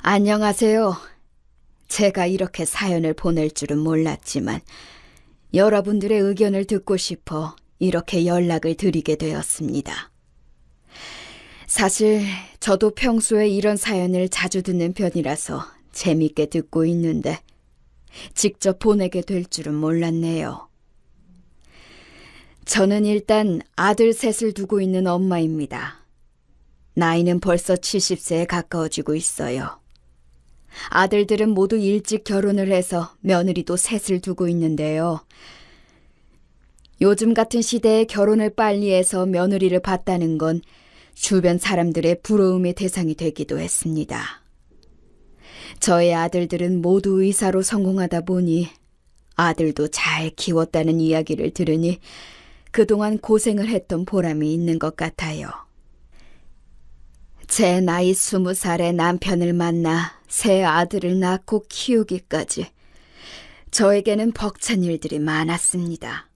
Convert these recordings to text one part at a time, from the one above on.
안녕하세요. 제가 이렇게 사연을 보낼 줄은 몰랐지만 여러분들의 의견을 듣고 싶어 이렇게 연락을 드리게 되었습니다. 사실 저도 평소에 이런 사연을 자주 듣는 편이라서 재밌게 듣고 있는데 직접 보내게 될 줄은 몰랐네요. 저는 일단 아들 셋을 두고 있는 엄마입니다. 나이는 벌써 70세에 가까워지고 있어요. 아들들은 모두 일찍 결혼을 해서 며느리도 셋을 두고 있는데요. 요즘 같은 시대에 결혼을 빨리 해서 며느리를 봤다는 건 주변 사람들의 부러움의 대상이 되기도 했습니다. 저의 아들들은 모두 의사로 성공하다 보니 아들도 잘 키웠다는 이야기를 들으니 그동안 고생을 했던 보람이 있는 것 같아요. 제 나이 20살에 남편을 만나 새 아들을 낳고 키우기까지 저에게는 벅찬 일들이 많았습니다.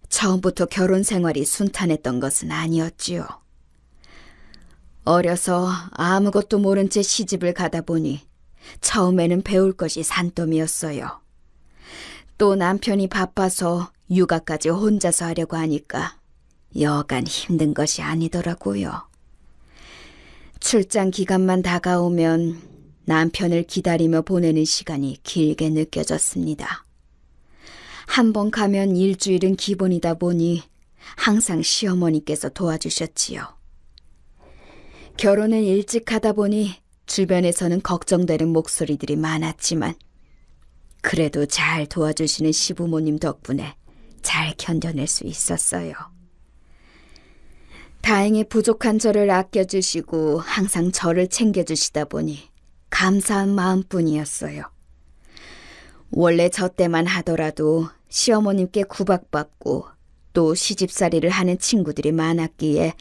처음부터 결혼 생활이 순탄했던 것은 아니었지요. 어려서 아무것도 모른 채 시집을 가다 보니 처음에는 배울 것이 산더미였어요. 또 남편이 바빠서 육아까지 혼자서 하려고 하니까 여간 힘든 것이 아니더라고요. 출장 기간만 다가오면 남편을 기다리며 보내는 시간이 길게 느껴졌습니다. 한 번 가면 일주일은 기본이다 보니 항상 시어머니께서 도와주셨지요. 결혼을 일찍 하다 보니 주변에서는 걱정되는 목소리들이 많았지만 그래도 잘 도와주시는 시부모님 덕분에 잘 견뎌낼 수 있었어요. 다행히 부족한 저를 아껴주시고 항상 저를 챙겨주시다 보니 감사한 마음뿐이었어요. 원래 저 때만 하더라도 시어머님께 구박받고 또 시집살이를 하는 친구들이 많았기에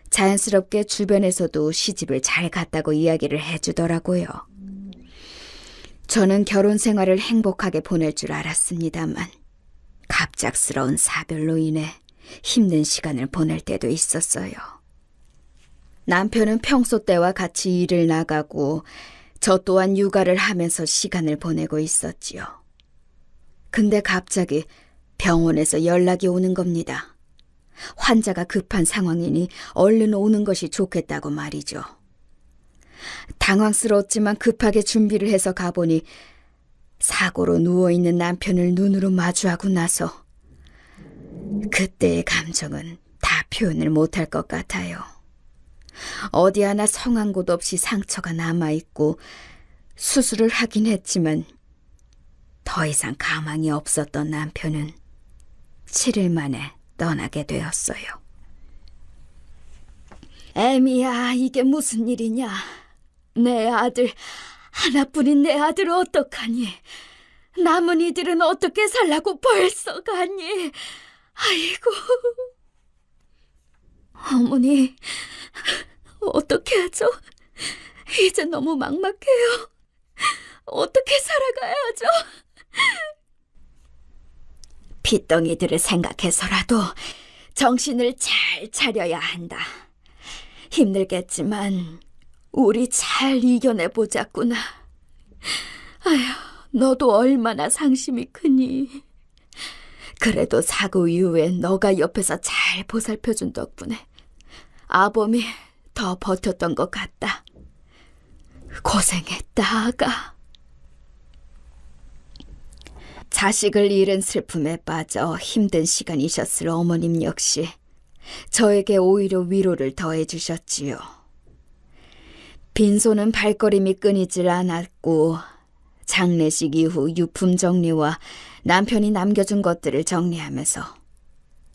자연스럽게 주변에서도 시집을 잘 갔다고 이야기를 해주더라고요. 저는 결혼 생활을 행복하게 보낼 줄 알았습니다만 갑작스러운 사별로 인해 힘든 시간을 보낼 때도 있었어요. 남편은 평소 때와 같이 일을 나가고 저 또한 육아를 하면서 시간을 보내고 있었지요. 근데 갑자기 병원에서 연락이 오는 겁니다. 환자가 급한 상황이니 얼른 오는 것이 좋겠다고 말이죠. 당황스러웠지만 급하게 준비를 해서 가보니 사고로 누워있는 남편을 눈으로 마주하고 나서 그때의 감정은 다 표현을 못할 것 같아요. 어디 하나 성한 곳 없이 상처가 남아있고 수술을 하긴 했지만 더 이상 가망이 없었던 남편은 7일 만에 떠나게 되었어요. 애미야, 이게 무슨 일이냐? 내 아들, 하나뿐인 내 아들 어떡하니? 남은 이들은 어떻게 살라고 벌써 가니? 아이고. 어머니, 어떻게 하죠? 이제 너무 막막해요. 어떻게 살아가야죠? 핏덩이들을 생각해서라도 정신을 잘 차려야 한다. 힘들겠지만 우리 잘 이겨내보자꾸나. 아휴, 너도 얼마나 상심이 크니. 그래도 사고 이후에 너가 옆에서 잘 보살펴준 덕분에 아범이 더 버텼던 것 같다. 고생했다, 아가. 자식을 잃은 슬픔에 빠져 힘든 시간이셨을 어머님 역시 저에게 오히려 위로를 더해주셨지요. 빈손은 발걸음이 끊이질 않았고 장례식 이후 유품 정리와 남편이 남겨준 것들을 정리하면서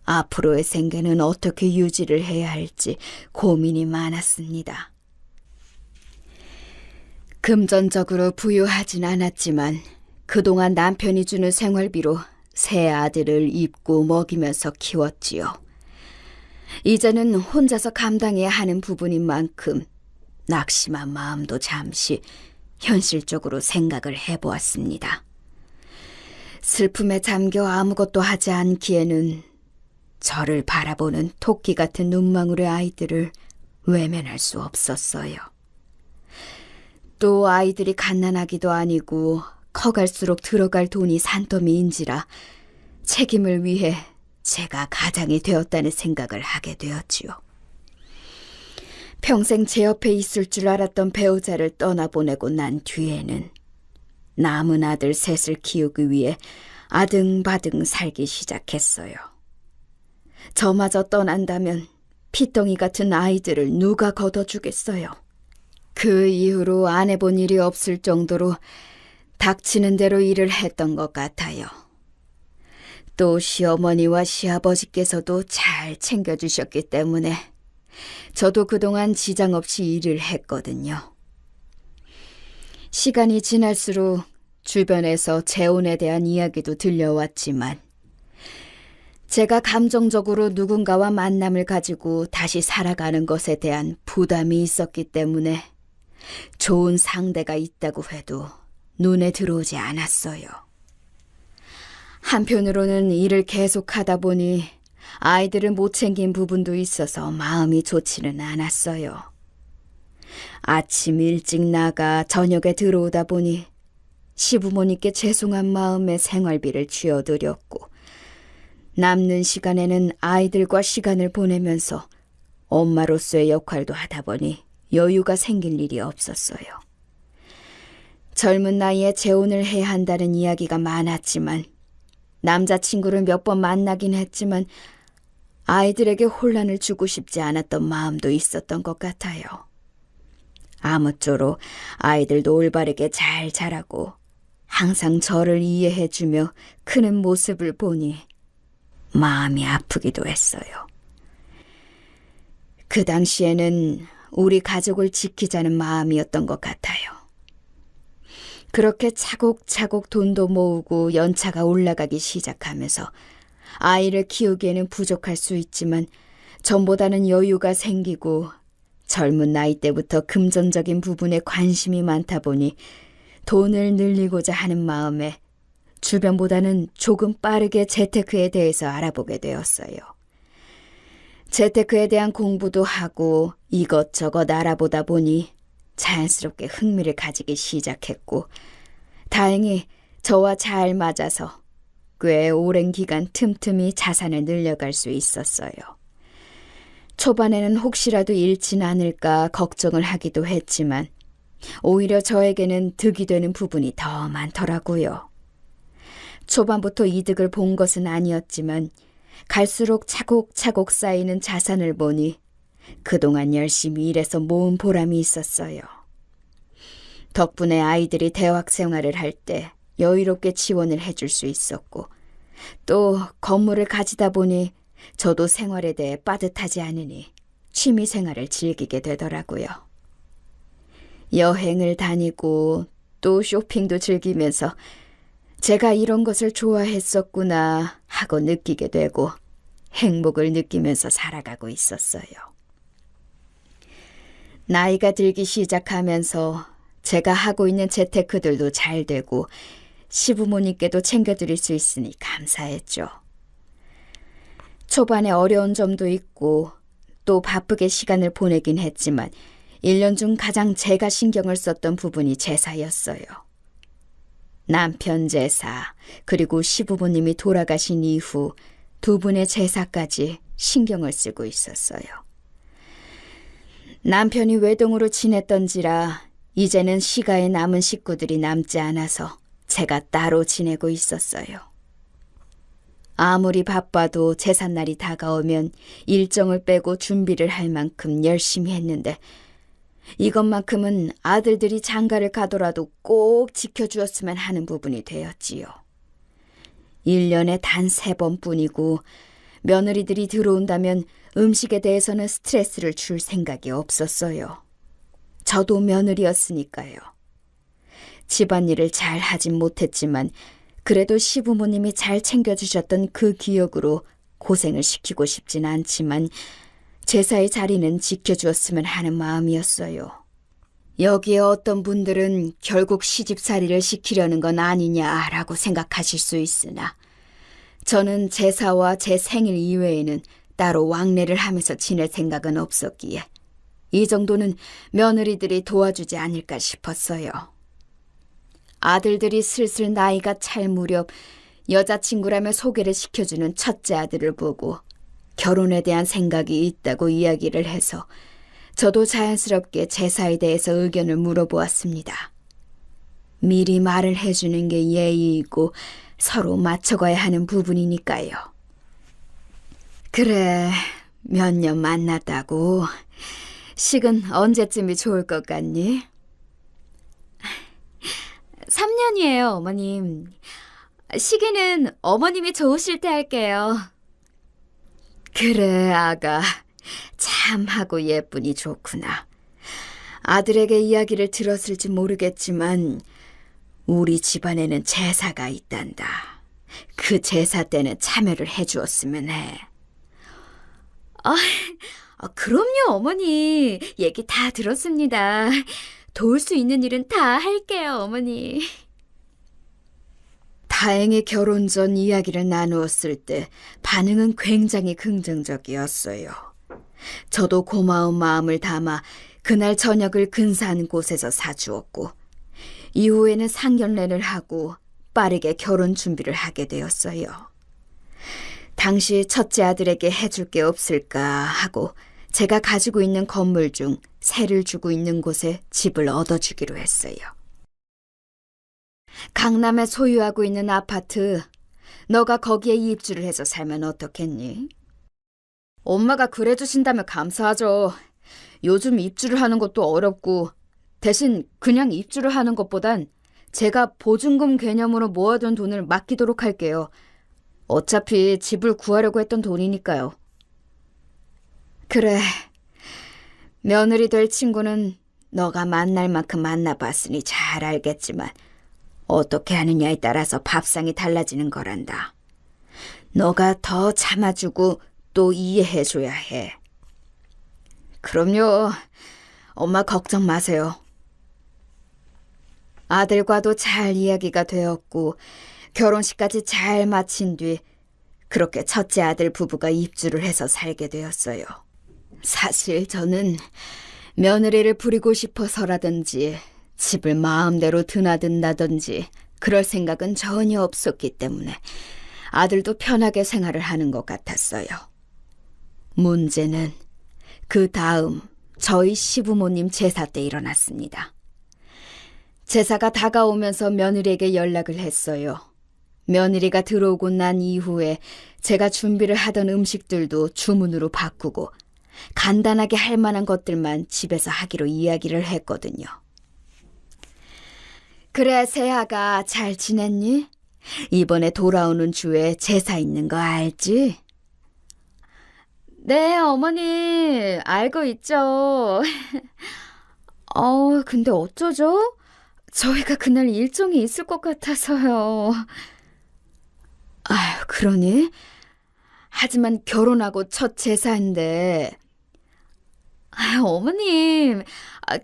앞으로의 생계는 어떻게 유지를 해야 할지 고민이 많았습니다. 금전적으로 부유하진 않았지만 그동안 남편이 주는 생활비로 새 아들을 입고 먹이면서 키웠지요. 이제는 혼자서 감당해야 하는 부분인 만큼 낙심한 마음도 잠시 현실적으로 생각을 해보았습니다. 슬픔에 잠겨 아무것도 하지 않기에는 저를 바라보는 토끼 같은 눈망울의 아이들을 외면할 수 없었어요. 또 아이들이 갓난아기도 아니고 커갈수록 들어갈 돈이 산더미인지라 책임을 위해 제가 가장이 되었다는 생각을 하게 되었지요. 평생 제 옆에 있을 줄 알았던 배우자를 떠나보내고 난 뒤에는 남은 아들 셋을 키우기 위해 아등바등 살기 시작했어요. 저마저 떠난다면 피덩이 같은 아이들을 누가 걷어주겠어요. 그 이후로 안 해본 일이 없을 정도로 닥치는 대로 일을 했던 것 같아요. 또 시어머니와 시아버지께서도 잘 챙겨주셨기 때문에 저도 그동안 지장 없이 일을 했거든요. 시간이 지날수록 주변에서 재혼에 대한 이야기도 들려왔지만 제가 감정적으로 누군가와 만남을 가지고 다시 살아가는 것에 대한 부담이 있었기 때문에 좋은 상대가 있다고 해도 눈에 들어오지 않았어요. 한편으로는 일을 계속하다 보니 아이들을 못 챙긴 부분도 있어서 마음이 좋지는 않았어요. 아침 일찍 나가 저녁에 들어오다 보니 시부모님께 죄송한 마음에 생활비를 쥐어드렸고 남는 시간에는 아이들과 시간을 보내면서 엄마로서의 역할도 하다 보니 여유가 생길 일이 없었어요. 젊은 나이에 재혼을 해야 한다는 이야기가 많았지만 남자친구를 몇 번 만나긴 했지만 아이들에게 혼란을 주고 싶지 않았던 마음도 있었던 것 같아요. 아무쪼록 아이들도 올바르게 잘 자라고 항상 저를 이해해주며 크는 모습을 보니 마음이 아프기도 했어요. 그 당시에는 우리 가족을 지키자는 마음이었던 것 같아요. 그렇게 차곡차곡 돈도 모으고 연차가 올라가기 시작하면서 아이를 키우기에는 부족할 수 있지만 전보다는 여유가 생기고 젊은 나이 때부터 금전적인 부분에 관심이 많다 보니 돈을 늘리고자 하는 마음에 주변보다는 조금 빠르게 재테크에 대해서 알아보게 되었어요. 재테크에 대한 공부도 하고 이것저것 알아보다 보니 자연스럽게 흥미를 가지기 시작했고 다행히 저와 잘 맞아서 꽤 오랜 기간 틈틈이 자산을 늘려갈 수 있었어요. 초반에는 혹시라도 잃진 않을까 걱정을 하기도 했지만 오히려 저에게는 득이 되는 부분이 더 많더라고요. 초반부터 이득을 본 것은 아니었지만 갈수록 차곡차곡 쌓이는 자산을 보니 그동안 열심히 일해서 모은 보람이 있었어요. 덕분에 아이들이 대학 생활을 할 때 여유롭게 지원을 해줄 수 있었고 또 건물을 가지다 보니 저도 생활에 대해 빠듯하지 않으니 취미 생활을 즐기게 되더라고요. 여행을 다니고 또 쇼핑도 즐기면서 제가 이런 것을 좋아했었구나 하고 느끼게 되고 행복을 느끼면서 살아가고 있었어요. 나이가 들기 시작하면서 제가 하고 있는 재테크들도 잘 되고 시부모님께도 챙겨드릴 수 있으니 감사했죠. 초반에 어려운 점도 있고 또 바쁘게 시간을 보내긴 했지만 1년 중 가장 제가 신경을 썼던 부분이 제사였어요. 남편 제사 그리고 시부모님이 돌아가신 이후 두 분의 제사까지 신경을 쓰고 있었어요. 남편이 외동으로 지냈던지라 이제는 시가에 남은 식구들이 남지 않아서 제가 따로 지내고 있었어요. 아무리 바빠도 제삿날이 다가오면 일정을 빼고 준비를 할 만큼 열심히 했는데 이것만큼은 아들들이 장가를 가더라도 꼭 지켜주었으면 하는 부분이 되었지요. 1년에 단 3번뿐이고 며느리들이 들어온다면 음식에 대해서는 스트레스를 줄 생각이 없었어요. 저도 며느리였으니까요. 집안일을 잘 하진 못했지만 그래도 시부모님이 잘 챙겨주셨던 그 기억으로 고생을 시키고 싶진 않지만 제사의 자리는 지켜주었으면 하는 마음이었어요. 여기에 어떤 분들은 결국 시집살이를 시키려는 건 아니냐라고 생각하실 수 있으나 저는 제사와 제 생일 이외에는 따로 왕래를 하면서 지낼 생각은 없었기에 이 정도는 며느리들이 도와주지 않을까 싶었어요. 아들들이 슬슬 나이가 찰 무렵 여자친구라며 소개를 시켜주는 첫째 아들을 보고 결혼에 대한 생각이 있다고 이야기를 해서 저도 자연스럽게 제사에 대해서 의견을 물어보았습니다. 미리 말을 해주는 게 예의이고 서로 맞춰가야 하는 부분이니까요. 그래, 몇 년 만났다고. 식은 언제쯤이 좋을 것 같니? 3년이에요, 어머님. 시기는 어머님이 좋으실 때 할게요. 그래, 아가. 참하고 예쁘니 좋구나. 아들에게 이야기를 들었을지 모르겠지만 우리 집안에는 제사가 있단다. 그 제사 때는 참여를 해주었으면 해. 그럼요, 어머니. 얘기 다 들었습니다. 도울 수 있는 일은 다 할게요, 어머니. 다행히 결혼 전 이야기를 나누었을 때 반응은 굉장히 긍정적이었어요. 저도 고마운 마음을 담아 그날 저녁을 근사한 곳에서 사주었고 이후에는 상견례를 하고 빠르게 결혼 준비를 하게 되었어요. 당시 첫째 아들에게 해줄 게 없을까 하고 제가 가지고 있는 건물 중 세를 주고 있는 곳에 집을 얻어주기로 했어요. 강남에 소유하고 있는 아파트, 너가 거기에 입주를 해서 살면 어떻겠니? 엄마가 그래 주신다면 감사하죠. 요즘 입주를 하는 것도 어렵고 대신 그냥 입주를 하는 것보단 제가 보증금 개념으로 모아둔 돈을 맡기도록 할게요. 어차피 집을 구하려고 했던 돈이니까요. 그래, 며느리 될 친구는 너가 만날 만큼 만나봤으니 잘 알겠지만 어떻게 하느냐에 따라서 밥상이 달라지는 거란다. 너가 더 참아주고 또 이해해줘야 해. 그럼요. 엄마 걱정 마세요. 아들과도 잘 이야기가 되었고 결혼식까지 잘 마친 뒤 그렇게 첫째 아들 부부가 입주를 해서 살게 되었어요. 사실 저는 며느리를 부리고 싶어서라든지 집을 마음대로 드나든다든지 그럴 생각은 전혀 없었기 때문에 아들도 편하게 생활을 하는 것 같았어요. 문제는 그 다음 저희 시부모님 제사 때 일어났습니다. 제사가 다가오면서 며느리에게 연락을 했어요. 며느리가 들어오고 난 이후에 제가 준비를 하던 음식들도 주문으로 바꾸고 간단하게 할 만한 것들만 집에서 하기로 이야기를 했거든요. 그래, 세아가 잘 지냈니? 이번에 돌아오는 주에 제사 있는 거 알지? 네, 어머니, 알고 있죠. 근데 어쩌죠? 저희가 그날 일정이 있을 것 같아서요. 아휴, 그러니? 하지만 결혼하고 첫 제사인데. 아유, 어머님,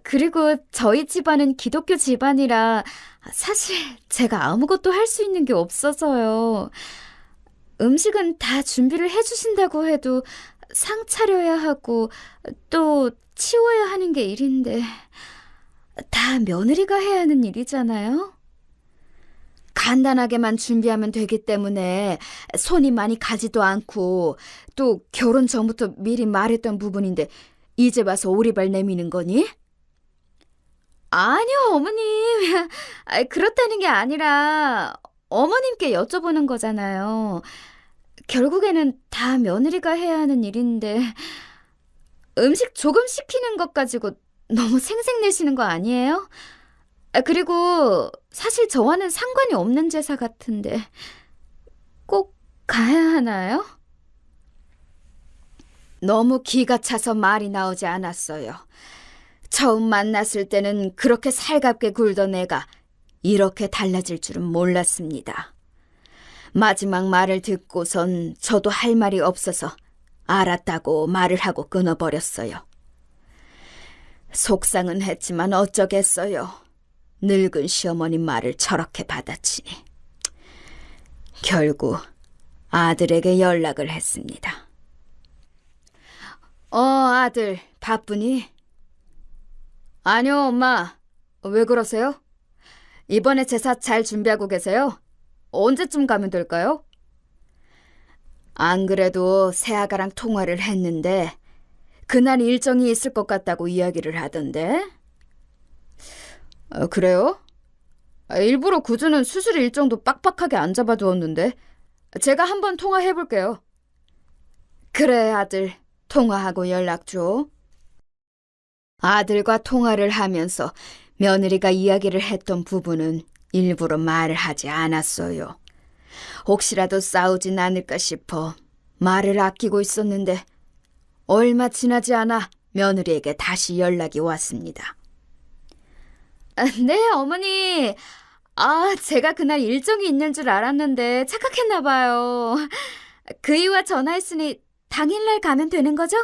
그리고 저희 집안은 기독교 집안이라 사실 제가 아무것도 할 수 있는 게 없어서요. 음식은 다 준비를 해주신다고 해도 상 차려야 하고 또 치워야 하는 게 일인데 다 며느리가 해야 하는 일이잖아요. 간단하게만 준비하면 되기 때문에 손이 많이 가지도 않고 또 결혼 전부터 미리 말했던 부분인데 이제 와서 오리발 내미는 거니? 아니요, 어머님. 그렇다는 게 아니라 어머님께 여쭤보는 거잖아요. 결국에는 다 며느리가 해야 하는 일인데 음식 조금 시키는 것 가지고 너무 생색내시는 거 아니에요? 그리고 사실 저와는 상관이 없는 제사 같은데 꼭 가야 하나요? 너무 기가 차서 말이 나오지 않았어요. 처음 만났을 때는 그렇게 살갑게 굴던 애가 이렇게 달라질 줄은 몰랐습니다. 마지막 말을 듣고선 저도 할 말이 없어서 알았다고 말을 하고 끊어버렸어요. 속상은 했지만 어쩌겠어요. 늙은 시어머니 말을 저렇게 받아치니. 결국 아들에게 연락을 했습니다. 아들, 바쁘니? 아니요, 엄마. 왜 그러세요? 이번에 제사 잘 준비하고 계세요? 언제쯤 가면 될까요? 안 그래도 새아가랑 통화를 했는데 그날 일정이 있을 것 같다고 이야기를 하던데. 그래요? 일부러 구주는 수술 일정도 빡빡하게 안 잡아두었는데 제가 한번 통화해볼게요. 그래, 아들. 통화하고 연락 줘. 아들과 통화를 하면서 며느리가 이야기를 했던 부분은 일부러 말을 하지 않았어요. 혹시라도 싸우진 않을까 싶어 말을 아끼고 있었는데 얼마 지나지 않아 며느리에게 다시 연락이 왔습니다. 네, 어머니. 제가 그날 일정이 있는 줄 알았는데 착각했나 봐요. 그이와 전화했으니 당일날 가면 되는 거죠?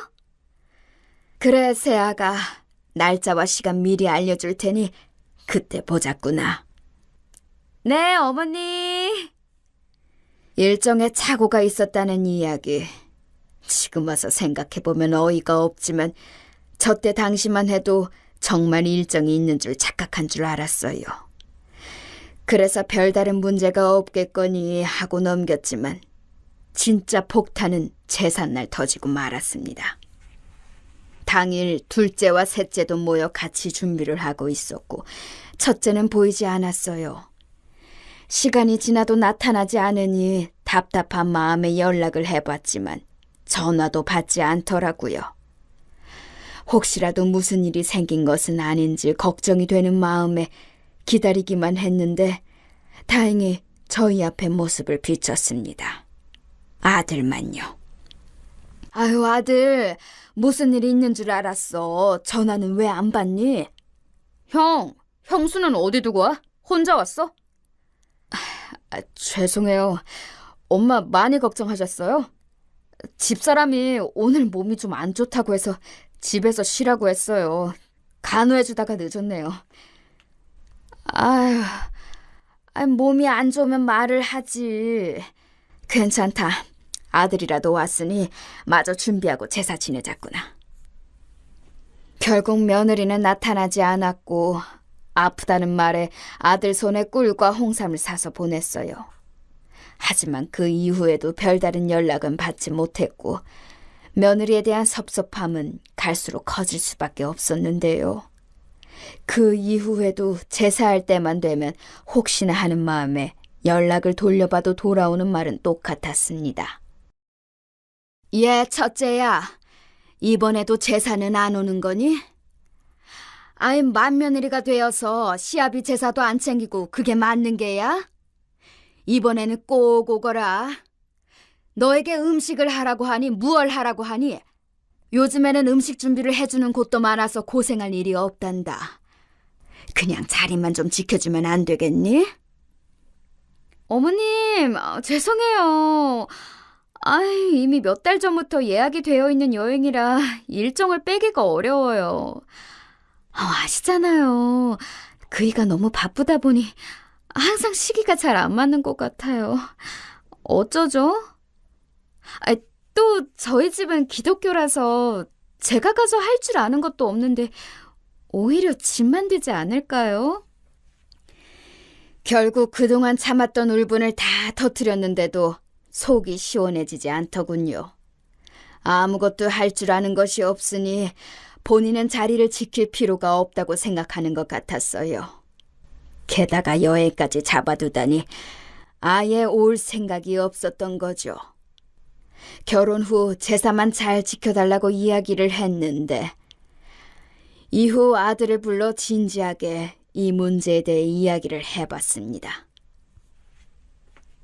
그래, 새아가. 날짜와 시간 미리 알려줄 테니 그때 보자꾸나. 네, 어머니. 일정에 착오가 있었다는 이야기. 지금 와서 생각해보면 어이가 없지만 저때 당시만 해도 정말 일정이 있는 줄 착각한 줄 알았어요. 그래서 별다른 문제가 없겠거니 하고 넘겼지만 진짜 폭탄은 제삿날 터지고 말았습니다. 당일 둘째와 셋째도 모여 같이 준비를 하고 있었고 첫째는 보이지 않았어요. 시간이 지나도 나타나지 않으니 답답한 마음에 연락을 해봤지만 전화도 받지 않더라고요. 혹시라도 무슨 일이 생긴 것은 아닌지 걱정이 되는 마음에 기다리기만 했는데 다행히 저희 앞에 모습을 비췄습니다. 아들만요. 아유, 아들. 무슨 일이 있는 줄 알았어. 전화는 왜 안 받니? 형수는 어디 두고 와? 혼자 왔어? 죄송해요. 엄마 많이 걱정하셨어요? 집사람이 오늘 몸이 좀 안 좋다고 해서 집에서 쉬라고 했어요. 간호해주다가 늦었네요. 아유, 몸이 안 좋으면 말을 하지. 괜찮다. 아들이라도 왔으니 마저 준비하고 제사 지내자꾸나. 결국 며느리는 나타나지 않았고 아프다는 말에 아들 손에 꿀과 홍삼을 사서 보냈어요. 하지만 그 이후에도 별다른 연락은 받지 못했고 며느리에 대한 섭섭함은 갈수록 커질 수밖에 없었는데요. 그 이후에도 제사할 때만 되면 혹시나 하는 마음에 연락을 돌려봐도 돌아오는 말은 똑같았습니다. 예, 첫째야. 이번에도 제사는 안 오는 거니? 맏며느리가 되어서 시아비 제사도 안 챙기고 그게 맞는 게야? 이번에는 꼭 오거라. 너에게 음식을 하라고 하니 무얼 하라고 하니? 요즘에는 음식 준비를 해주는 곳도 많아서 고생할 일이 없단다. 그냥 자리만 좀 지켜주면 안 되겠니? 어머님, 죄송해요. 이미 몇 달 전부터 예약이 되어 있는 여행이라 일정을 빼기가 어려워요. 아시잖아요. 그이가 너무 바쁘다 보니 항상 시기가 잘 안 맞는 것 같아요. 어쩌죠? 또 저희 집은 기독교라서 제가 가서 할 줄 아는 것도 없는데 오히려 짐만 되지 않을까요? 결국 그동안 참았던 울분을 다 터뜨렸는데도 속이 시원해지지 않더군요. 아무것도 할 줄 아는 것이 없으니 본인은 자리를 지킬 필요가 없다고 생각하는 것 같았어요. 게다가 여행까지 잡아두다니 아예 올 생각이 없었던 거죠. 결혼 후 제사만 잘 지켜달라고 이야기를 했는데 이후 아들을 불러 진지하게 이 문제에 대해 이야기를 해봤습니다.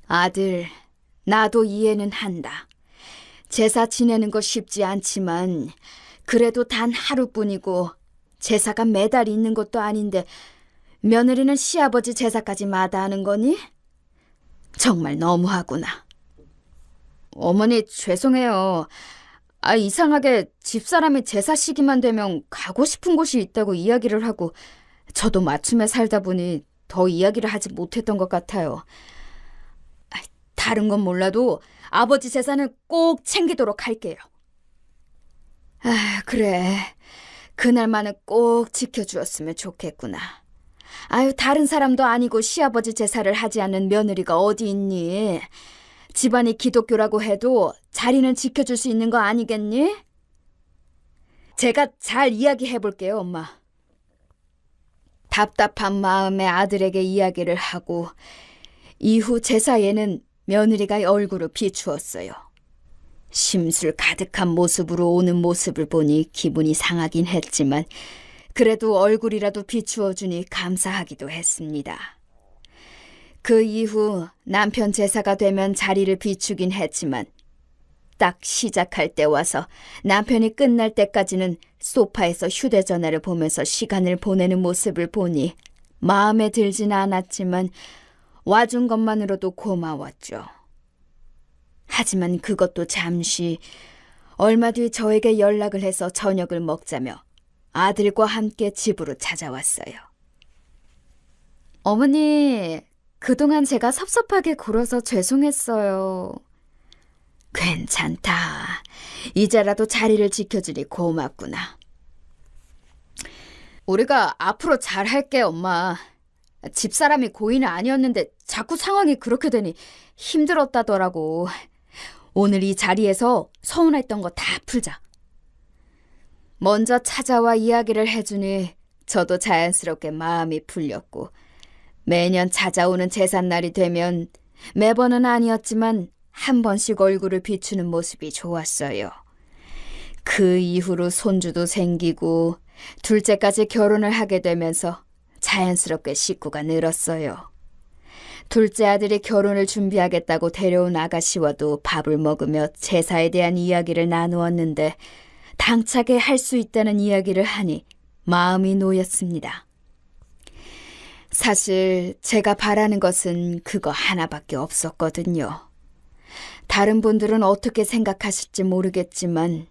아들, 나도 이해는 한다. 제사 지내는 거 쉽지 않지만 그래도 단 하루뿐이고 제사가 매달 있는 것도 아닌데 며느리는 시아버지 제사까지 마다하는 거니? 정말 너무하구나. 어머니, 죄송해요. 이상하게 집사람이 제사 시기만 되면 가고 싶은 곳이 있다고 이야기를 하고 저도 맞춤에 살다 보니 더 이야기를 하지 못했던 것 같아요. 다른 건 몰라도 아버지 제사는 꼭 챙기도록 할게요. 그래. 그날만은 꼭 지켜주었으면 좋겠구나. 아유, 다른 사람도 아니고 시아버지 제사를 하지 않는 며느리가 어디 있니? 집안이 기독교라고 해도 자리는 지켜줄 수 있는 거 아니겠니? 제가 잘 이야기해볼게요, 엄마. 답답한 마음에 아들에게 이야기를 하고 이후 제사에는 며느리가 얼굴을 비추었어요. 심술 가득한 모습으로 오는 모습을 보니 기분이 상하긴 했지만 그래도 얼굴이라도 비추어주니 감사하기도 했습니다. 그 이후 남편 제사가 되면 자리를 비추긴 했지만 딱 시작할 때 와서 남편이 끝날 때까지는 소파에서 휴대전화를 보면서 시간을 보내는 모습을 보니 마음에 들진 않았지만 와준 것만으로도 고마웠죠. 하지만 그것도 잠시 얼마 뒤 저에게 연락을 해서 저녁을 먹자며 아들과 함께 집으로 찾아왔어요. 어머니, 그동안 제가 섭섭하게 굴어서 죄송했어요. 괜찮다. 이제라도 자리를 지켜주니 고맙구나. 우리가 앞으로 잘할게, 엄마. 집사람이 고의는 아니었는데 자꾸 상황이 그렇게 되니 힘들었다더라고. 오늘 이 자리에서 서운했던 거 다 풀자. 먼저 찾아와 이야기를 해주니 저도 자연스럽게 마음이 풀렸고 매년 찾아오는 제삿날이 되면 매번은 아니었지만 한 번씩 얼굴을 비추는 모습이 좋았어요. 그 이후로 손주도 생기고 둘째까지 결혼을 하게 되면서 자연스럽게 식구가 늘었어요. 둘째 아들이 결혼을 준비하겠다고 데려온 아가씨와도 밥을 먹으며 제사에 대한 이야기를 나누었는데 당차게 할 수 있다는 이야기를 하니 마음이 놓였습니다. 사실 제가 바라는 것은 그거 하나밖에 없었거든요. 다른 분들은 어떻게 생각하실지 모르겠지만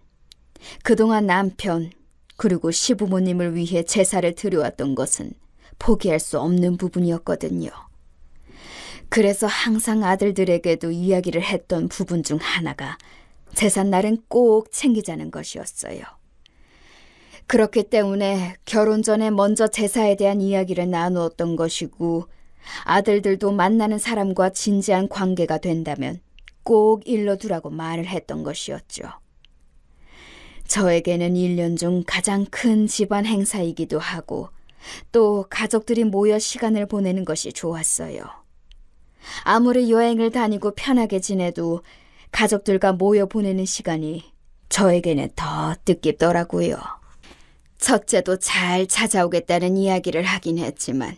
그동안 남편 그리고 시부모님을 위해 제사를 드려왔던 것은 포기할 수 없는 부분이었거든요. 그래서 항상 아들들에게도 이야기를 했던 부분 중 하나가 제삿날은 꼭 챙기자는 것이었어요. 그렇기 때문에 결혼 전에 먼저 제사에 대한 이야기를 나누었던 것이고 아들들도 만나는 사람과 진지한 관계가 된다면 꼭 일러두라고 말을 했던 것이었죠. 저에게는 1년 중 가장 큰 집안 행사이기도 하고 또 가족들이 모여 시간을 보내는 것이 좋았어요. 아무리 여행을 다니고 편하게 지내도 가족들과 모여 보내는 시간이 저에게는 더 뜻깊더라고요. 첫째도 잘 찾아오겠다는 이야기를 하긴 했지만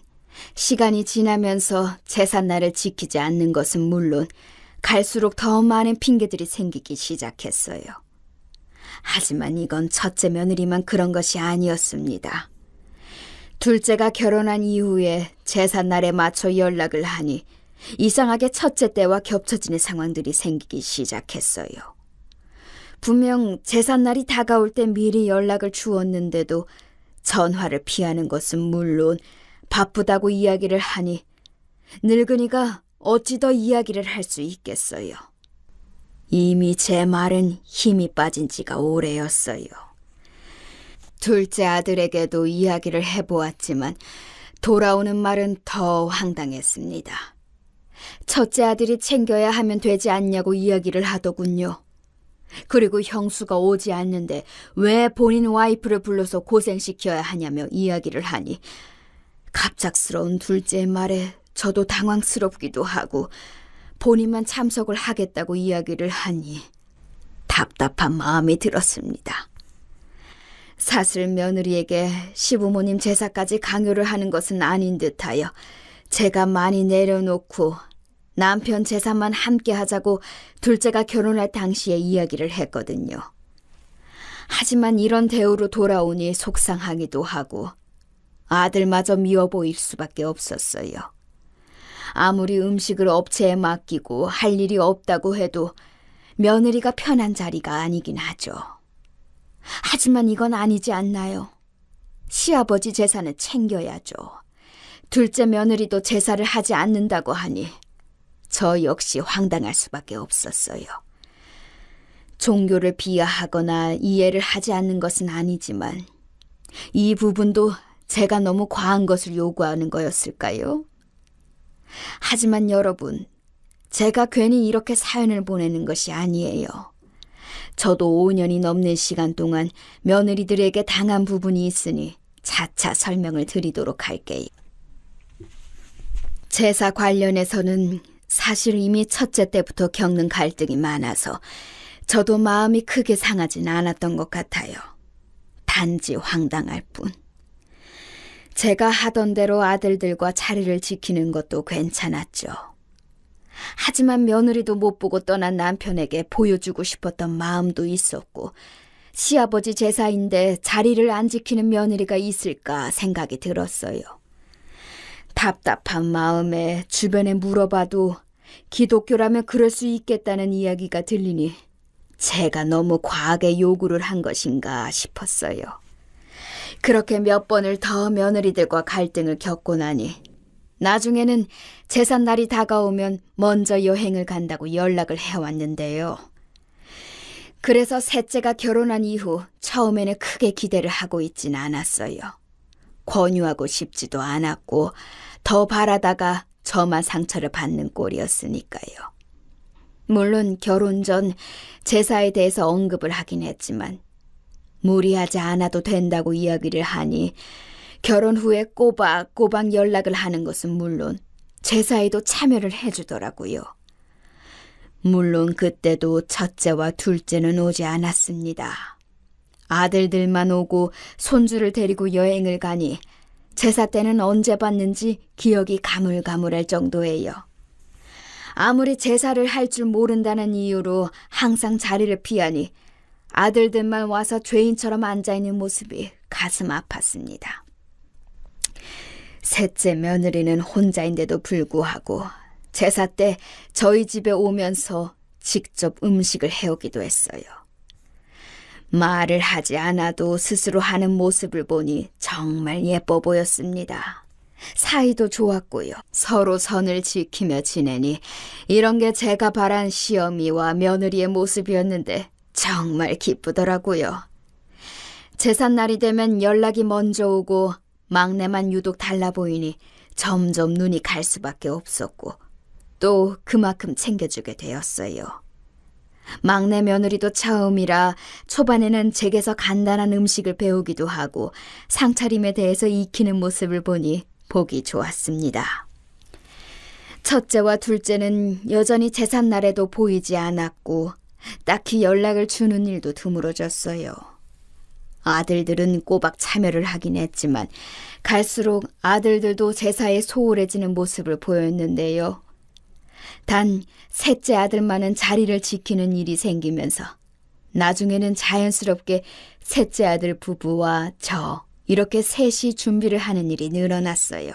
시간이 지나면서 제삿날을 지키지 않는 것은 물론 갈수록 더 많은 핑계들이 생기기 시작했어요. 하지만 이건 첫째 며느리만 그런 것이 아니었습니다. 둘째가 결혼한 이후에 제삿날에 맞춰 연락을 하니 이상하게 첫째 때와 겹쳐지는 상황들이 생기기 시작했어요. 분명 제삿날이 다가올 때 미리 연락을 주었는데도 전화를 피하는 것은 물론 바쁘다고 이야기를 하니 늙은이가 어찌 더 이야기를 할 수 있겠어요. 이미 제 말은 힘이 빠진 지가 오래였어요. 둘째 아들에게도 이야기를 해보았지만 돌아오는 말은 더 황당했습니다. 첫째 아들이 챙겨야 하면 되지 않냐고 이야기를 하더군요. 그리고 형수가 오지 않는데 왜 본인 와이프를 불러서 고생시켜야 하냐며 이야기를 하니 갑작스러운 둘째의 말에 저도 당황스럽기도 하고 본인만 참석을 하겠다고 이야기를 하니 답답한 마음이 들었습니다. 사실 며느리에게 시부모님 제사까지 강요를 하는 것은 아닌 듯하여 제가 많이 내려놓고 남편 제사만 함께 하자고 둘째가 결혼할 당시에 이야기를 했거든요. 하지만 이런 대우로 돌아오니 속상하기도 하고 아들마저 미워 보일 수밖에 없었어요. 아무리 음식을 업체에 맡기고 할 일이 없다고 해도 며느리가 편한 자리가 아니긴 하죠. 하지만 이건 아니지 않나요? 시아버지 제사는 챙겨야죠. 둘째 며느리도 제사를 하지 않는다고 하니 저 역시 황당할 수밖에 없었어요. 종교를 비하하거나 이해를 하지 않는 것은 아니지만 이 부분도 제가 너무 과한 것을 요구하는 거였을까요? 하지만 여러분, 제가 괜히 이렇게 사연을 보내는 것이 아니에요. 저도 5년이 넘는 시간 동안 며느리들에게 당한 부분이 있으니 차차 설명을 드리도록 할게요. 제사 관련해서는 사실 이미 첫째 때부터 겪는 갈등이 많아서 저도 마음이 크게 상하진 않았던 것 같아요. 단지 황당할 뿐. 제가 하던 대로 아들들과 자리를 지키는 것도 괜찮았죠. 하지만 며느리도 못 보고 떠난 남편에게 보여주고 싶었던 마음도 있었고, 시아버지 제사인데 자리를 안 지키는 며느리가 있을까 생각이 들었어요. 답답한 마음에 주변에 물어봐도 기독교라면 그럴 수 있겠다는 이야기가 들리니 제가 너무 과하게 요구를 한 것인가 싶었어요. 그렇게 몇 번을 더 며느리들과 갈등을 겪고 나니 나중에는 제삿날이 다가오면 먼저 여행을 간다고 연락을 해왔는데요. 그래서 셋째가 결혼한 이후 처음에는 크게 기대를 하고 있진 않았어요. 권유하고 싶지도 않았고 더 바라다가 저만 상처를 받는 꼴이었으니까요. 물론 결혼 전 제사에 대해서 언급을 하긴 했지만 무리하지 않아도 된다고 이야기를 하니 결혼 후에 꼬박꼬박 연락을 하는 것은 물론 제사에도 참여를 해주더라고요. 물론 그때도 첫째와 둘째는 오지 않았습니다. 아들들만 오고 손주를 데리고 여행을 가니 제사 때는 언제 봤는지 기억이 가물가물할 정도예요. 아무리 제사를 할 줄 모른다는 이유로 항상 자리를 피하니 아들들만 와서 죄인처럼 앉아있는 모습이 가슴 아팠습니다. 셋째 며느리는 혼자인데도 불구하고 제사 때 저희 집에 오면서 직접 음식을 해오기도 했어요. 말을 하지 않아도 스스로 하는 모습을 보니 정말 예뻐 보였습니다. 사이도 좋았고요. 서로 선을 지키며 지내니 이런 게 제가 바란 시어미와 며느리의 모습이었는데 정말 기쁘더라고요. 제삿날이 되면 연락이 먼저 오고 막내만 유독 달라 보이니 점점 눈이 갈 수밖에 없었고 또 그만큼 챙겨주게 되었어요. 막내 며느리도 처음이라 초반에는 제게서 간단한 음식을 배우기도 하고 상차림에 대해서 익히는 모습을 보니 보기 좋았습니다. 첫째와 둘째는 여전히 제삿날에도 보이지 않았고 딱히 연락을 주는 일도 드물어졌어요. 아들들은 꼬박 참여를 하긴 했지만 갈수록 아들들도 제사에 소홀해지는 모습을 보였는데요. 단 셋째 아들만은 자리를 지키는 일이 생기면서 나중에는 자연스럽게 셋째 아들 부부와 저 이렇게 셋이 준비를 하는 일이 늘어났어요.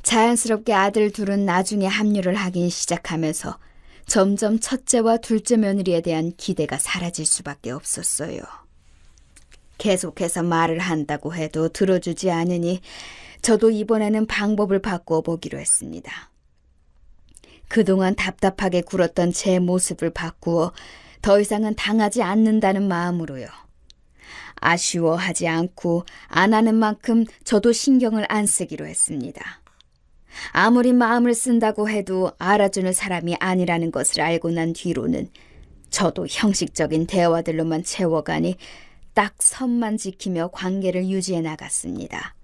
자연스럽게 아들 둘은 나중에 합류를 하긴 시작하면서 점점 첫째와 둘째 며느리에 대한 기대가 사라질 수밖에 없었어요. 계속해서 말을 한다고 해도 들어주지 않으니 저도 이번에는 방법을 바꾸어 보기로 했습니다. 그동안 답답하게 굴었던 제 모습을 바꾸어 더 이상은 당하지 않는다는 마음으로요. 아쉬워하지 않고 안 하는 만큼 저도 신경을 안 쓰기로 했습니다. 아무리 마음을 쓴다고 해도 알아주는 사람이 아니라는 것을 알고 난 뒤로는 저도 형식적인 대화들로만 채워가니 딱 선만 지키며 관계를 유지해 나갔습니다.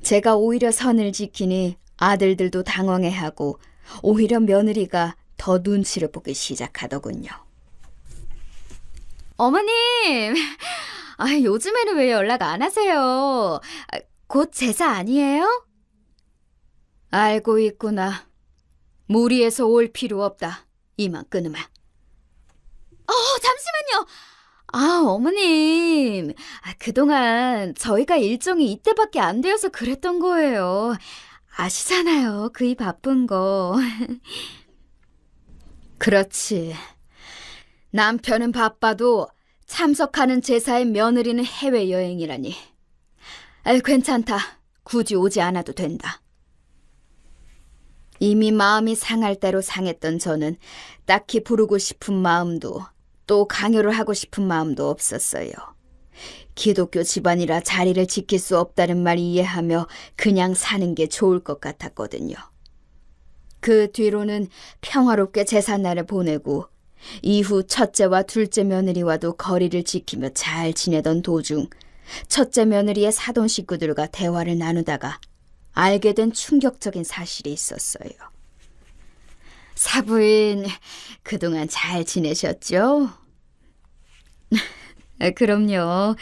제가 오히려 선을 지키니 아들들도 당황해하고 오히려 며느리가 더 눈치를 보기 시작하더군요. 어머님! 요즘에는 왜 연락 안 하세요? 곧 제사 아니에요? 알고 있구나. 무리해서 올 필요 없다. 이만 끊으마. 잠시만요. 어머님. 그동안 저희가 일정이 이때밖에 안 되어서 그랬던 거예요. 아시잖아요. 그이 바쁜 거. 그렇지. 남편은 바빠도 참석하는 제사의 며느리는 해외여행이라니. 괜찮다. 굳이 오지 않아도 된다. 이미 마음이 상할 대로 상했던 저는 딱히 부르고 싶은 마음도 또 강요를 하고 싶은 마음도 없었어요. 기독교 집안이라 자리를 지킬 수 없다는 말 이해하며 그냥 사는 게 좋을 것 같았거든요. 그 뒤로는 평화롭게 제삿날을 보내고 이후 첫째와 둘째 며느리와도 거리를 지키며 잘 지내던 도중 첫째 며느리의 사돈 식구들과 대화를 나누다가 알게 된 충격적인 사실이 있었어요. 사부인, 그동안 잘 지내셨죠? 그럼요.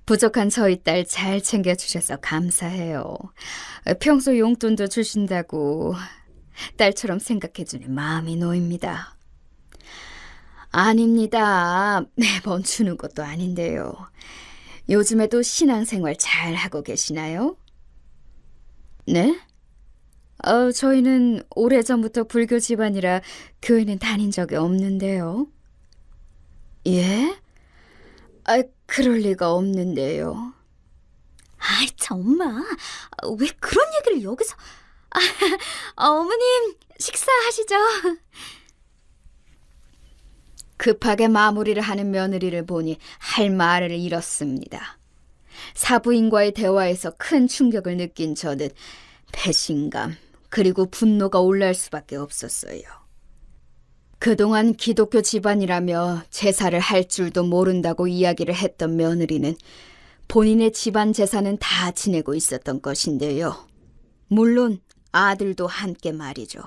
부족한 저희 딸 잘 챙겨주셔서 감사해요. 평소 용돈도 주신다고 딸처럼 생각해주니 마음이 놓입니다. 아닙니다. 매번 주는 것도 아닌데요. 요즘에도 신앙생활 잘 하고 계시나요? 네? 저희는 오래전부터 불교 집안이라 교회는 다닌 적이 없는데요. 예? 그럴 리가 없는데요. 아이, 참, 엄마. 왜 그런 얘기를 여기서... 어머님, 식사하시죠. 급하게 마무리를 하는 며느리를 보니 할 말을 잃었습니다. 사부인과의 대화에서 큰 충격을 느낀 저는 배신감 그리고 분노가 올라올 수밖에 없었어요. 그동안 기독교 집안이라며 제사를 할 줄도 모른다고 이야기를 했던 며느리는 본인의 집안 제사는 다 지내고 있었던 것인데요. 물론 아들도 함께 말이죠.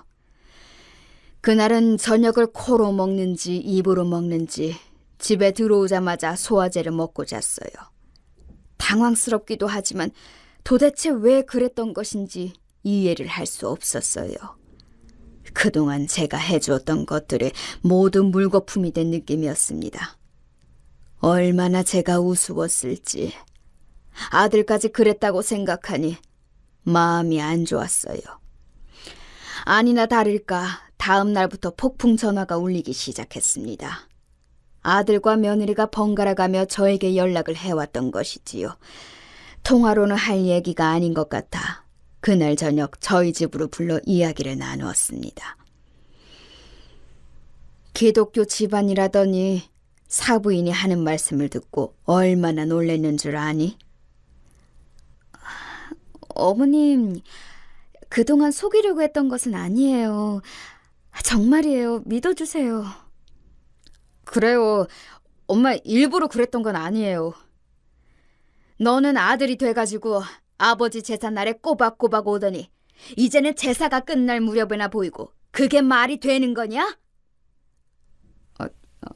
그날은 저녁을 코로 먹는지 입으로 먹는지 집에 들어오자마자 소화제를 먹고 잤어요. 당황스럽기도 하지만 도대체 왜 그랬던 것인지 이해를 할 수 없었어요. 그동안 제가 해주었던 것들이 모두 물거품이 된 느낌이었습니다. 얼마나 제가 우스웠을지. 아들까지 그랬다고 생각하니 마음이 안 좋았어요. 아니나 다를까 다음 날부터 폭풍 전화가 울리기 시작했습니다. 아들과 며느리가 번갈아가며 저에게 연락을 해왔던 것이지요. 통화로는 할 얘기가 아닌 것 같아 그날 저녁 저희 집으로 불러 이야기를 나누었습니다. 기독교 집안이라더니 사부인이 하는 말씀을 듣고 얼마나 놀랐는 줄 아니? 어머님, 그동안 속이려고 했던 것은 아니에요. 정말이에요. 믿어주세요. 그래요. 엄마 일부러 그랬던 건 아니에요. 너는 아들이 돼가지고 아버지 제삿날에 꼬박꼬박 오더니 이제는 제사가 끝날 무렵에나 보이고 그게 말이 되는 거냐?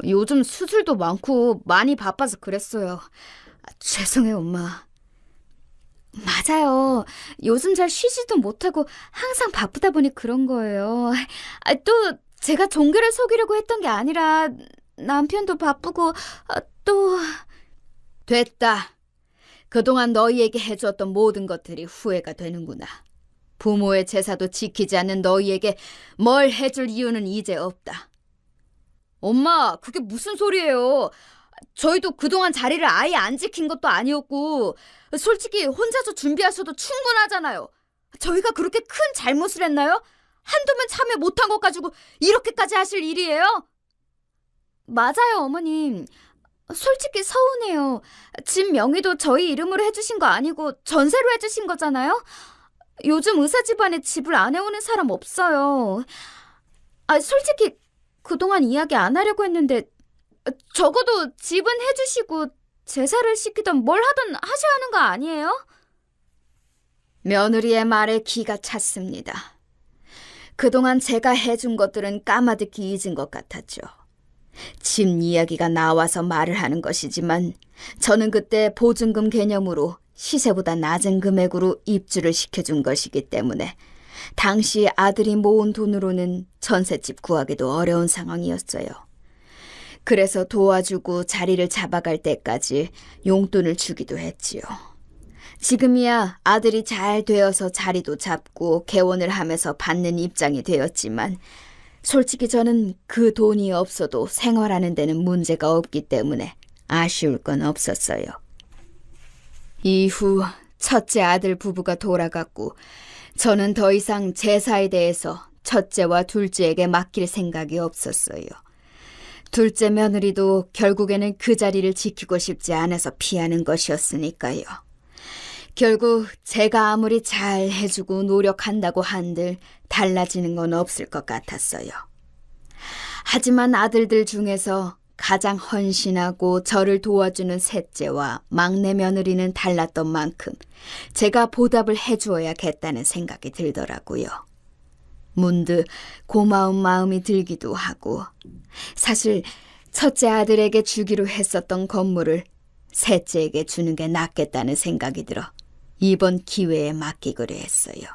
요즘 수술도 많고 많이 바빠서 그랬어요. 죄송해요, 엄마. 맞아요. 요즘 잘 쉬지도 못하고 항상 바쁘다 보니 그런 거예요. 또 제가 종교를 속이려고 했던 게 아니라 남편도 바쁘고 또... 됐다. 그동안 너희에게 해주었던 모든 것들이 후회가 되는구나. 부모의 제사도 지키지 않는 너희에게 뭘 해줄 이유는 이제 없다. 엄마, 그게 무슨 소리예요? 저희도 그동안 자리를 아예 안 지킨 것도 아니었고 솔직히 혼자서 준비하셔도 충분하잖아요. 저희가 그렇게 큰 잘못을 했나요? 한두번 참여 못한 것 가지고 이렇게까지 하실 일이에요? 맞아요, 어머님. 솔직히 서운해요. 집 명의도 저희 이름으로 해주신 거 아니고 전세로 해주신 거잖아요? 요즘 의사 집안에 집을 안 해오는 사람 없어요. 솔직히 그동안 이야기 안 하려고 했는데 적어도 집은 해주시고 제사를 시키던 뭘 하든 하셔야 하는 거 아니에요? 며느리의 말에 기가 찼습니다. 그동안 제가 해준 것들은 까마득히 잊은 것 같았죠. 집 이야기가 나와서 말을 하는 것이지만 저는 그때 보증금 개념으로 시세보다 낮은 금액으로 입주를 시켜준 것이기 때문에 당시 아들이 모은 돈으로는 전셋집 구하기도 어려운 상황이었어요. 그래서 도와주고 자리를 잡아갈 때까지 용돈을 주기도 했지요. 지금이야 아들이 잘 되어서 자리도 잡고 개원을 하면서 받는 입장이 되었지만 솔직히 저는 그 돈이 없어도 생활하는 데는 문제가 없기 때문에 아쉬울 건 없었어요. 이후 첫째 아들 부부가 돌아갔고 저는 더 이상 제사에 대해서 첫째와 둘째에게 맡길 생각이 없었어요. 둘째 며느리도 결국에는 그 자리를 지키고 싶지 않아서 피하는 것이었으니까요. 결국 제가 아무리 잘 해주고 노력한다고 한들 달라지는 건 없을 것 같았어요. 하지만 아들들 중에서 가장 헌신하고 저를 도와주는 셋째와 막내 며느리는 달랐던 만큼 제가 보답을 해주어야겠다는 생각이 들더라고요. 문득 고마운 마음이 들기도 하고, 사실 첫째 아들에게 주기로 했었던 건물을 셋째에게 주는 게 낫겠다는 생각이 들어 이번 기회에 맡기기로 했어요.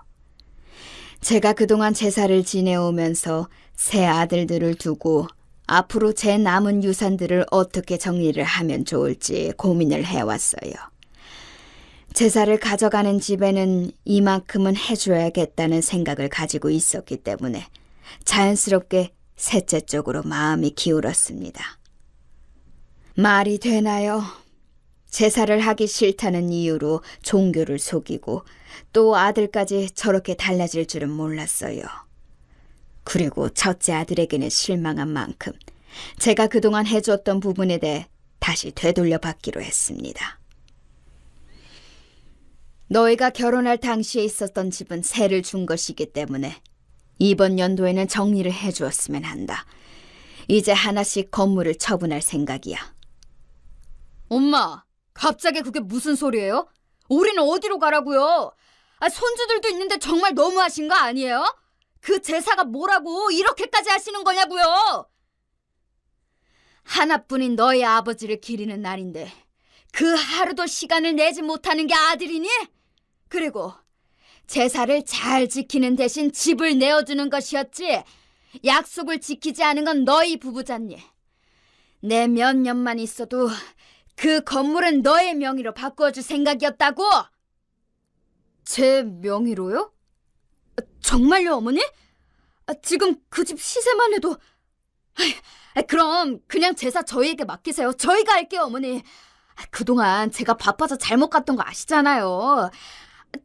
제가 그동안 제사를 지내오면서 새 아들들을 두고 앞으로 제 남은 유산들을 어떻게 정리를 하면 좋을지 고민을 해왔어요. 제사를 가져가는 집에는 이만큼은 해줘야겠다는 생각을 가지고 있었기 때문에 자연스럽게 셋째 쪽으로 마음이 기울었습니다. 말이 되나요? 제사를 하기 싫다는 이유로 종교를 속이고 또 아들까지 저렇게 달라질 줄은 몰랐어요. 그리고 첫째 아들에게는 실망한 만큼 제가 그동안 해줬던 부분에 대해 다시 되돌려 받기로 했습니다. 너희가 결혼할 당시에 있었던 집은 세를 준 것이기 때문에 이번 연도에는 정리를 해주었으면 한다. 이제 하나씩 건물을 처분할 생각이야. 엄마, 갑자기 그게 무슨 소리예요? 우리는 어디로 가라고요? 손주들도 있는데 정말 너무하신 거 아니에요? 그 제사가 뭐라고 이렇게까지 하시는 거냐고요? 하나뿐인 너희 아버지를 기리는 날인데 그 하루도 시간을 내지 못하는 게 아들이니? 그리고 제사를 잘 지키는 대신 집을 내어주는 것이었지 약속을 지키지 않은 건 너희 부부잖니. 내 몇 년만 있어도 그 건물은 너의 명의로 바꾸어줄 생각이었다고. 제 명의로요? 정말요, 어머니? 지금 그 집 시세만 해도... 그럼 그냥 제사 저희에게 맡기세요. 저희가 할게요, 어머니. 그동안 제가 바빠서 잘못 갔던 거 아시잖아요.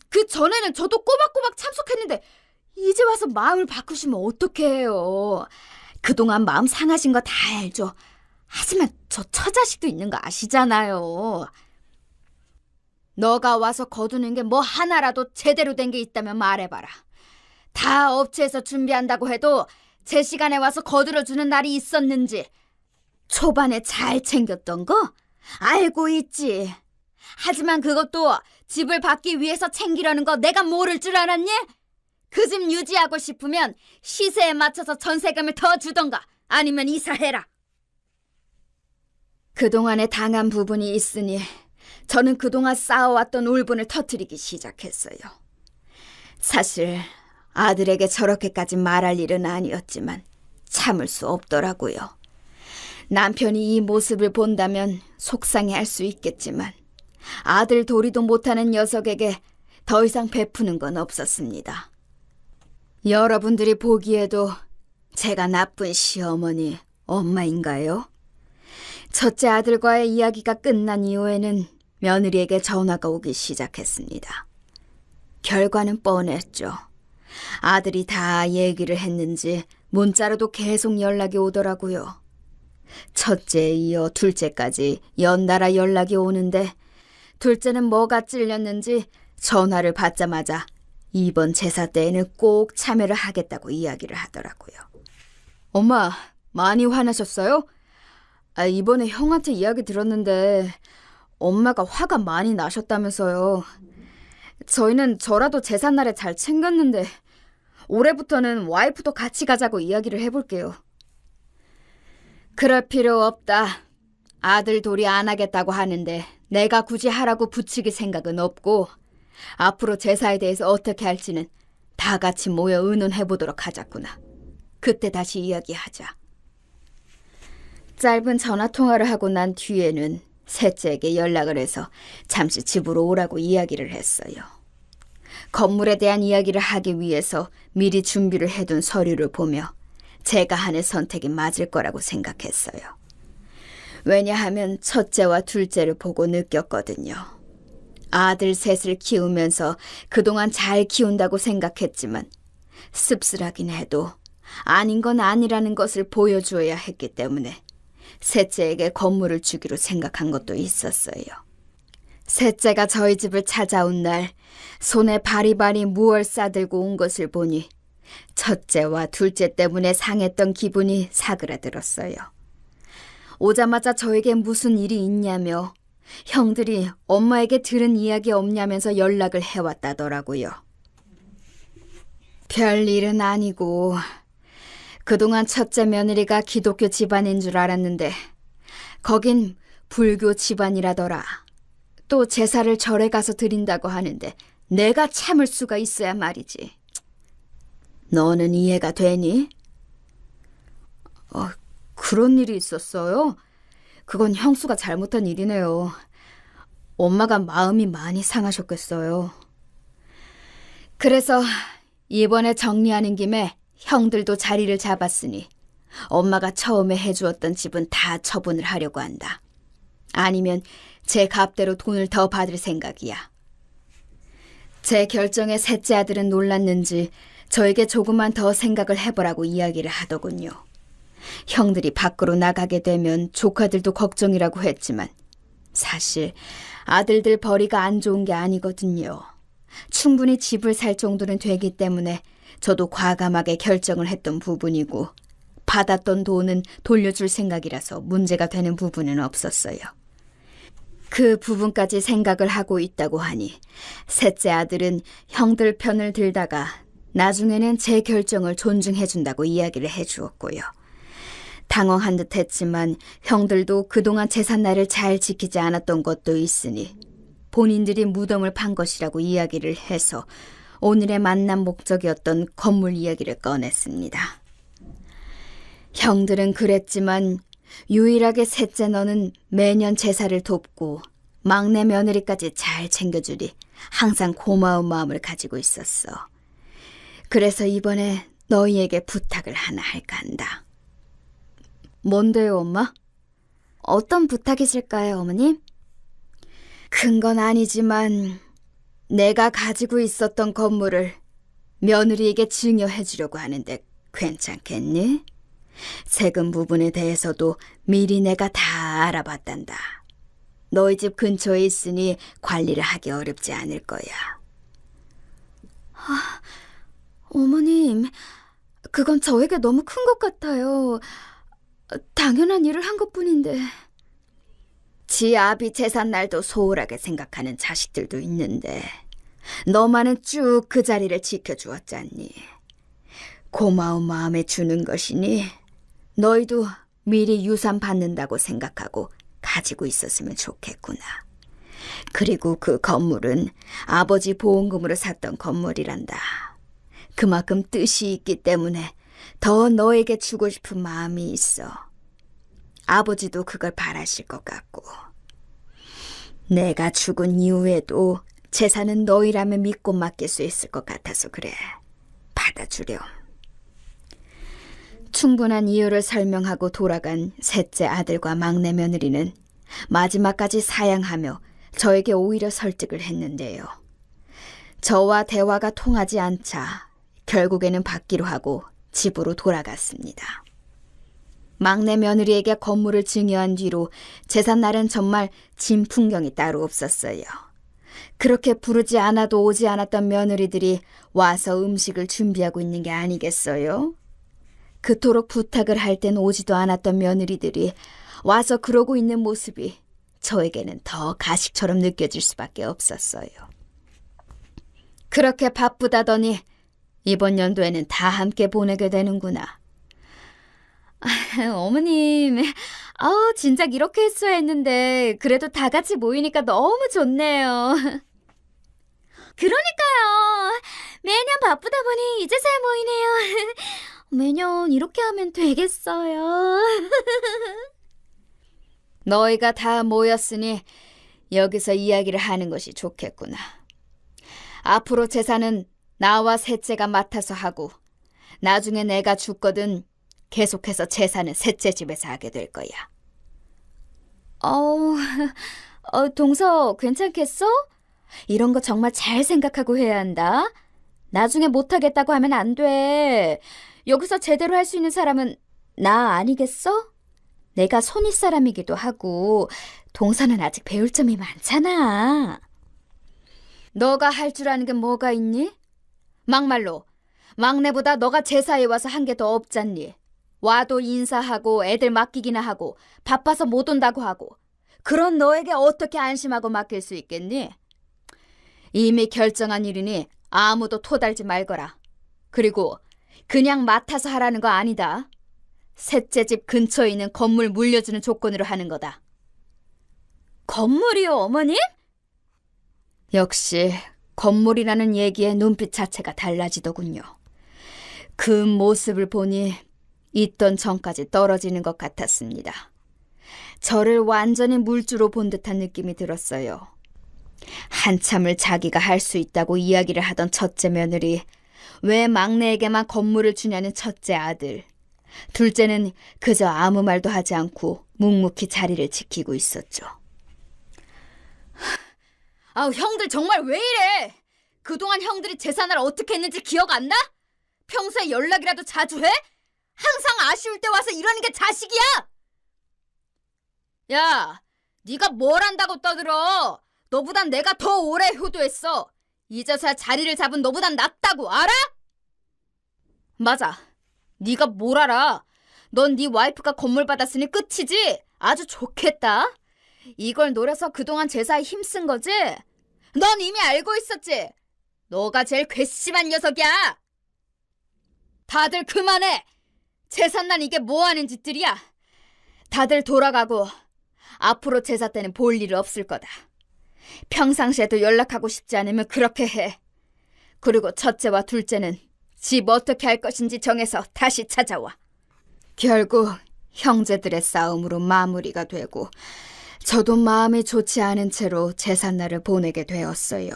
그 전에는 저도 꼬박꼬박 참석했는데 이제 와서 마음을 바꾸시면 어떡해요. 그동안 마음 상하신 거 다 알죠. 하지만 저 처자식도 있는 거 아시잖아요. 너가 와서 거두는 게 뭐 하나라도 제대로 된 게 있다면 말해봐라. 다 업체에서 준비한다고 해도 제 시간에 와서 거들어주는 날이 있었는지 초반에 잘 챙겼던 거 알고 있지. 하지만 그것도 집을 받기 위해서 챙기려는 거 내가 모를 줄 알았니? 그 집 유지하고 싶으면 시세에 맞춰서 전세금을 더 주던가 아니면 이사해라. 그동안에 당한 부분이 있으니 저는 그동안 쌓아왔던 울분을 터뜨리기 시작했어요. 사실 아들에게 저렇게까지 말할 일은 아니었지만 참을 수 없더라고요. 남편이 이 모습을 본다면 속상해할 수 있겠지만 아들 도리도 못하는 녀석에게 더 이상 베푸는 건 없었습니다. 여러분들이 보기에도 제가 나쁜 시어머니, 엄마인가요? 첫째 아들과의 이야기가 끝난 이후에는 며느리에게 전화가 오기 시작했습니다. 결과는 뻔했죠. 아들이 다 얘기를 했는지 문자로도 계속 연락이 오더라고요. 첫째에 이어 둘째까지 연달아 연락이 오는데 둘째는 뭐가 찔렸는지 전화를 받자마자 이번 제사 때에는 꼭 참여를 하겠다고 이야기를 하더라고요. 엄마, 많이 화나셨어요? 이번에 형한테 이야기 들었는데 엄마가 화가 많이 나셨다면서요. 저희는 저라도 제삿날에 잘 챙겼는데 올해부터는 와이프도 같이 가자고 이야기를 해볼게요. 그럴 필요 없다. 아들 도리 안 하겠다고 하는데 내가 굳이 하라고 붙이길 생각은 없고 앞으로 제사에 대해서 어떻게 할지는 다 같이 모여 의논해보도록 하자꾸나. 그때 다시 이야기하자. 짧은 전화통화를 하고 난 뒤에는 셋째에게 연락을 해서 잠시 집으로 오라고 이야기를 했어요. 건물에 대한 이야기를 하기 위해서 미리 준비를 해둔 서류를 보며 제가 하는 선택이 맞을 거라고 생각했어요. 왜냐하면 첫째와 둘째를 보고 느꼈거든요. 아들 셋을 키우면서 그동안 잘 키운다고 생각했지만 씁쓸하긴 해도 아닌 건 아니라는 것을 보여주어야 했기 때문에 셋째에게 건물을 주기로 생각한 것도 있었어요. 셋째가 저희 집을 찾아온 날 손에 바리바리 무얼 싸들고 온 것을 보니 첫째와 둘째 때문에 상했던 기분이 사그라들었어요. 오자마자 저에게 무슨 일이 있냐며 형들이 엄마에게 들은 이야기 없냐면서 연락을 해왔다더라고요. 별일은 아니고 그동안 첫째 며느리가 기독교 집안인 줄 알았는데 거긴 불교 집안이라더라. 또 제사를 절에 가서 드린다고 하는데 내가 참을 수가 있어야 말이지. 너는 이해가 되니? 그런 일이 있었어요? 그건 형수가 잘못한 일이네요. 엄마가 마음이 많이 상하셨겠어요. 그래서 이번에 정리하는 김에 형들도 자리를 잡았으니 엄마가 처음에 해주었던 집은 다 처분을 하려고 한다. 아니면 제 값대로 돈을 더 받을 생각이야. 제 결정에 셋째 아들은 놀랐는지 저에게 조금만 더 생각을 해보라고 이야기를 하더군요. 형들이 밖으로 나가게 되면 조카들도 걱정이라고 했지만 사실 아들들 벌이가 안 좋은 게 아니거든요. 충분히 집을 살 정도는 되기 때문에 저도 과감하게 결정을 했던 부분이고 받았던 돈은 돌려줄 생각이라서 문제가 되는 부분은 없었어요. 그 부분까지 생각을 하고 있다고 하니 셋째 아들은 형들 편을 들다가 나중에는 제 결정을 존중해준다고 이야기를 해주었고요. 당황한 듯 했지만 형들도 그동안 제삿날을 잘 지키지 않았던 것도 있으니 본인들이 무덤을 판 것이라고 이야기를 해서 오늘의 만남 목적이었던 건물 이야기를 꺼냈습니다. 형들은 그랬지만 유일하게 셋째 너는 매년 제사를 돕고 막내 며느리까지 잘 챙겨주니 항상 고마운 마음을 가지고 있었어. 그래서 이번에 너희에게 부탁을 하나 할까 한다. 뭔데요, 엄마? 어떤 부탁이실까요, 어머님? 큰 건 아니지만 내가 가지고 있었던 건물을 며느리에게 증여해 주려고 하는데 괜찮겠니? 세금 부분에 대해서도 미리 내가 다 알아봤단다. 너희 집 근처에 있으니 관리를 하기 어렵지 않을 거야. 어머님, 그건 저에게 너무 큰 것 같아요. 당연한 일을 한 것뿐인데. 지 아비 제삿날도 소홀하게 생각하는 자식들도 있는데 너만은 쭉 그 자리를 지켜주었잖니. 고마운 마음에 주는 것이니 너희도 미리 유산 받는다고 생각하고 가지고 있었으면 좋겠구나. 그리고 그 건물은 아버지 보험금으로 샀던 건물이란다. 그만큼 뜻이 있기 때문에 더 너에게 주고 싶은 마음이 있어. 아버지도 그걸 바라실 것 같고. 내가 죽은 이후에도 재산은 너희라면 믿고 맡길 수 있을 것 같아서 그래. 받아주렴. 충분한 이유를 설명하고 돌아간 셋째 아들과 막내 며느리는 마지막까지 사양하며 저에게 오히려 설득을 했는데요. 저와 대화가 통하지 않자 결국에는 받기로 하고 집으로 돌아갔습니다. 막내 며느리에게 건물을 증여한 뒤로 제삿날은 정말 진풍경이 따로 없었어요. 그렇게 부르지 않아도 오지 않았던 며느리들이 와서 음식을 준비하고 있는 게 아니겠어요? 그토록 부탁을 할 땐 오지도 않았던 며느리들이 와서 그러고 있는 모습이 저에게는 더 가식처럼 느껴질 수밖에 없었어요. 그렇게 바쁘다더니 이번 연도에는 다 함께 보내게 되는구나. 어머님, 진작 이렇게 했어야 했는데 그래도 다 같이 모이니까 너무 좋네요. 그러니까요. 매년 바쁘다 보니 이제서야 모이네요. 매년 이렇게 하면 되겠어요. 너희가 다 모였으니 여기서 이야기를 하는 것이 좋겠구나. 앞으로 제사는 나와 셋째가 맡아서 하고 나중에 내가 죽거든 계속해서 제사는 셋째 집에서 하게 될 거야. 동서 괜찮겠어? 이런 거 정말 잘 생각하고 해야 한다. 나중에 못하겠다고 하면 안 돼. 여기서 제대로 할 수 있는 사람은 나 아니겠어? 내가 손윗사람이기도 하고 동서는 아직 배울 점이 많잖아. 너가 할 줄 아는 게 뭐가 있니? 막말로 막내보다 너가 제사에 와서 한 게 더 없잖니. 와도 인사하고 애들 맡기기나 하고 바빠서 못 온다고 하고 그런 너에게 어떻게 안심하고 맡길 수 있겠니? 이미 결정한 일이니 아무도 토달지 말거라. 그리고 그냥 맡아서 하라는 거 아니다. 셋째 집 근처에 있는 건물 물려주는 조건으로 하는 거다. 건물이요, 어머님? 역시 건물이라는 얘기의 눈빛 자체가 달라지더군요. 그 모습을 보니 있던 전까지 떨어지는 것 같았습니다. 저를 완전히 물주로 본 듯한 느낌이 들었어요. 한참을 자기가 할 수 있다고 이야기를 하던 첫째 며느리, 왜 막내에게만 건물을 주냐는 첫째 아들, 둘째는 그저 아무 말도 하지 않고 묵묵히 자리를 지키고 있었죠. 아우, 형들 정말 왜 이래? 그동안 형들이 제사날 어떻게 했는지 기억 안 나? 평소에 연락이라도 자주 해? 항상 아쉬울 때 와서 이러는 게 자식이야! 야, 네가 뭘 안다고 떠들어? 너보단 내가 더 오래 효도했어. 이제서야 자리를 잡은 너보단 낫다고, 알아? 맞아. 네가 뭘 알아? 넌 네 와이프가 건물 받았으니 끝이지? 아주 좋겠다. 이걸 노려서 그동안 제사에 힘쓴 거지? 넌 이미 알고 있었지? 너가 제일 괘씸한 녀석이야. 다들 그만해. 제삿날 이게 뭐하는 짓들이야. 다들 돌아가고 앞으로 제사 때는 볼 일 없을 거다. 평상시에도 연락하고 싶지 않으면 그렇게 해. 그리고 첫째와 둘째는 집 어떻게 할 것인지 정해서 다시 찾아와. 결국 형제들의 싸움으로 마무리가 되고 저도 마음이 좋지 않은 채로 제삿날을 보내게 되었어요.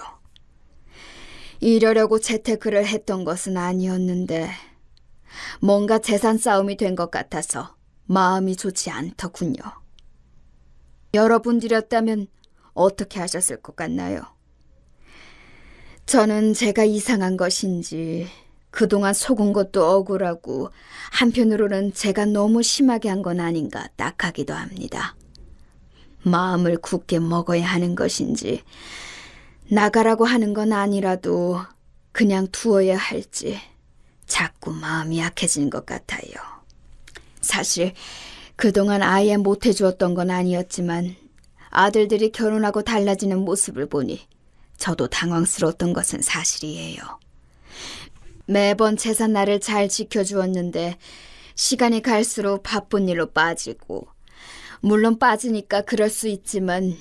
이러려고 재테크를 했던 것은 아니었는데 뭔가 재산 싸움이 된 것 같아서 마음이 좋지 않더군요. 여러분들이었다면 어떻게 하셨을 것 같나요? 저는 제가 이상한 것인지 그동안 속은 것도 억울하고 한편으로는 제가 너무 심하게 한 건 아닌가 딱하기도 합니다. 마음을 굳게 먹어야 하는 것인지 나가라고 하는 건 아니라도 그냥 두어야 할지 자꾸 마음이 약해지는 것 같아요. 사실 그동안 아예 못해주었던 건 아니었지만 아들들이 결혼하고 달라지는 모습을 보니 저도 당황스러웠던 것은 사실이에요. 매번 제삿날을 잘 지켜주었는데 시간이 갈수록 바쁜 일로 빠지고, 물론 빠지니까 그럴 수 있지만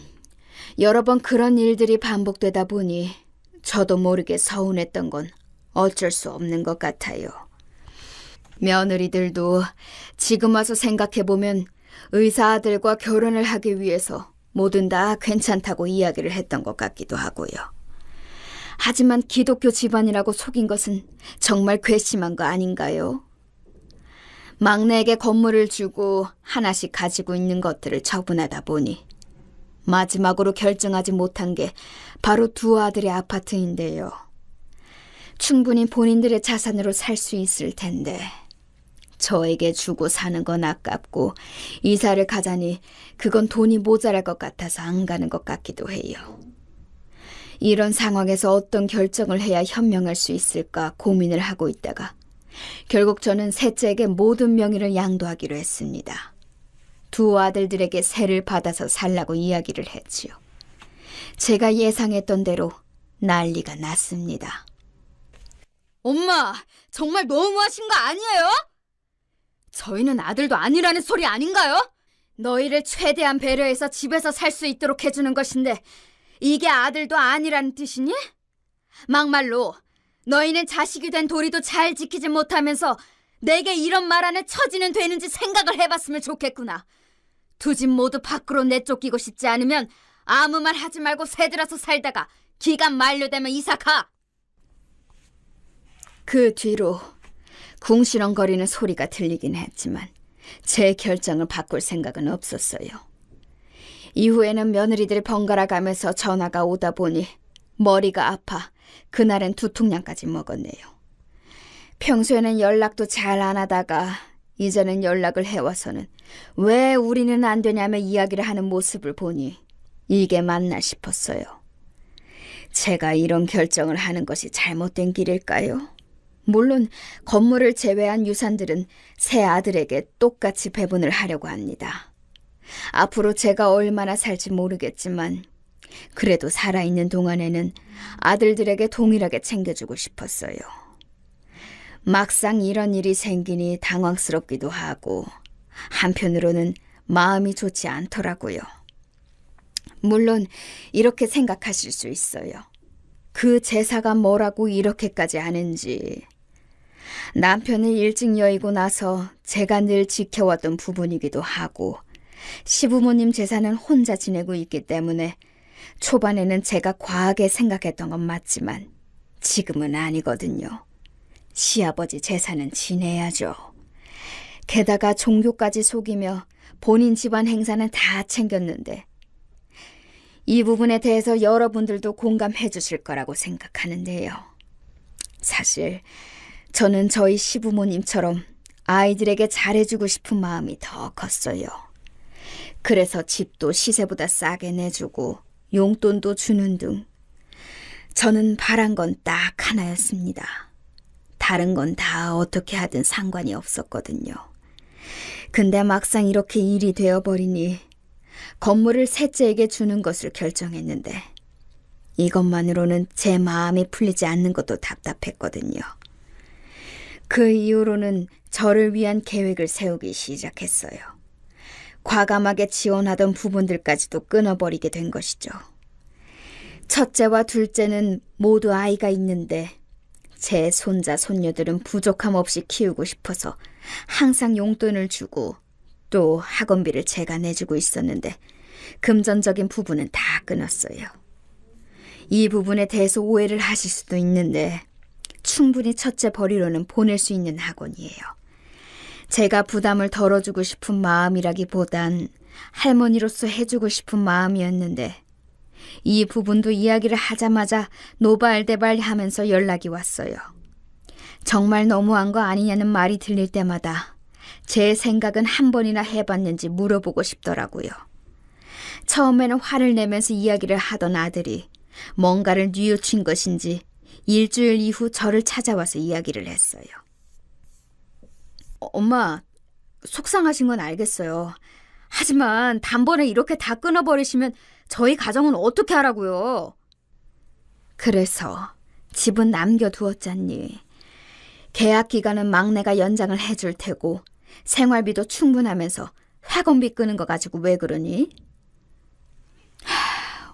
여러 번 그런 일들이 반복되다 보니 저도 모르게 서운했던 건 어쩔 수 없는 것 같아요. 며느리들도 지금 와서 생각해보면 의사 아들과 결혼을 하기 위해서 뭐든 다 괜찮다고 이야기를 했던 것 같기도 하고요. 하지만 기독교 집안이라고 속인 것은 정말 괘씸한 거 아닌가요? 막내에게 건물을 주고 하나씩 가지고 있는 것들을 처분하다 보니 마지막으로 결정하지 못한 게 바로 두 아들의 아파트인데요. 충분히 본인들의 자산으로 살 수 있을 텐데 저에게 주고 사는 건 아깝고 이사를 가자니 그건 돈이 모자랄 것 같아서 안 가는 것 같기도 해요. 이런 상황에서 어떤 결정을 해야 현명할 수 있을까 고민을 하고 있다가 결국 저는 셋째에게 모든 명의를 양도하기로 했습니다. 두 아들들에게 세를 받아서 살라고 이야기를 했지요. 제가 예상했던 대로 난리가 났습니다. 엄마, 정말 너무하신 거 아니에요? 저희는 아들도 아니라는 소리 아닌가요? 너희를 최대한 배려해서 집에서 살 수 있도록 해주는 것인데 이게 아들도 아니라는 뜻이니? 막말로 너희는 자식이 된 도리도 잘 지키지 못하면서 내게 이런 말 안에 처지는 되는지 생각을 해봤으면 좋겠구나. 두 집 모두 밖으로 내쫓기고 싶지 않으면 아무 말 하지 말고 새들어서 살다가 기간 만료되면 이사가. 그 뒤로 궁시렁거리는 소리가 들리긴 했지만 제 결정을 바꿀 생각은 없었어요. 이후에는 며느리들이 번갈아 가면서 전화가 오다 보니 머리가 아파 그날은 두통약까지 먹었네요. 평소에는 연락도 잘 안 하다가 이제는 연락을 해와서는 왜 우리는 안 되냐며 이야기를 하는 모습을 보니 이게 맞나 싶었어요. 제가 이런 결정을 하는 것이 잘못된 길일까요? 물론 건물을 제외한 유산들은 새 아들에게 똑같이 배분을 하려고 합니다. 앞으로 제가 얼마나 살지 모르겠지만 그래도 살아있는 동안에는 아들들에게 동일하게 챙겨주고 싶었어요. 막상 이런 일이 생기니 당황스럽기도 하고 한편으로는 마음이 좋지 않더라고요. 물론 이렇게 생각하실 수 있어요. 그 제사가 뭐라고 이렇게까지 하는지. 남편을 일찍 여의고 나서 제가 늘 지켜왔던 부분이기도 하고 시부모님 제사는 혼자 지내고 있기 때문에 초반에는 제가 과하게 생각했던 건 맞지만 지금은 아니거든요. 시아버지 제사는 지내야죠. 게다가 종교까지 속이며 본인 집안 행사는 다 챙겼는데 이 부분에 대해서 여러분들도 공감해 주실 거라고 생각하는데요. 사실 저는 저희 시부모님처럼 아이들에게 잘해주고 싶은 마음이 더 컸어요. 그래서 집도 시세보다 싸게 내주고 용돈도 주는 등 저는 바란 건 딱 하나였습니다. 다른 건 다 어떻게 하든 상관이 없었거든요. 근데 막상 이렇게 일이 되어버리니 건물을 셋째에게 주는 것을 결정했는데 이것만으로는 제 마음이 풀리지 않는 것도 답답했거든요. 그 이후로는 저를 위한 계획을 세우기 시작했어요. 과감하게 지원하던 부분들까지도 끊어버리게 된 것이죠. 첫째와 둘째는 모두 아이가 있는데 제 손자, 손녀들은 부족함 없이 키우고 싶어서 항상 용돈을 주고 또 학원비를 제가 내주고 있었는데 금전적인 부분은 다 끊었어요. 이 부분에 대해서 오해를 하실 수도 있는데 충분히 첫째 벌이로는 보낼 수 있는 학원이에요. 제가 부담을 덜어주고 싶은 마음이라기보단 할머니로서 해주고 싶은 마음이었는데 이 부분도 이야기를 하자마자 노발대발 하면서 연락이 왔어요. 정말 너무한 거 아니냐는 말이 들릴 때마다 제 생각은 한 번이나 해봤는지 물어보고 싶더라고요. 처음에는 화를 내면서 이야기를 하던 아들이 뭔가를 뉘우친 것인지 일주일 이후 저를 찾아와서 이야기를 했어요. 엄마, 속상하신 건 알겠어요. 하지만 단번에 이렇게 다 끊어버리시면 저희 가정은 어떻게 하라고요? 그래서 집은 남겨두었잖니. 계약 기간은 막내가 연장을 해줄 테고 생활비도 충분하면서 학원비 끄는 거 가지고 왜 그러니?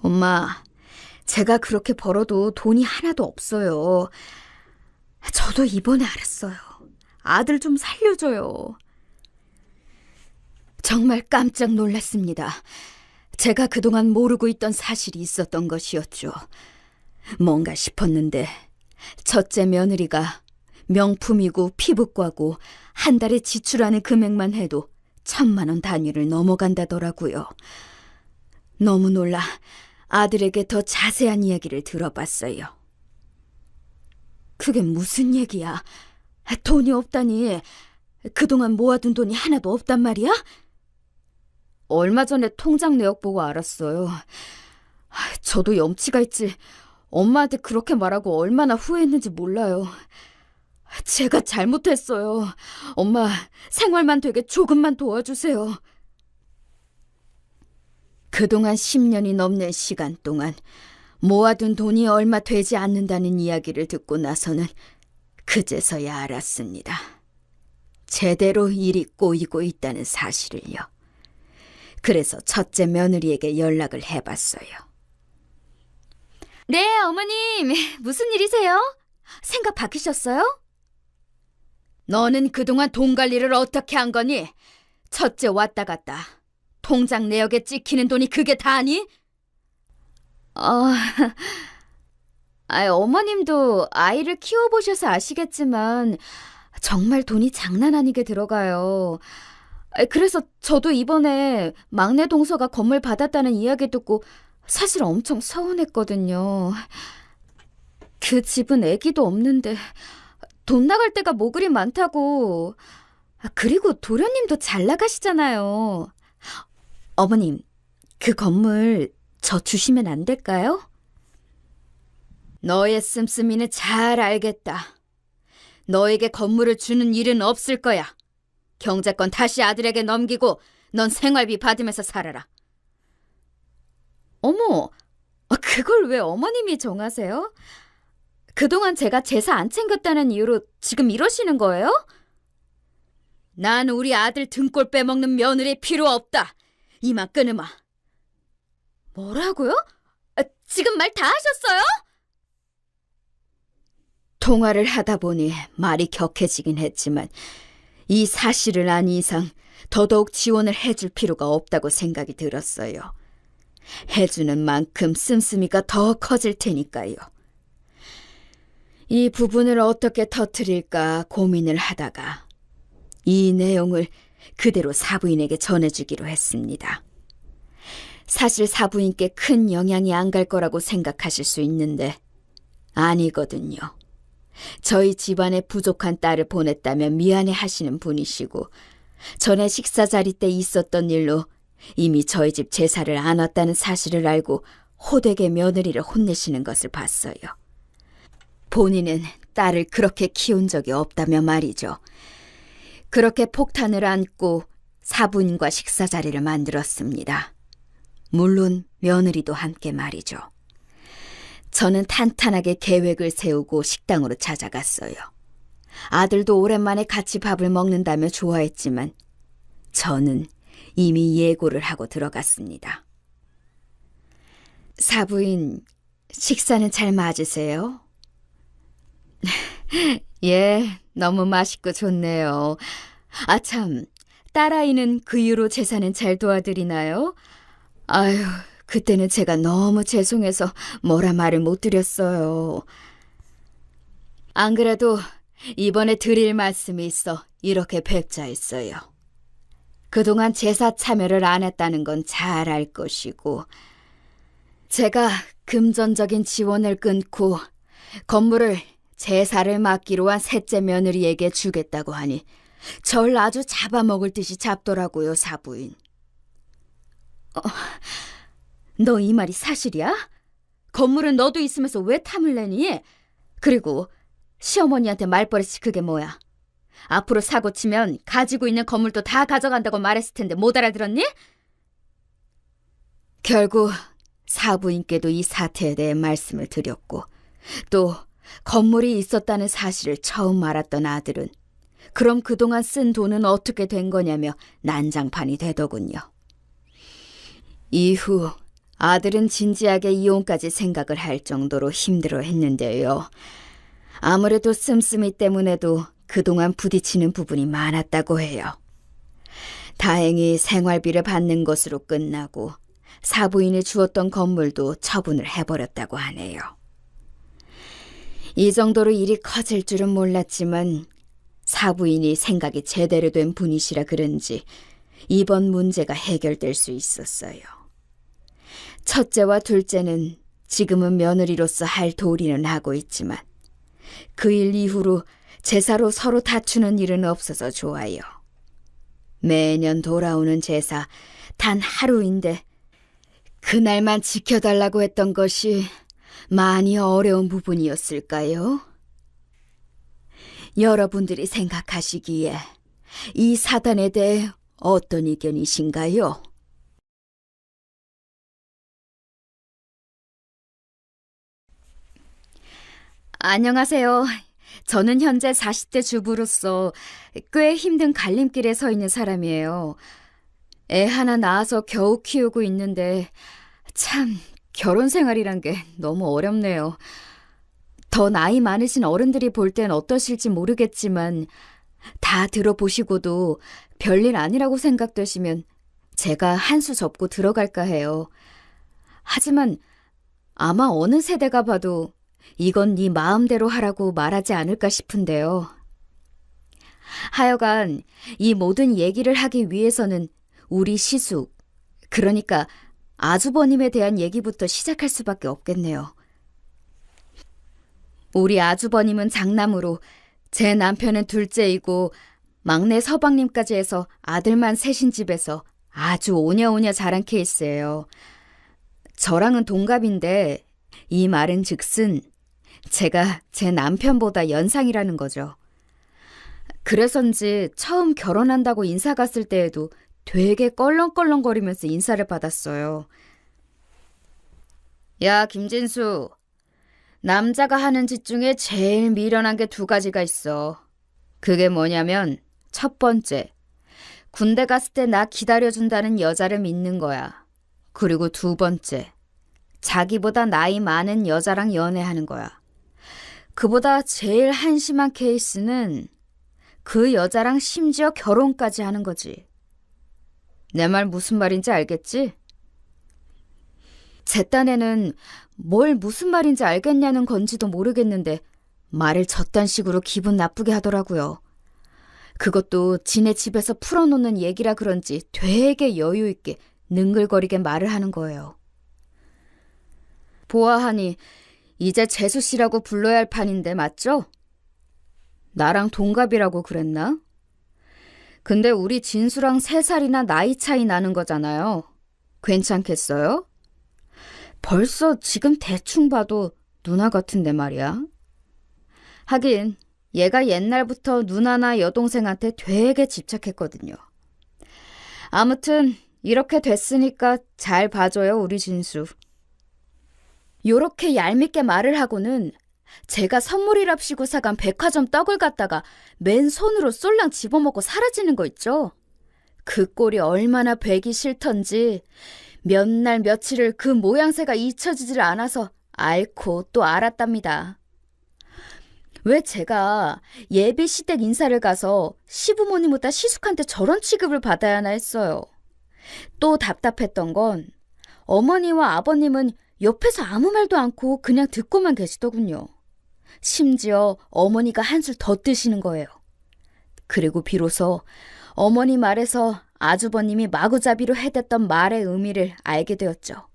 엄마, 제가 그렇게 벌어도 돈이 하나도 없어요. 저도 이번에 알았어요. 아들 좀 살려줘요. 정말 깜짝 놀랐습니다. 제가 그동안 모르고 있던 사실이 있었던 것이었죠. 뭔가 싶었는데 첫째 며느리가 명품이고 피부과고 한 달에 지출하는 금액만 해도 1,000만 원 단위를 넘어간다더라고요. 너무 놀라 아들에게 더 자세한 이야기를 들어봤어요. 그게 무슨 얘기야? 돈이 없다니. 그동안 모아둔 돈이 하나도 없단 말이야? 얼마 전에 통장 내역 보고 알았어요. 저도 염치가 있지 엄마한테 그렇게 말하고 얼마나 후회했는지 몰라요. 제가 잘못했어요. 엄마, 생활만 되게 조금만 도와주세요. 그동안 10년이 넘는 시간 동안 모아둔 돈이 얼마 되지 않는다는 이야기를 듣고 나서는 그제서야 알았습니다. 제대로 일이 꼬이고 있다는 사실을요. 그래서 첫째 며느리에게 연락을 해봤어요. 네, 어머님. 무슨 일이세요? 생각 바뀌셨어요? 너는 그동안 돈 관리를 어떻게 한 거니? 첫째 왔다 갔다 통장 내역에 찍히는 돈이 그게 다니? 어머님도 아이를 키워보셔서 아시겠지만 정말 돈이 장난 아니게 들어가요. 그래서 저도 이번에 막내 동서가 건물 받았다는 이야기 듣고 사실 엄청 서운했거든요. 그 집은 애기도 없는데 돈 나갈 때가 뭐 그리 많다고. 그리고 도련님도 잘 나가시잖아요. 어머님, 그 건물 저 주시면 안 될까요? 너의 씀씀이는 잘 알겠다. 너에게 건물을 주는 일은 없을 거야. 경제권 다시 아들에게 넘기고 넌 생활비 받으면서 살아라. 어머, 그걸 왜 어머님이 정하세요? 그동안 제가 제사 안 챙겼다는 이유로 지금 이러시는 거예요? 난 우리 아들 등골 빼먹는 며느리 필요 없다. 이만 끊으마. 뭐라고요? 지금 말 다 하셨어요? 통화를 하다 보니 말이 격해지긴 했지만 이 사실을 안 이상 더더욱 지원을 해줄 필요가 없다고 생각이 들었어요. 해주는 만큼 씀씀이가 더 커질 테니까요. 이 부분을 어떻게 터뜨릴까 고민을 하다가 이 내용을 그대로 사부인에게 전해주기로 했습니다. 사실 사부인께 큰 영향이 안 갈 거라고 생각하실 수 있는데 아니거든요. 저희 집안에 부족한 딸을 보냈다면 미안해 하시는 분이시고 전에 식사 자리 때 있었던 일로 이미 저희 집 제사를 안 왔다는 사실을 알고 호되게 며느리를 혼내시는 것을 봤어요. 본인은 딸을 그렇게 키운 적이 없다며 말이죠. 그렇게 폭탄을 안고 사부인과 식사 자리를 만들었습니다. 물론 며느리도 함께 말이죠. 저는 탄탄하게 계획을 세우고 식당으로 찾아갔어요. 아들도 오랜만에 같이 밥을 먹는다며 좋아했지만 저는 이미 예고를 하고 들어갔습니다. 사부인, 식사는 잘 맞으세요? 예, 너무 맛있고 좋네요. 아참, 딸아이는 그 이후로 제사는 잘 도와드리나요? 아유, 그때는 제가 너무 죄송해서 뭐라 말을 못 드렸어요. 안 그래도 이번에 드릴 말씀이 있어 이렇게 뵙자 했어요. 그동안 제사 참여를 안 했다는 건 잘 알 것이고 제가 금전적인 지원을 끊고 건물을 제사를 맡기로 한 셋째 며느리에게 주겠다고 하니 절 아주 잡아먹을 듯이 잡더라고요, 사부인. 너 이 말이 사실이야? 건물은 너도 있으면서 왜 탐을 내니? 그리고 시어머니한테 말버릇이 그게 뭐야? 앞으로 사고 치면 가지고 있는 건물도 다 가져간다고 말했을 텐데 못 알아들었니? 결국 사부인께도 이 사태에 대해 말씀을 드렸고 또 건물이 있었다는 사실을 처음 알았던 아들은 그럼 그동안 쓴 돈은 어떻게 된 거냐며 난장판이 되더군요. 이후 아들은 진지하게 이혼까지 생각을 할 정도로 힘들어했는데요. 아무래도 씀씀이 때문에도 그동안 부딪히는 부분이 많았다고 해요. 다행히 생활비를 받는 것으로 끝나고 사부인이 주었던 건물도 처분을 해버렸다고 하네요. 이 정도로 일이 커질 줄은 몰랐지만 사부인이 생각이 제대로 된 분이시라 그런지 이번 문제가 해결될 수 있었어요. 첫째와 둘째는 지금은 며느리로서 할 도리는 하고 있지만 그 일 이후로 제사로 서로 다투는 일은 없어서 좋아요. 매년 돌아오는 제사 단 하루인데 그날만 지켜달라고 했던 것이 많이 어려운 부분이었을까요? 여러분들이 생각하시기에 이 사단에 대해 어떤 의견이신가요? 안녕하세요. 저는 현재 40대 주부로서 꽤 힘든 갈림길에 서 있는 사람이에요. 애 하나 낳아서 겨우 키우고 있는데 참 결혼 생활이란 게 너무 어렵네요. 더 나이 많으신 어른들이 볼 땐 어떠실지 모르겠지만 다 들어보시고도 별일 아니라고 생각되시면 제가 한 수 접고 들어갈까 해요. 하지만 아마 어느 세대가 봐도 이건 네 마음대로 하라고 말하지 않을까 싶은데요. 하여간 이 모든 얘기를 하기 위해서는 우리 시숙, 그러니까 아주버님에 대한 얘기부터 시작할 수밖에 없겠네요. 우리 아주버님은 장남으로 제 남편은 둘째이고 막내 서방님까지 해서 아들만 셋인 집에서 아주 오냐오냐 자란 케이스예요. 저랑은 동갑인데 이 말은 즉슨 제가 제 남편보다 연상이라는 거죠. 그래서인지 처음 결혼한다고 인사 갔을 때에도 되게 껄렁껄렁거리면서 인사를 받았어요. 야, 김진수. 남자가 하는 짓 중에 제일 미련한 게 두 가지가 있어. 그게 뭐냐면 첫 번째, 군대 갔을 때 나 기다려준다는 여자를 믿는 거야. 그리고 두 번째, 자기보다 나이 많은 여자랑 연애하는 거야. 그보다 제일 한심한 케이스는 그 여자랑 심지어 결혼까지 하는 거지. 내 말 무슨 말인지 알겠지? 제 딴에는 뭘 무슨 말인지 알겠냐는 건지도 모르겠는데 말을 저딴 식으로 기분 나쁘게 하더라고요. 그것도 지네 집에서 풀어놓는 얘기라 그런지 되게 여유 있게 능글거리게 말을 하는 거예요. 보아하니 이제 재수 씨라고 불러야 할 판인데 맞죠? 나랑 동갑이라고 그랬나? 근데 우리 진수랑 3살이나 나이 차이 나는 거잖아요. 괜찮겠어요? 벌써 지금 대충 봐도 누나 같은데 말이야. 하긴 얘가 옛날부터 누나나 여동생한테 되게 집착했거든요. 아무튼 이렇게 됐으니까 잘 봐줘요, 우리 진수. 요렇게 얄밉게 말을 하고는 제가 선물이랍시고 사간 백화점 떡을 갖다가 맨손으로 쏠랑 집어먹고 사라지는 거 있죠? 그 꼴이 얼마나 배기 싫던지 몇 날 며칠을 그 모양새가 잊혀지질 않아서 앓고 또 알았답니다. 왜 제가 예비 시댁 인사를 가서 시부모님보다 시숙한테 저런 취급을 받아야 하나 했어요. 또 답답했던 건 어머니와 아버님은 옆에서 아무 말도 않고 그냥 듣고만 계시더군요. 심지어 어머니가 한술 더 뜨시는 거예요. 그리고 비로소 어머니 말에서 아주버님이 마구잡이로 해댔던 말의 의미를 알게 되었죠.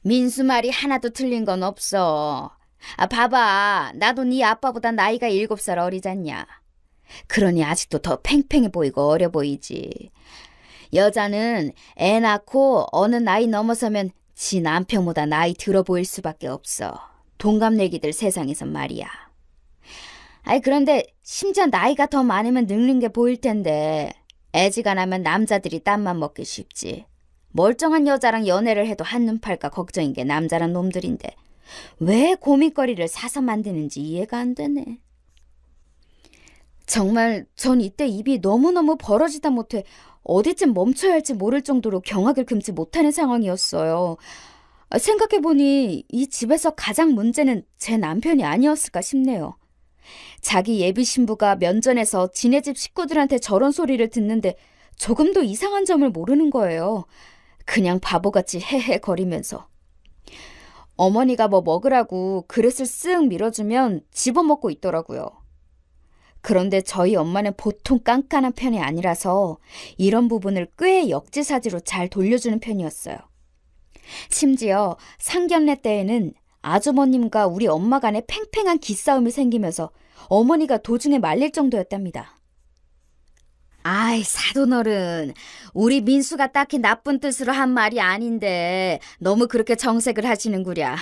민수 말이 하나도 틀린 건 없어. 봐봐. 나도 네 아빠보다 나이가 7살 어리잖냐. 그러니 아직도 더 팽팽해 보이고 어려 보이지. 여자는 애 낳고 어느 나이 넘어서면 지 남편보다 나이 들어 보일 수밖에 없어. 동갑내기들 세상에선 말이야. 그런데 심지어 나이가 더 많으면 늙는 게 보일 텐데 애지간하면 남자들이 땀만 먹기 쉽지. 멀쩡한 여자랑 연애를 해도 한눈 팔까 걱정인 게 남자란 놈들인데 왜 고민거리를 사서 만드는지 이해가 안 되네. 정말 전 이때 입이 너무너무 벌어지다 못해 어디쯤 멈춰야 할지 모를 정도로 경악을 금치 못하는 상황이었어요. 생각해보니 이 집에서 가장 문제는 제 남편이 아니었을까 싶네요. 자기 예비 신부가 면전에서 지네 집 식구들한테 저런 소리를 듣는데 조금도 이상한 점을 모르는 거예요. 그냥 바보같이 헤헤거리면서. 어머니가 뭐 먹으라고 그릇을 쓱 밀어주면 집어먹고 있더라고요. 그런데 저희 엄마는 보통 깐깐한 편이 아니라서 이런 부분을 꽤 역지사지로 잘 돌려주는 편이었어요. 심지어 상견례 때에는 아주버님과 우리 엄마 간에 팽팽한 기싸움이 생기면서 어머니가 도중에 말릴 정도였답니다. 아이, 사돈어른, 우리 민수가 딱히 나쁜 뜻으로 한 말이 아닌데 너무 그렇게 정색을 하시는구랴.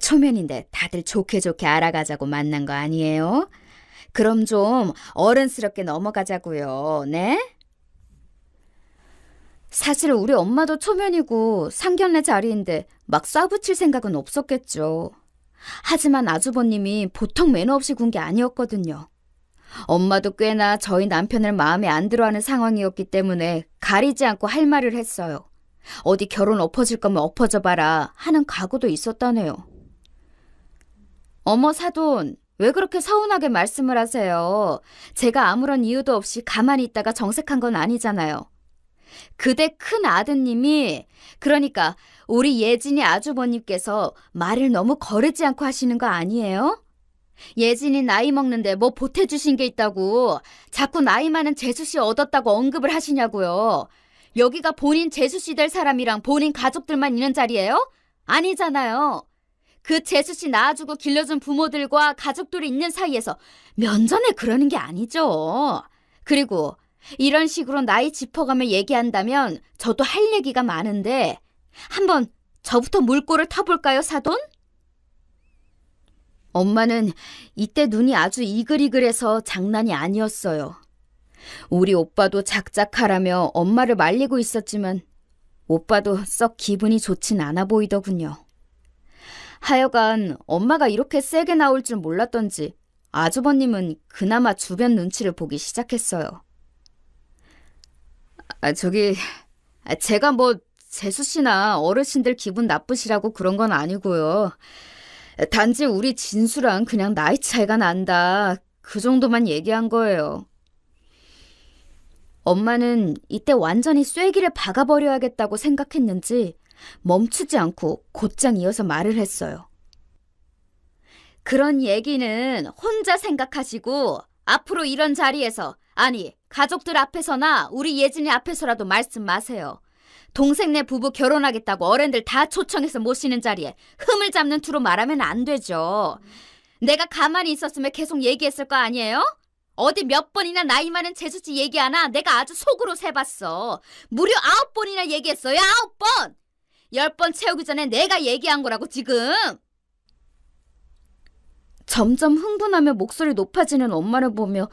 초면인데 다들 좋게 좋게 알아가자고 만난 거 아니에요? 그럼 좀 어른스럽게 넘어가자고요, 네? 사실 우리 엄마도 초면이고 상견례 자리인데 막 쏴붙일 생각은 없었겠죠. 하지만 아주버님이 보통 매너 없이 군 게 아니었거든요. 엄마도 꽤나 저희 남편을 마음에 안 들어하는 상황이었기 때문에 가리지 않고 할 말을 했어요. 어디 결혼 엎어질 거면 엎어져 봐라 하는 각오도 있었다네요. 어머 사돈, 왜 그렇게 서운하게 말씀을 하세요? 제가 아무런 이유도 없이 가만히 있다가 정색한 건 아니잖아요. 그대 큰 아드님이, 그러니까 우리 예진이 아주버님께서 말을 너무 거르지 않고 하시는 거 아니에요? 예진이 나이 먹는데 뭐 보태주신 게 있다고 자꾸 나이 많은 재수씨 얻었다고 언급을 하시냐고요. 여기가 본인 재수씨 될 사람이랑 본인 가족들만 있는 자리예요? 아니잖아요. 그 재수 씨 낳아주고 길러준 부모들과 가족들이 있는 사이에서 면전에 그러는 게 아니죠. 그리고 이런 식으로 나이 짚어가며 얘기한다면 저도 할 얘기가 많은데 한번 저부터 물꼬를 터볼까요, 사돈? 엄마는 이때 눈이 아주 이글이글해서 장난이 아니었어요. 우리 오빠도 작작하라며 엄마를 말리고 있었지만 오빠도 썩 기분이 좋진 않아 보이더군요. 하여간 엄마가 이렇게 세게 나올 줄 몰랐던지 아주버님은 그나마 주변 눈치를 보기 시작했어요. 제가 뭐 재수 씨나 어르신들 기분 나쁘시라고 그런 건 아니고요. 단지 우리 진수랑 그냥 나이 차이가 난다. 그 정도만 얘기한 거예요. 엄마는 이때 완전히 쐐기를 박아버려야겠다고 생각했는지 멈추지 않고 곧장 이어서 말을 했어요. 그런 얘기는 혼자 생각하시고 앞으로 이런 자리에서, 아니 가족들 앞에서나 우리 예진이 앞에서라도 말씀 마세요. 동생네 부부 결혼하겠다고 어른들 다 초청해서 모시는 자리에 흠을 잡는 투로 말하면 안 되죠. 내가 가만히 있었으면 계속 얘기했을 거 아니에요? 어디 몇 번이나 나이 많은 재수씨 얘기하나 내가 아주 속으로 세봤어. 무려 9번이나 얘기했어요. 9번! 10번 채우기 전에 내가 얘기한 거라고 지금. 점점 흥분하며 목소리 높아지는 엄마를 보며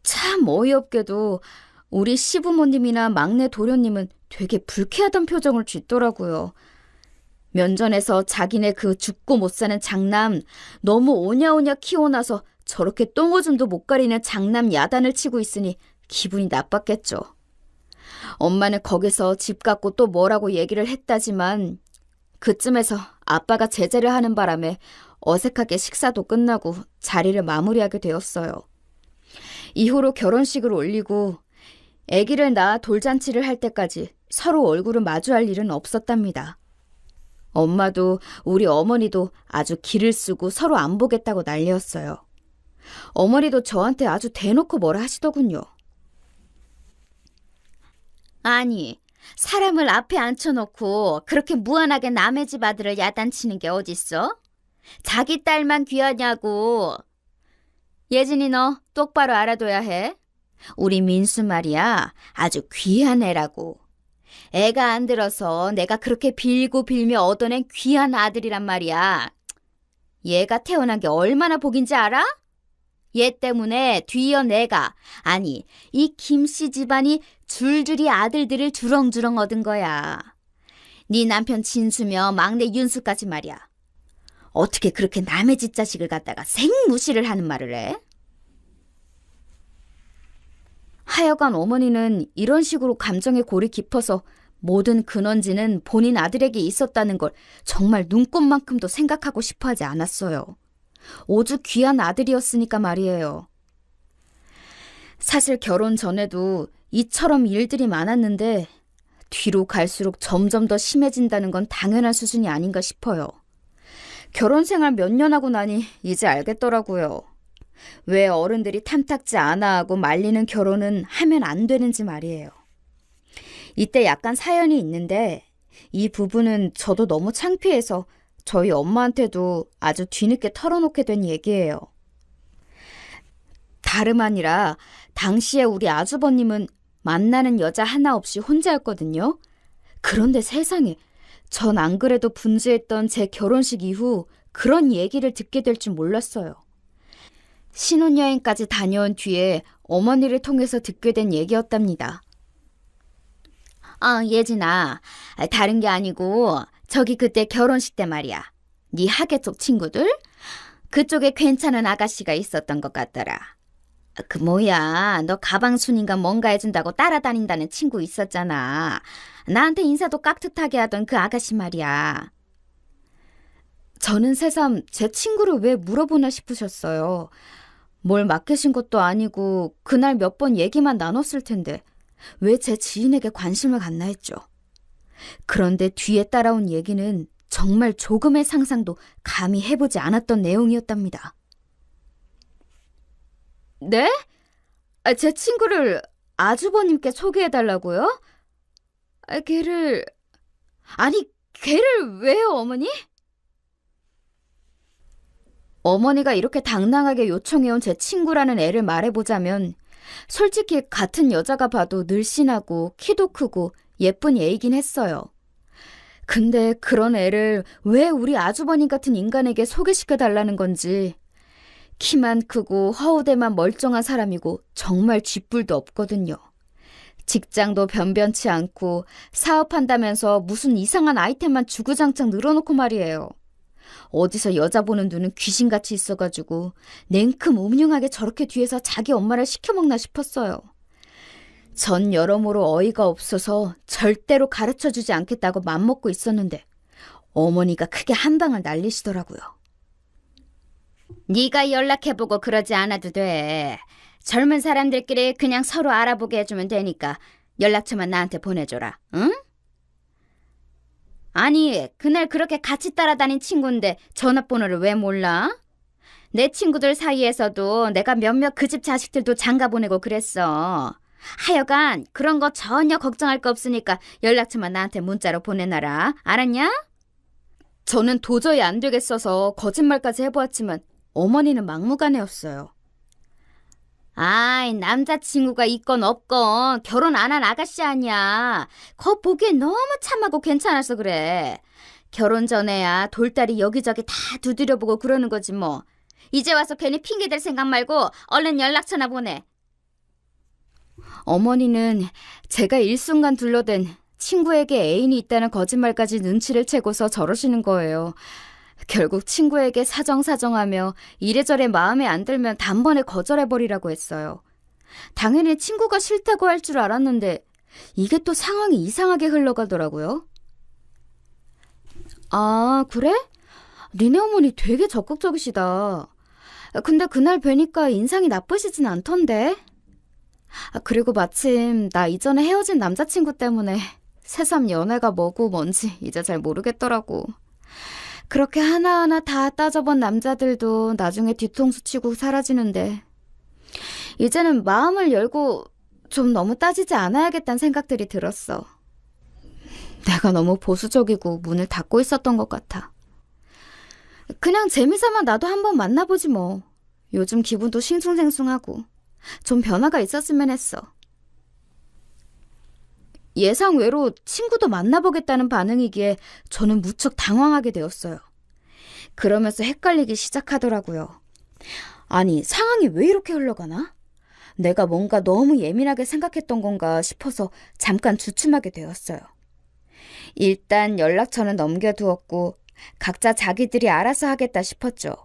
참 어이없게도 우리 시부모님이나 막내 도련님은 되게 불쾌하던 표정을 짓더라고요. 면전에서 자기네 그 죽고 못 사는 장남 너무 오냐오냐 키워놔서 저렇게 똥오줌도 못 가리는 장남 야단을 치고 있으니 기분이 나빴겠죠. 엄마는 거기서 집 갖고 또 뭐라고 얘기를 했다지만 그쯤에서 아빠가 제재를 하는 바람에 어색하게 식사도 끝나고 자리를 마무리하게 되었어요. 이후로 결혼식을 올리고 아기를 낳아 돌잔치를 할 때까지 서로 얼굴을 마주할 일은 없었답니다. 엄마도 우리 어머니도 아주 기를 쓰고 서로 안 보겠다고 난리였어요. 어머니도 저한테 아주 대놓고 뭐라 하시더군요. 아니, 사람을 앞에 앉혀놓고 그렇게 무한하게 남의 집 아들을 야단치는 게 어딨어? 자기 딸만 귀하냐고. 예진이 너 똑바로 알아둬야 해. 우리 민수 말이야 아주 귀한 애라고. 애가 안 들어서 내가 그렇게 빌고 빌며 얻어낸 귀한 아들이란 말이야. 얘가 태어난 게 얼마나 복인지 알아? 얘 때문에 뒤이어 내가, 아니 이 김씨 집안이 줄줄이 아들들을 주렁주렁 얻은 거야. 네 남편 진수며 막내 윤수까지 말이야. 어떻게 그렇게 남의 집 자식을 갖다가 생무시를 하는 말을 해? 하여간 어머니는 이런 식으로 감정의 골이 깊어서 모든 근원지는 본인 아들에게 있었다는 걸 정말 눈꼽만큼도 생각하고 싶어하지 않았어요. 오죽 귀한 아들이었으니까 말이에요. 사실 결혼 전에도 이처럼 일들이 많았는데 뒤로 갈수록 점점 더 심해진다는 건 당연한 수준이 아닌가 싶어요. 결혼 생활 몇 년 하고 나니 이제 알겠더라고요. 왜 어른들이 탐탁지 않아 하고 말리는 결혼은 하면 안 되는지 말이에요. 이때 약간 사연이 있는데 이 부분은 저도 너무 창피해서 저희 엄마한테도 아주 뒤늦게 털어놓게 된 얘기예요. 다름 아니라 당시에 우리 아주버님은 만나는 여자 하나 없이 혼자였거든요. 그런데 세상에, 전 안 그래도 분주했던 제 결혼식 이후 그런 얘기를 듣게 될 줄 몰랐어요. 신혼여행까지 다녀온 뒤에 어머니를 통해서 듣게 된 얘기였답니다. 예진아, 다른 게 아니고 저기 그때 결혼식 때 말이야. 네 하계 쪽 친구들? 그쪽에 괜찮은 아가씨가 있었던 것 같더라. 너 가방순인가 뭔가 해준다고 따라다닌다는 친구 있었잖아. 나한테 인사도 깍듯하게 하던 그 아가씨 말이야. 저는 새삼 제 친구를 왜 물어보나 싶으셨어요. 뭘 맡기신 것도 아니고 그날 몇 번 얘기만 나눴을 텐데 왜 제 지인에게 관심을 갖나 했죠. 그런데 뒤에 따라온 얘기는 정말 조금의 상상도 감히 해보지 않았던 내용이었답니다. 네? 제 친구를 아주버님께 소개해달라고요? 걔를 왜요, 어머니? 어머니가 이렇게 당당하게 요청해온 제 친구라는 애를 말해보자면 솔직히 같은 여자가 봐도 늘씬하고 키도 크고 예쁜 애이긴 했어요. 근데 그런 애를 왜 우리 아주버님 같은 인간에게 소개시켜달라는 건지. 키만 크고 허우대만 멀쩡한 사람이고 정말 쥐뿔도 없거든요. 직장도 변변치 않고 사업한다면서 무슨 이상한 아이템만 주구장창 늘어놓고 말이에요. 어디서 여자 보는 눈은 귀신같이 있어가지고 냉큼 음흉하게 저렇게 뒤에서 자기 엄마를 시켜먹나 싶었어요. 전 여러모로 어이가 없어서 절대로 가르쳐주지 않겠다고 맘먹고 있었는데 어머니가 크게 한 방을 날리시더라고요. 네가 연락해보고 그러지 않아도 돼. 젊은 사람들끼리 그냥 서로 알아보게 해주면 되니까 연락처만 나한테 보내줘라. 응? 아니, 그날 그렇게 같이 따라다닌 친구인데 전화번호를 왜 몰라? 내 친구들 사이에서도 내가 몇몇 그 집 자식들도 장가 보내고 그랬어. 하여간 그런 거 전혀 걱정할 거 없으니까 연락처만 나한테 문자로 보내놔라. 알았냐? 저는 도저히 안 되겠어서 거짓말까지 해보았지만 어머니는 막무가내였어요. 아이, 남자친구가 있건 없건 결혼 안 한 아가씨 아니야. 거 보기엔 너무 참하고 괜찮아서 그래. 결혼 전에야 돌다리 여기저기 다 두드려보고 그러는 거지 뭐. 이제 와서 괜히 핑계댈 생각 말고 얼른 연락처나 보내. 어머니는 제가 일순간 둘러댄 친구에게 애인이 있다는 거짓말까지 눈치를 채고서 저러시는 거예요. 결국 친구에게 사정사정하며 이래저래 마음에 안 들면 단번에 거절해버리라고 했어요. 당연히 친구가 싫다고 할 줄 알았는데 이게 또 상황이 이상하게 흘러가더라고요. 아, 그래? 니네 어머니 되게 적극적이시다. 근데 그날 뵈니까 인상이 나쁘시진 않던데. 그리고 마침 나 이전에 헤어진 남자친구 때문에 새삼 연애가 뭐고 뭔지 이제 잘 모르겠더라고. 그렇게 하나하나 다 따져본 남자들도 나중에 뒤통수 치고 사라지는데 이제는 마음을 열고 좀 너무 따지지 않아야겠다는 생각들이 들었어. 내가 너무 보수적이고 문을 닫고 있었던 것 같아. 그냥 재미삼아 나도 한번 만나보지 뭐. 요즘 기분도 싱숭생숭하고 좀 변화가 있었으면 했어. 예상외로 친구도 만나보겠다는 반응이기에 저는 무척 당황하게 되었어요. 그러면서 헷갈리기 시작하더라고요. 아니, 상황이 왜 이렇게 흘러가나? 내가 뭔가 너무 예민하게 생각했던 건가 싶어서 잠깐 주춤하게 되었어요. 일단 연락처는 넘겨두었고 각자 자기들이 알아서 하겠다 싶었죠.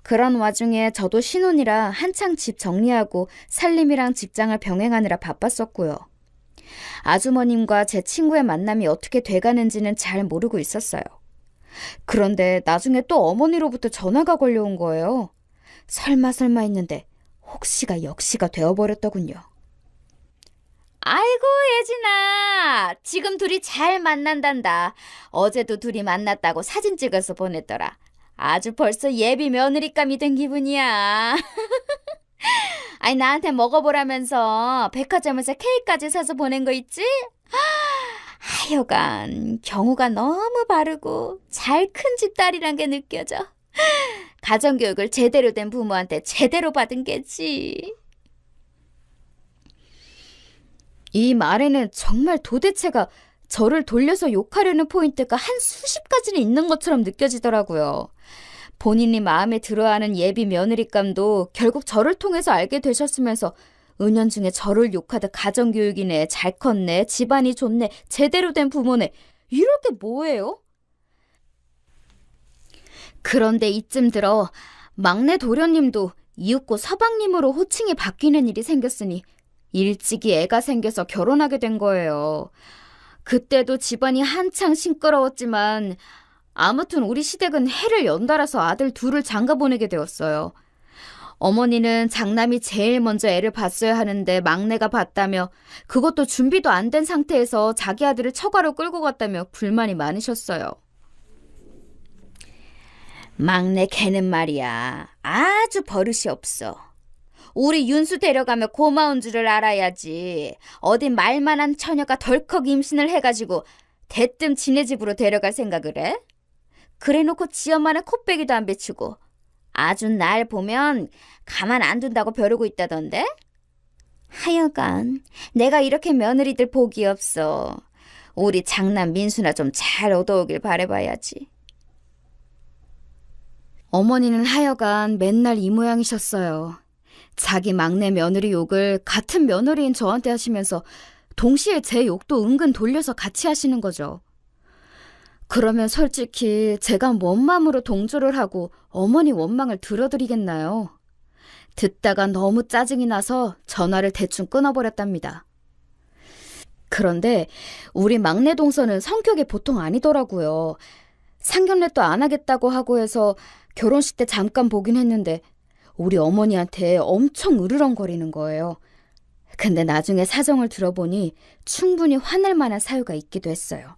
그런 와중에 저도 신혼이라 한창 집 정리하고 살림이랑 직장을 병행하느라 바빴었고요. 아주머님과 제 친구의 만남이 어떻게 돼가는지는 잘 모르고 있었어요. 그런데 나중에 또 어머니로부터 전화가 걸려온 거예요. 설마 했는데 혹시가 역시가 되어버렸더군요. 아이고, 예진아. 지금 둘이 잘 만난단다. 어제도 둘이 만났다고 사진 찍어서 보냈더라. 아주 벌써 예비 며느리감이 된 기분이야. 아니, 나한테 먹어보라면서 백화점에서 케이크까지 사서 보낸 거 있지? 하여간 경우가 너무 바르고 잘 큰 집 딸이란 게 느껴져. 가정교육을 제대로 된 부모한테 제대로 받은 게지. 이 말에는 정말 도대체가 저를 돌려서 욕하려는 포인트가 한 수십 가지는 있는 것처럼 느껴지더라고요. 본인이 마음에 들어하는 예비 며느리감도 결국 저를 통해서 알게 되셨으면서 은연중에 저를 욕하듯 가정교육이네, 잘 컸네, 집안이 좋네, 제대로 된 부모네, 이럴 게 뭐예요? 그런데 이쯤 들어 막내 도련님도 이윽고 서방님으로 호칭이 바뀌는 일이 생겼으니 일찍이 애가 생겨서 결혼하게 된 거예요. 그때도 집안이 한창 시끄러웠지만 아무튼 우리 시댁은 해를 연달아서 아들 둘을 장가 보내게 되었어요. 어머니는 장남이 제일 먼저 애를 봤어야 하는데 막내가 봤다며 그것도 준비도 안 된 상태에서 자기 아들을 처가로 끌고 갔다며 불만이 많으셨어요. 막내 걔는 말이야 아주 버릇이 없어. 우리 윤수 데려가며 고마운 줄을 알아야지. 어디 말만한 처녀가 덜컥 임신을 해가지고 대뜸 지네 집으로 데려갈 생각을 해? 그래놓고 지 엄마는 코빼기도 안 비추고 아주 날 보면 가만 안 둔다고 벼르고 있다던데? 하여간 내가 이렇게 며느리들 복이 없어. 우리 장남 민수나 좀 잘 얻어오길 바라봐야지. 어머니는 하여간 맨날 이 모양이셨어요. 자기 막내 며느리 욕을 같은 며느리인 저한테 하시면서 동시에 제 욕도 은근 돌려서 같이 하시는 거죠. 그러면 솔직히 제가 뭔 맘으로 동조를 하고 어머니 원망을 들어드리겠나요? 듣다가 너무 짜증이 나서 전화를 대충 끊어버렸답니다. 그런데 우리 막내 동서는 성격이 보통 아니더라고요. 상견례도 안 하겠다고 하고 해서 결혼식 때 잠깐 보긴 했는데 우리 어머니한테 엄청 으르렁거리는 거예요. 근데 나중에 사정을 들어보니 충분히 화낼 만한 사유가 있기도 했어요.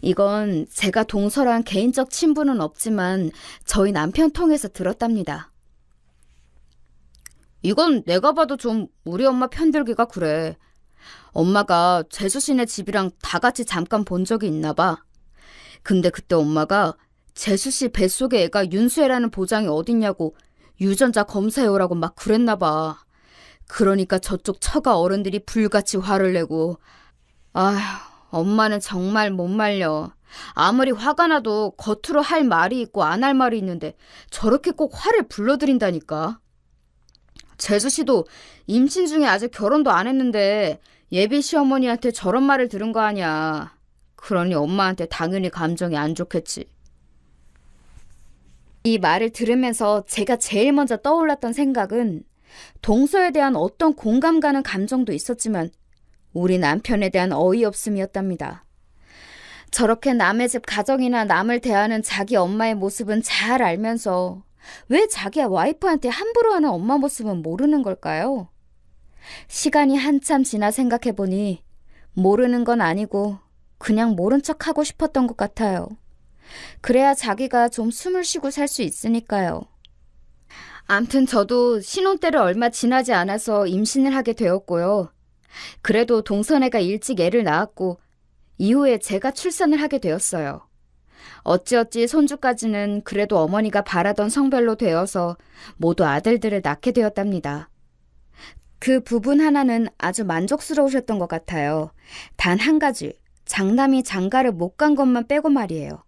이건 제가 동서랑 개인적 친분은 없지만 저희 남편 통해서 들었답니다. 이건 내가 봐도 좀 우리 엄마 편들기가 그래. 엄마가 재수씨네 집이랑 다 같이 잠깐 본 적이 있나 봐. 근데 그때 엄마가 재수씨 뱃속에 애가 윤수애라는 보장이 어딨냐고 유전자 검사해오라고 막 그랬나 봐. 그러니까 저쪽 처가 어른들이 불같이 화를 내고. 아휴, 엄마는 정말 못 말려. 아무리 화가 나도 겉으로 할 말이 있고 안 할 말이 있는데 저렇게 꼭 화를 불러들인다니까. 재수씨도 임신 중에 아직 결혼도 안 했는데 예비 시어머니한테 저런 말을 들은 거 아니야. 그러니 엄마한테 당연히 감정이 안 좋겠지. 이 말을 들으면서 제가 제일 먼저 떠올랐던 생각은 동서에 대한 어떤 공감 가는 감정도 있었지만 우리 남편에 대한 어이없음이었답니다. 저렇게 남의 집 가정이나 남을 대하는 자기 엄마의 모습은 잘 알면서 왜 자기 와이프한테 함부로 하는 엄마 모습은 모르는 걸까요? 시간이 한참 지나 생각해보니 모르는 건 아니고 그냥 모른 척 하고 싶었던 것 같아요. 그래야 자기가 좀 숨을 쉬고 살 수 있으니까요. 암튼 저도 신혼 때를 얼마 지나지 않아서 임신을 하게 되었고요. 그래도 동선애가 일찍 애를 낳았고 이후에 제가 출산을 하게 되었어요. 어찌어찌 손주까지는 그래도 어머니가 바라던 성별로 되어서 모두 아들들을 낳게 되었답니다. 그 부분 하나는 아주 만족스러우셨던 것 같아요. 단 한 가지, 장남이 장가를 못 간 것만 빼고 말이에요.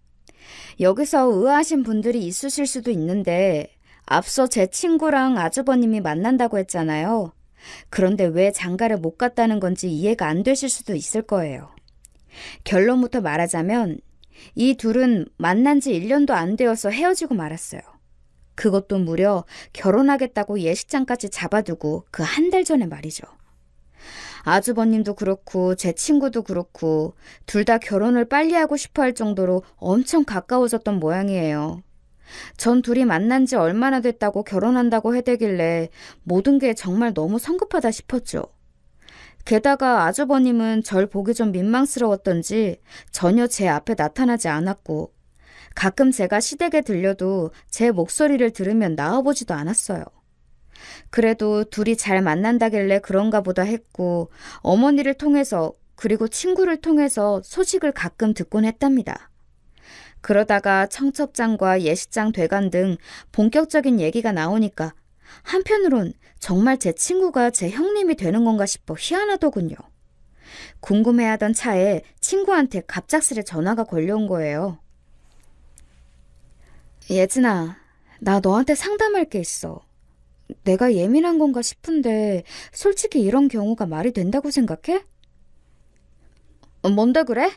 여기서 의아하신 분들이 있으실 수도 있는데 앞서 제 친구랑 아주버님이 만난다고 했잖아요. 그런데 왜 장가를 못 갔다는 건지 이해가 안 되실 수도 있을 거예요. 결론부터 말하자면 이 둘은 만난 지 1년도 안 되어서 헤어지고 말았어요. 그것도 무려 결혼하겠다고 예식장까지 잡아두고 그 한 달 전에 말이죠. 아주버님도 그렇고 제 친구도 그렇고 둘 다 결혼을 빨리 하고 싶어 할 정도로 엄청 가까워졌던 모양이에요. 전 둘이 만난 지 얼마나 됐다고 결혼한다고 해대길래 모든 게 정말 너무 성급하다 싶었죠. 게다가 아주버님은 절 보기 좀 민망스러웠던지 전혀 제 앞에 나타나지 않았고 가끔 제가 시댁에 들려도 제 목소리를 들으면 나와보지도 않았어요. 그래도 둘이 잘 만난다길래 그런가 보다 했고 어머니를 통해서 그리고 친구를 통해서 소식을 가끔 듣곤 했답니다. 그러다가 청첩장과 예식장 대관 등 본격적인 얘기가 나오니까 한편으론 정말 제 친구가 제 형님이 되는 건가 싶어 희한하더군요. 궁금해하던 차에 친구한테 갑작스레 전화가 걸려온 거예요. 예진아, 나 너한테 상담할 게 있어. 내가 예민한 건가 싶은데 솔직히 이런 경우가 말이 된다고 생각해? 뭔데 그래?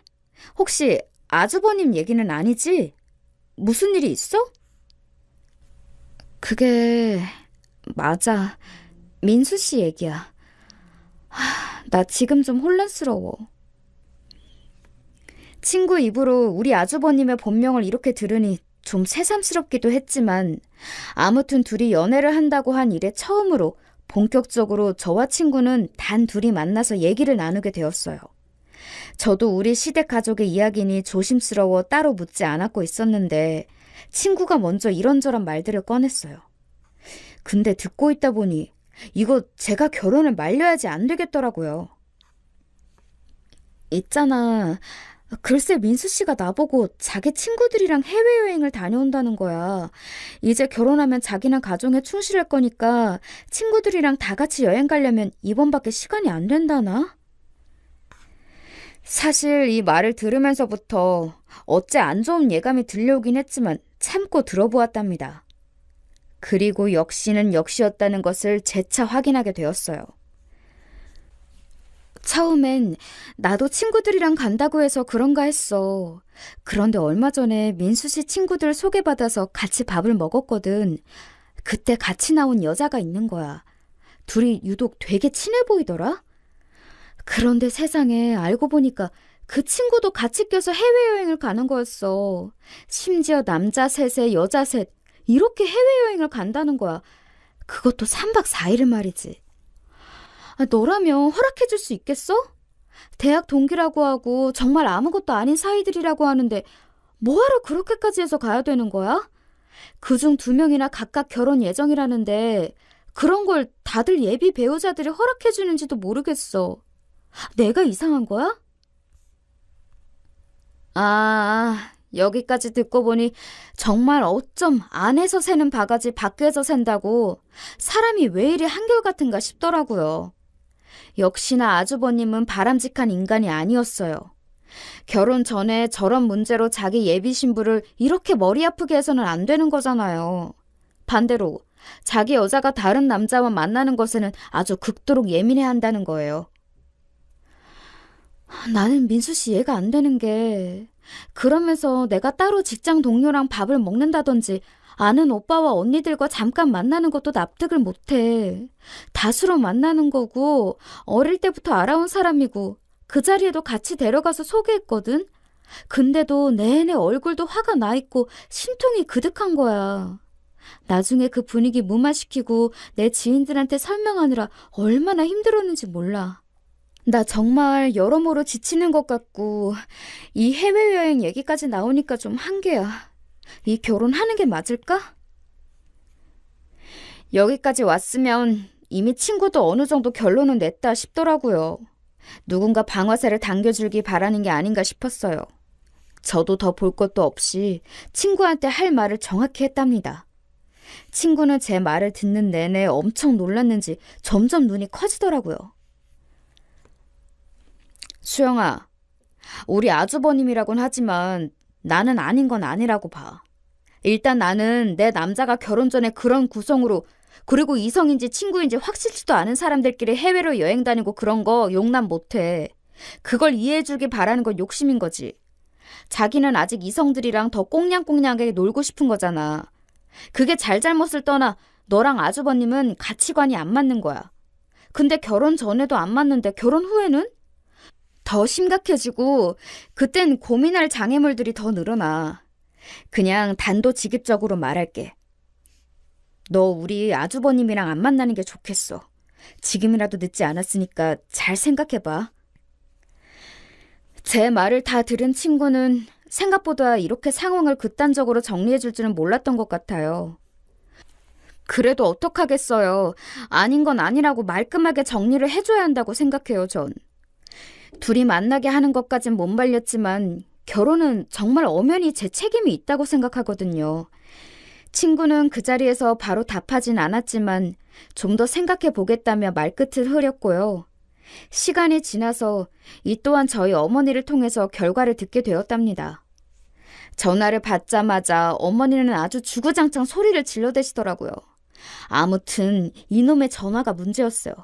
혹시 아주버님 얘기는 아니지? 무슨 일이 있어? 그게 맞아. 민수 씨 얘기야. 나 지금 좀 혼란스러워. 친구 입으로 우리 아주버님의 본명을 이렇게 들으니 좀 새삼스럽기도 했지만 아무튼 둘이 연애를 한다고 한 이래 처음으로 본격적으로 저와 친구는 단 둘이 만나서 얘기를 나누게 되었어요. 저도 우리 시댁 가족의 이야기니 조심스러워 따로 묻지 않았고 있었는데 친구가 먼저 이런저런 말들을 꺼냈어요. 근데 듣고 있다 보니 이거 제가 결혼을 말려야지 안 되겠더라고요. 있잖아. 글쎄 민수 씨가 나보고 자기 친구들이랑 해외여행을 다녀온다는 거야. 이제 결혼하면 자기는 가정에 충실할 거니까 친구들이랑 다 같이 여행 가려면 이번밖에 시간이 안 된다나? 사실 이 말을 들으면서부터 어째 안 좋은 예감이 들려오긴 했지만 참고 들어보았답니다. 그리고 역시는 역시였다는 것을 재차 확인하게 되었어요. 처음엔 나도 친구들이랑 간다고 해서 그런가 했어. 그런데 얼마 전에 민수 씨 친구들 소개받아서 같이 밥을 먹었거든. 그때 같이 나온 여자가 있는 거야. 둘이 유독 되게 친해 보이더라. 그런데 세상에 알고 보니까 그 친구도 같이 껴서 해외여행을 가는 거였어. 심지어 남자 셋에 여자 셋 이렇게 해외여행을 간다는 거야. 그것도 3박 4일을 말이지. 너라면 허락해줄 수 있겠어? 대학 동기라고 하고 정말 아무것도 아닌 사이들이라고 하는데 뭐하러 그렇게까지 해서 가야 되는 거야? 그중 2명이나 각각 결혼 예정이라는데 그런 걸 다들 예비 배우자들이 허락해주는지도 모르겠어. 내가 이상한 거야? 여기까지 듣고 보니 정말 어쩜 안에서 새는 바가지 밖에서 샌다고 사람이 왜 이리 한결같은가 싶더라고요. 역시나 아주버님은 바람직한 인간이 아니었어요. 결혼 전에 저런 문제로 자기 예비 신부를 이렇게 머리 아프게 해서는 안 되는 거잖아요. 반대로 자기 여자가 다른 남자와 만나는 것에는 아주 극도록 예민해 한다는 거예요. 나는 민수 씨 이해가 안 되는 게 그러면서 내가 따로 직장 동료랑 밥을 먹는다든지 아는 오빠와 언니들과 잠깐 만나는 것도 납득을 못해. 다수로 만나는 거고 어릴 때부터 알아온 사람이고 그 자리에도 같이 데려가서 소개했거든. 근데도 내내 얼굴도 화가 나 있고 심통이 그득한 거야. 나중에 그 분위기 무마시키고 내 지인들한테 설명하느라 얼마나 힘들었는지 몰라. 나 정말 여러모로 지치는 것 같고 이 해외여행 얘기까지 나오니까 좀 한계야. 이 결혼하는 게 맞을까? 여기까지 왔으면 이미 친구도 어느 정도 결론은 냈다 싶더라고요. 누군가 방아쇠를 당겨줄기 바라는 게 아닌가 싶었어요. 저도 더 볼 것도 없이 친구한테 할 말을 정확히 했답니다. 친구는 제 말을 듣는 내내 엄청 놀랐는지 점점 눈이 커지더라고요. 수영아, 우리 아주버님이라곤 하지만 나는 아닌 건 아니라고 봐. 일단 나는 내 남자가 결혼 전에 그런 구성으로 그리고 이성인지 친구인지 확실치도 않은 사람들끼리 해외로 여행 다니고 그런 거 용납 못해. 그걸 이해해주길 바라는 건 욕심인 거지. 자기는 아직 이성들이랑 더 꽁냥꽁냥하게 놀고 싶은 거잖아. 그게 잘잘못을 떠나 너랑 아주버님은 가치관이 안 맞는 거야. 근데 결혼 전에도 안 맞는데 결혼 후에는? 더 심각해지고 그땐 고민할 장애물들이 더 늘어나. 그냥 단도직입적으로 말할게. 너 우리 아주버님이랑 안 만나는 게 좋겠어. 지금이라도 늦지 않았으니까 잘 생각해봐. 제 말을 다 들은 친구는 생각보다 이렇게 상황을 극단적으로 정리해줄 줄은 몰랐던 것 같아요. 그래도 어떡하겠어요. 아닌 건 아니라고 말끔하게 정리를 해줘야 한다고 생각해요, 전. 둘이 만나게 하는 것까진 못 말렸지만 결혼은 정말 엄연히 제 책임이 있다고 생각하거든요. 친구는 그 자리에서 바로 답하진 않았지만 좀 더 생각해 보겠다며 말끝을 흐렸고요. 시간이 지나서 이 또한 저희 어머니를 통해서 결과를 듣게 되었답니다. 전화를 받자마자 어머니는 아주 주구장창 소리를 질러대시더라고요. 아무튼 이놈의 전화가 문제였어요.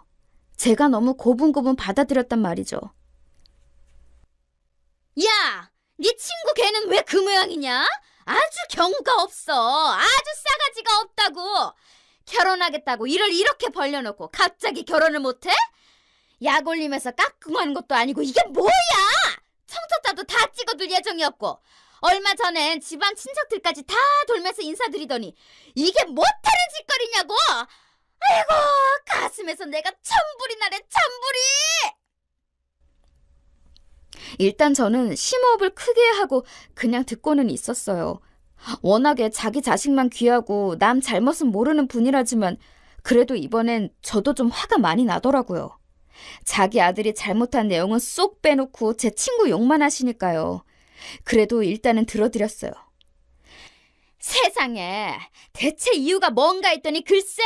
제가 너무 고분고분 받아들였단 말이죠. 야, 네 친구 걔는 왜 그 모양이냐? 아주 경우가 없어. 아주 싸가지가 없다고. 결혼하겠다고 일을 이렇게 벌려놓고 갑자기 결혼을 못해? 약 올리면서 깍꿍 하는 것도 아니고 이게 뭐야? 청첩장도 다 찍어둘 예정이었고 얼마 전엔 집안 친척들까지 다 돌면서 인사드리더니 이게 못하는 짓거리냐고. 아이고, 가슴에서 내가 천불이 나래, 천불이. 일단 저는 심호흡을 크게 하고 그냥 듣고는 있었어요. 워낙에 자기 자식만 귀하고 남 잘못은 모르는 분이라지만 그래도 이번엔 저도 좀 화가 많이 나더라고요. 자기 아들이 잘못한 내용은 쏙 빼놓고 제 친구 욕만 하시니까요. 그래도 일단은 들어드렸어요. 세상에 대체 이유가 뭔가 했더니 글쎄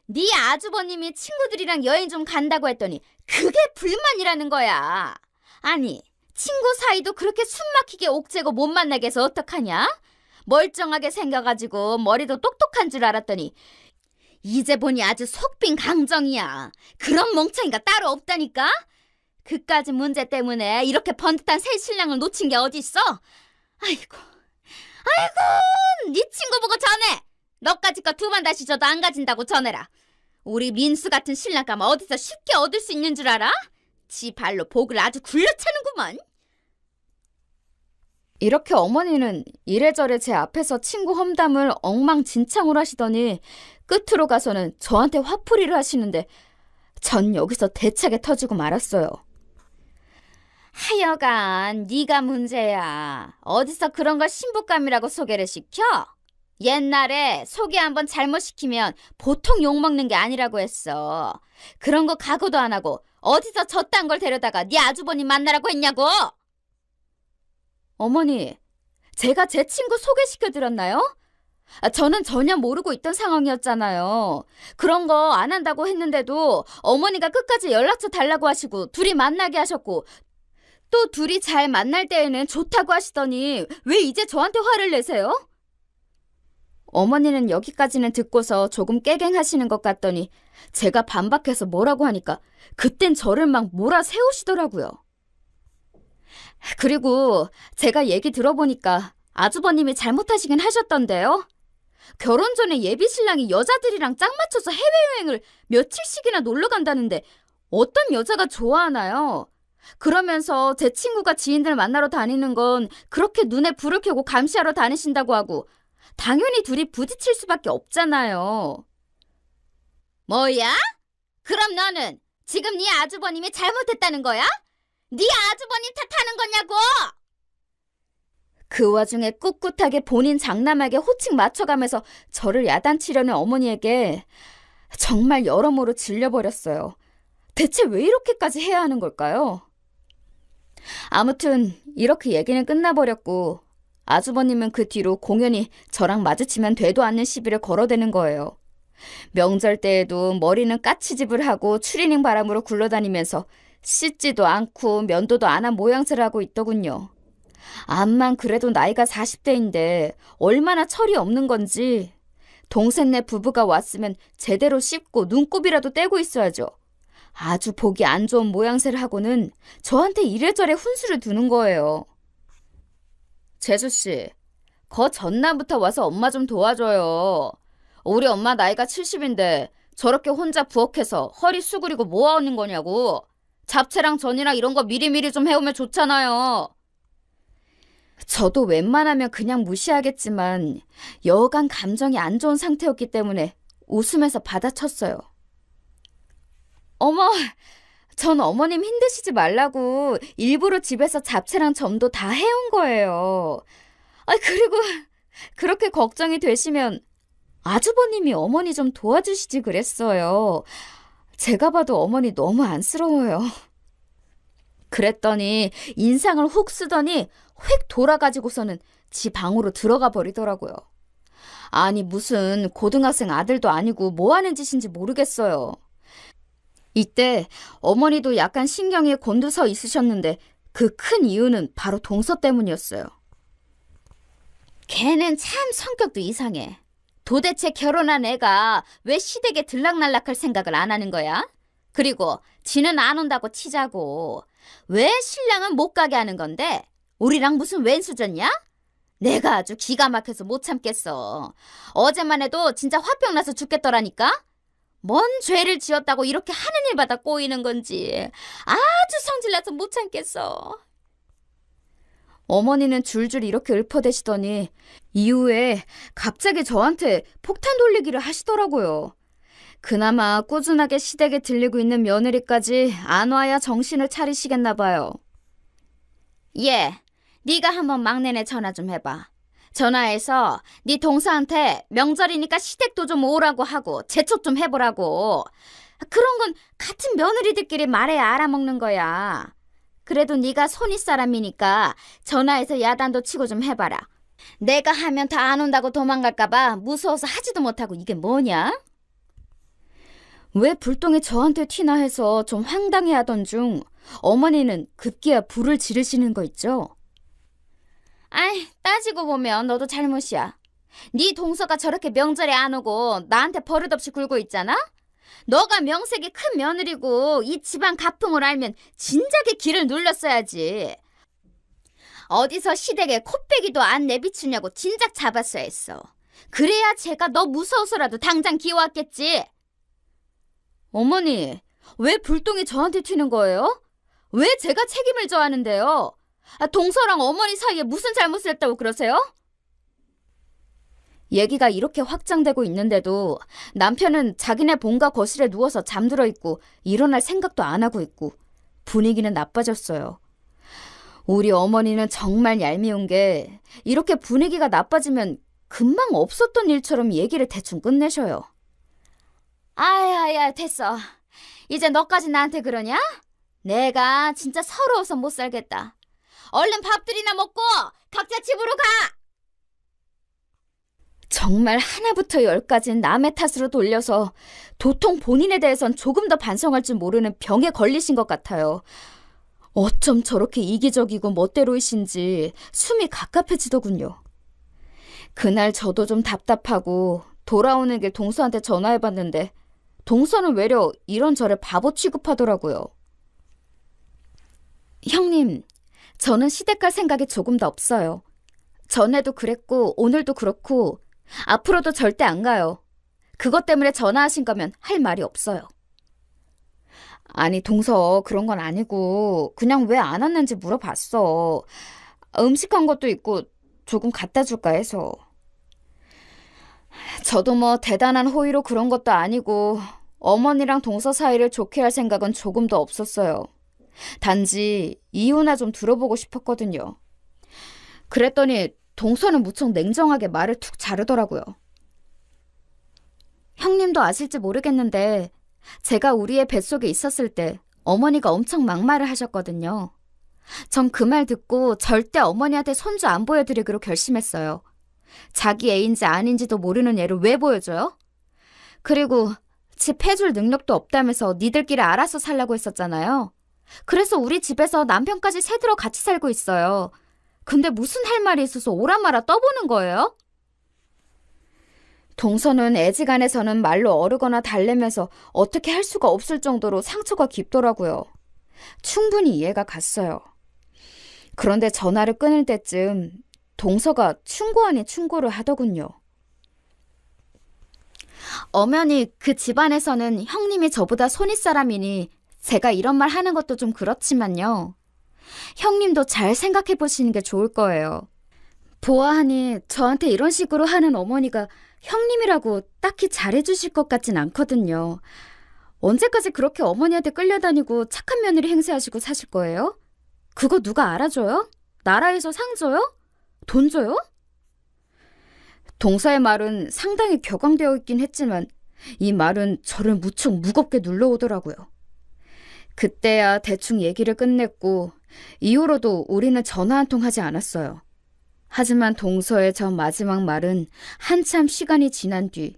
네 아주버님이 친구들이랑 여행 좀 간다고 했더니 그게 불만이라는 거야. 아니 친구 사이도 그렇게 숨막히게 옥죄고 못 만나게 해서 어떡하냐? 멀쩡하게 생겨가지고 머리도 똑똑한 줄 알았더니 이제 보니 아주 속빈 강정이야. 그런 멍청이가 따로 없다니까? 그까짓 문제 때문에 이렇게 번듯한 새 신랑을 놓친 게 어딨어? 아이고 네 친구 보고 전해. 너까지 거 2번 다시 줘도 안 가진다고 전해라. 우리 민수 같은 신랑 가면 어디서 쉽게 얻을 수 있는 줄 알아? 지 발로 복을 아주 굴려차는구먼. 이렇게 어머니는 이래저래 제 앞에서 친구 험담을 엉망진창으로 하시더니 끝으로 가서는 저한테 화풀이를 하시는데 전 여기서 대차게 터지고 말았어요. 하여간 네가 문제야. 어디서 그런 걸 신부감이라고 소개를 시켜? 옛날에 소개 한번 잘못 시키면 보통 욕먹는 게 아니라고 했어. 그런 거 각오도 안 하고 어디서 저딴 걸 데려다가 네 아주버님 만나라고 했냐고? 어머니, 제가 제 친구 소개시켜드렸나요? 저는 전혀 모르고 있던 상황이었잖아요. 그런 거 안 한다고 했는데도 어머니가 끝까지 연락처 달라고 하시고 둘이 만나게 하셨고 또 둘이 잘 만날 때에는 좋다고 하시더니 왜 이제 저한테 화를 내세요? 어머니는 여기까지는 듣고서 조금 깨갱하시는 것 같더니 제가 반박해서 뭐라고 하니까 그땐 저를 막 몰아세우시더라고요. 그리고 제가 얘기 들어보니까 아주버님이 잘못하시긴 하셨던데요. 결혼 전에 예비 신랑이 여자들이랑 짝 맞춰서 해외여행을 며칠씩이나 놀러 간다는데 어떤 여자가 좋아하나요? 그러면서 제 친구가 지인들 만나러 다니는 건 그렇게 눈에 불을 켜고 감시하러 다니신다고 하고 당연히 둘이 부딪힐 수밖에 없잖아요. 뭐야? 그럼 너는 지금 네 아주버님이 잘못했다는 거야? 네 아주버님 탓하는 거냐고? 그 와중에 꿋꿋하게 본인 장남에게 호칭 맞춰가면서 저를 야단치려는 어머니에게 정말 여러모로 질려버렸어요. 대체 왜 이렇게까지 해야 하는 걸까요? 아무튼 이렇게 얘기는 끝나버렸고 아주버님은 그 뒤로 공연히 저랑 마주치면 되도 않는 시비를 걸어대는 거예요. 명절 때에도 머리는 까치집을 하고 추리닝 바람으로 굴러다니면서 씻지도 않고 면도도 안 한 모양새를 하고 있더군요. 암만 그래도 나이가 40대인데 얼마나 철이 없는 건지 동생네 부부가 왔으면 제대로 씻고 눈곱이라도 떼고 있어야죠. 아주 보기 안 좋은 모양새를 하고는 저한테 이래저래 훈수를 두는 거예요. 재수씨, 거 전날부터 와서 엄마 좀 도와줘요. 우리 엄마 나이가 70인데 저렇게 혼자 부엌에서 허리 수그리고 뭐하는 거냐고. 잡채랑 전이랑 이런 거 미리미리 좀 해오면 좋잖아요. 저도 웬만하면 그냥 무시하겠지만 여간 감정이 안 좋은 상태였기 때문에 웃으면서 받아쳤어요. 어머, 전 어머님 힘드시지 말라고 일부러 집에서 잡채랑 점도 다 해온 거예요. 그리고 그렇게 걱정이 되시면 아주버님이 어머니 좀 도와주시지 그랬어요. 제가 봐도 어머니 너무 안쓰러워요. 그랬더니 인상을 훅 쓰더니 휙 돌아가지고서는 지 방으로 들어가 버리더라고요. 아니 무슨 고등학생 아들도 아니고 뭐 하는 짓인지 모르겠어요. 이때 어머니도 약간 신경이 곤두서 있으셨는데 그 큰 이유는 바로 동서 때문이었어요. 걔는 참 성격도 이상해. 도대체 결혼한 애가 왜 시댁에 들락날락할 생각을 안 하는 거야? 그리고 지는 안 온다고 치자고. 왜 신랑은 못 가게 하는 건데? 우리랑 무슨 왼수졌냐? 내가 아주 기가 막혀서 못 참겠어. 어제만 해도 진짜 화병 나서 죽겠더라니까? 뭔 죄를 지었다고 이렇게 하는 일마다 꼬이는 건지 아주 성질나서 못 참겠어. 어머니는 줄줄 이렇게 읊어대시더니 이후에 갑자기 저한테 폭탄 돌리기를 하시더라고요. 그나마 꾸준하게 시댁에 들리고 있는 며느리까지 안 와야 정신을 차리시겠나 봐요. 예, 네가 한번 막내네 전화 좀 해봐. 전화해서 네 동서한테 명절이니까 시댁도 좀 오라고 하고 재촉 좀 해보라고. 그런 건 같은 며느리들끼리 말해야 알아먹는 거야. 그래도 네가 손윗 사람이니까 전화해서 야단도 치고 좀 해봐라. 내가 하면 다 안 온다고 도망갈까 봐 무서워서 하지도 못하고 이게 뭐냐? 왜 불똥이 저한테 티나 해서 좀 황당해하던 중 어머니는 급기야 불을 지르시는 거 있죠? 아이, 따지고 보면 너도 잘못이야. 네 동서가 저렇게 명절에 안 오고 나한테 버릇없이 굴고 있잖아? 너가 명색이 큰 며느리고 이 집안 가풍을 알면 진작에 길을 눌렀어야지. 어디서 시댁에 코빼기도 안 내비추냐고 진작 잡았어야 했어. 그래야 제가 너 무서워서라도 당장 기어왔겠지. 어머니, 왜 불똥이 저한테 튀는 거예요? 왜 제가 책임을 져야 하는데요? 동서랑 어머니 사이에 무슨 잘못을 했다고 그러세요? 얘기가 이렇게 확장되고 있는데도 남편은 자기네 본가 거실에 누워서 잠들어 있고 일어날 생각도 안 하고 있고 분위기는 나빠졌어요. 우리 어머니는 정말 얄미운 게 이렇게 분위기가 나빠지면 금방 없었던 일처럼 얘기를 대충 끝내셔요. 아야, 됐어. 이제 너까지 나한테 그러냐? 내가 진짜 서러워서 못 살겠다. 얼른 밥들이나 먹고 각자 집으로 가! 정말 하나부터 열까지는 남의 탓으로 돌려서 도통 본인에 대해선 조금 더 반성할 줄 모르는 병에 걸리신 것 같아요. 어쩜 저렇게 이기적이고 멋대로이신지 숨이 갑갑해지더군요. 그날 저도 좀 답답하고 돌아오는 길 동서한테 전화해봤는데 동서는 외려 이런저런 바보 취급하더라고요. 형님, 저는 시댁 갈 생각이 조금 더 없어요. 전에도 그랬고 오늘도 그렇고 앞으로도 절대 안 가요. 그것 때문에 전화하신 거면 할 말이 없어요. 아니, 동서, 그런 건 아니고 그냥 왜 안 왔는지 물어봤어. 음식한 것도 있고 조금 갖다 줄까 해서. 저도 뭐 대단한 호의로 그런 것도 아니고 어머니랑 동서 사이를 좋게 할 생각은 조금도 없었어요. 단지 이유나 좀 들어보고 싶었거든요. 그랬더니 동서는 무척 냉정하게 말을 툭 자르더라고요. 형님도 아실지 모르겠는데 제가 우리의 뱃속에 있었을 때 어머니가 엄청 막말을 하셨거든요. 전 그 말 듣고 절대 어머니한테 손주 안 보여드리기로 결심했어요. 자기 애인지 아닌지도 모르는 애를 왜 보여줘요? 그리고 집 해줄 능력도 없다면서 니들끼리 알아서 살라고 했었잖아요. 그래서 우리 집에서 남편까지 새들어 같이 살고 있어요. 근데 무슨 할 말이 있어서 오라마라 떠보는 거예요? 동서는 애지간해서는 말로 어르거나 달래면서 어떻게 할 수가 없을 정도로 상처가 깊더라고요. 충분히 이해가 갔어요. 그런데 전화를 끊을 때쯤 동서가 충고 아닌 충고를 하더군요. 엄연히 그 집안에서는 형님이 저보다 손윗 사람이니 제가 이런 말 하는 것도 좀 그렇지만요. 형님도 잘 생각해 보시는 게 좋을 거예요. 보아하니 저한테 이런 식으로 하는 어머니가 형님이라고 딱히 잘해주실 것 같진 않거든요. 언제까지 그렇게 어머니한테 끌려다니고 착한 며느리 행세하시고 사실 거예요? 그거 누가 알아줘요? 나라에서 상 줘요? 돈 줘요? 동서의 말은 상당히 격앙되어 있긴 했지만 이 말은 저를 무척 무겁게 눌러오더라고요. 그때야 대충 얘기를 끝냈고 이후로도 우리는 전화 한 통 하지 않았어요. 하지만 동서의 저 마지막 말은 한참 시간이 지난 뒤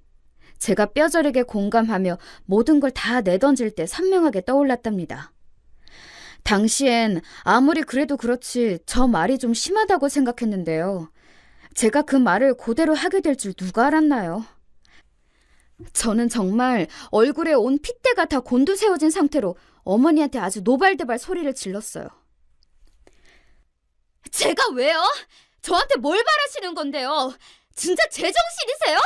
제가 뼈저리게 공감하며 모든 걸 다 내던질 때 선명하게 떠올랐답니다. 당시엔 아무리 그래도 그렇지 저 말이 좀 심하다고 생각했는데요. 제가 그 말을 그대로 하게 될 줄 누가 알았나요? 저는 정말 얼굴에 온 핏대가 다 곤두세워진 상태로 어머니한테 아주 노발대발 소리를 질렀어요. 제가 왜요? 저한테 뭘 바라시는 건데요? 진짜 제정신이세요?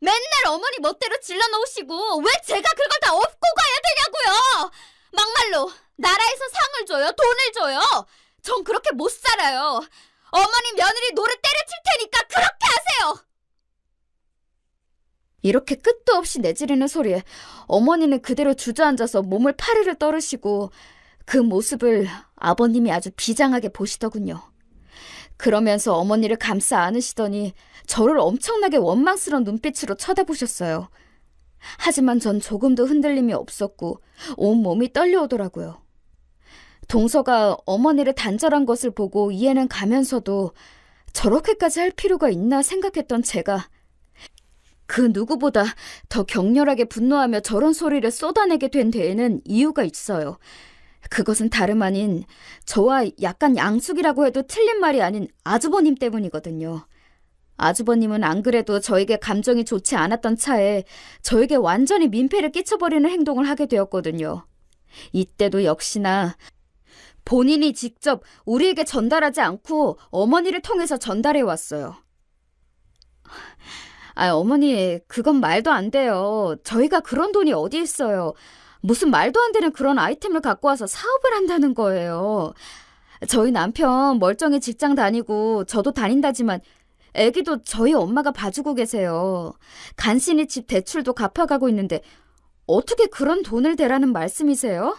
맨날 어머니 멋대로 질러놓으시고 왜 제가 그걸 다 업고 가야 되냐고요? 막말로 나라에서 상을 줘요? 돈을 줘요? 전 그렇게 못 살아요. 어머니 며느리 노래 때려칠 테니까 그렇게 하세요. 이렇게 끝도 없이 내지르는 소리에 어머니는 그대로 주저앉아서 몸을 파르르 떨으시고 그 모습을 아버님이 아주 비장하게 보시더군요. 그러면서 어머니를 감싸 안으시더니 저를 엄청나게 원망스러운 눈빛으로 쳐다보셨어요. 하지만 전 조금도 흔들림이 없었고 온몸이 떨려오더라고요. 동서가 어머니를 단절한 것을 보고 이해는 가면서도 저렇게까지 할 필요가 있나 생각했던 제가 그 누구보다 더 격렬하게 분노하며 저런 소리를 쏟아내게 된 데에는 이유가 있어요. 그것은 다름 아닌 저와 약간 양숙이라고 해도 틀린 말이 아닌 아주버님 때문이거든요. 아주버님은 안 그래도 저에게 감정이 좋지 않았던 차에 저에게 완전히 민폐를 끼쳐버리는 행동을 하게 되었거든요. 이때도 역시나 본인이 직접 우리에게 전달하지 않고 어머니를 통해서 전달해 왔어요. 어머니, 그건 말도 안 돼요. 저희가 그런 돈이 어디 있어요. 무슨 말도 안 되는 그런 아이템을 갖고 와서 사업을 한다는 거예요. 저희 남편 멀쩡히 직장 다니고 저도 다닌다지만 애기도 저희 엄마가 봐주고 계세요. 간신히 집 대출도 갚아가고 있는데 어떻게 그런 돈을 대라는 말씀이세요?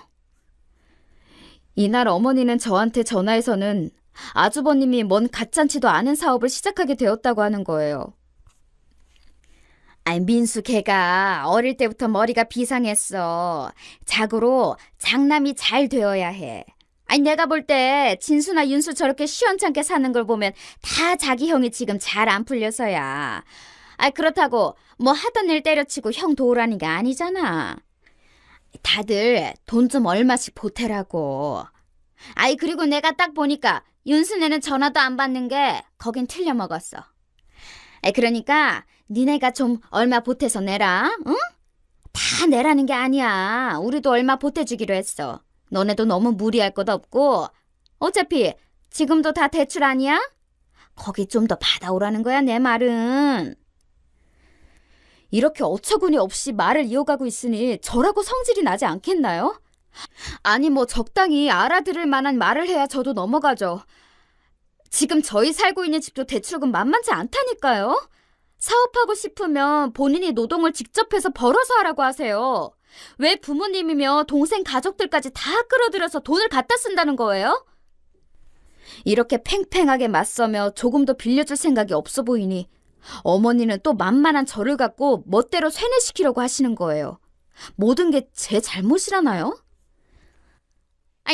이날 어머니는 저한테 전화해서는 아주버님이 뭔 가짠치도 않은 사업을 시작하게 되었다고 하는 거예요. 민수 걔가 어릴 때부터 머리가 비상했어. 자고로 장남이 잘 되어야 해. 내가 볼 때 진수나 윤수 저렇게 시원찮게 사는 걸 보면 다 자기 형이 지금 잘 안 풀려서야. 그렇다고 뭐 하던 일 때려치고 형 도우라는 게 아니잖아. 다들 돈 좀 얼마씩 보태라고. 그리고 내가 딱 보니까 윤수네는 전화도 안 받는 게 거긴 틀려먹었어. 그러니까 니네가 좀 얼마 보태서 내라, 응? 다 내라는 게 아니야. 우리도 얼마 보태주기로 했어. 너네도 너무 무리할 것 없고 어차피 지금도 다 대출 아니야? 거기 좀 더 받아오라는 거야, 내 말은. 이렇게 어처구니 없이 말을 이어가고 있으니 저라고 성질이 나지 않겠나요? 뭐 적당히 알아들을 만한 말을 해야 저도 넘어가죠. 지금 저희 살고 있는 집도 대출금 만만치 않다니까요. 사업하고 싶으면 본인이 노동을 직접 해서 벌어서 하라고 하세요. 왜 부모님이며 동생 가족들까지 다 끌어들여서 돈을 갖다 쓴다는 거예요? 이렇게 팽팽하게 맞서며 조금도 빌려줄 생각이 없어 보이니 어머니는 또 만만한 저를 갖고 멋대로 세뇌시키려고 하시는 거예요. 모든 게 제 잘못이라나요?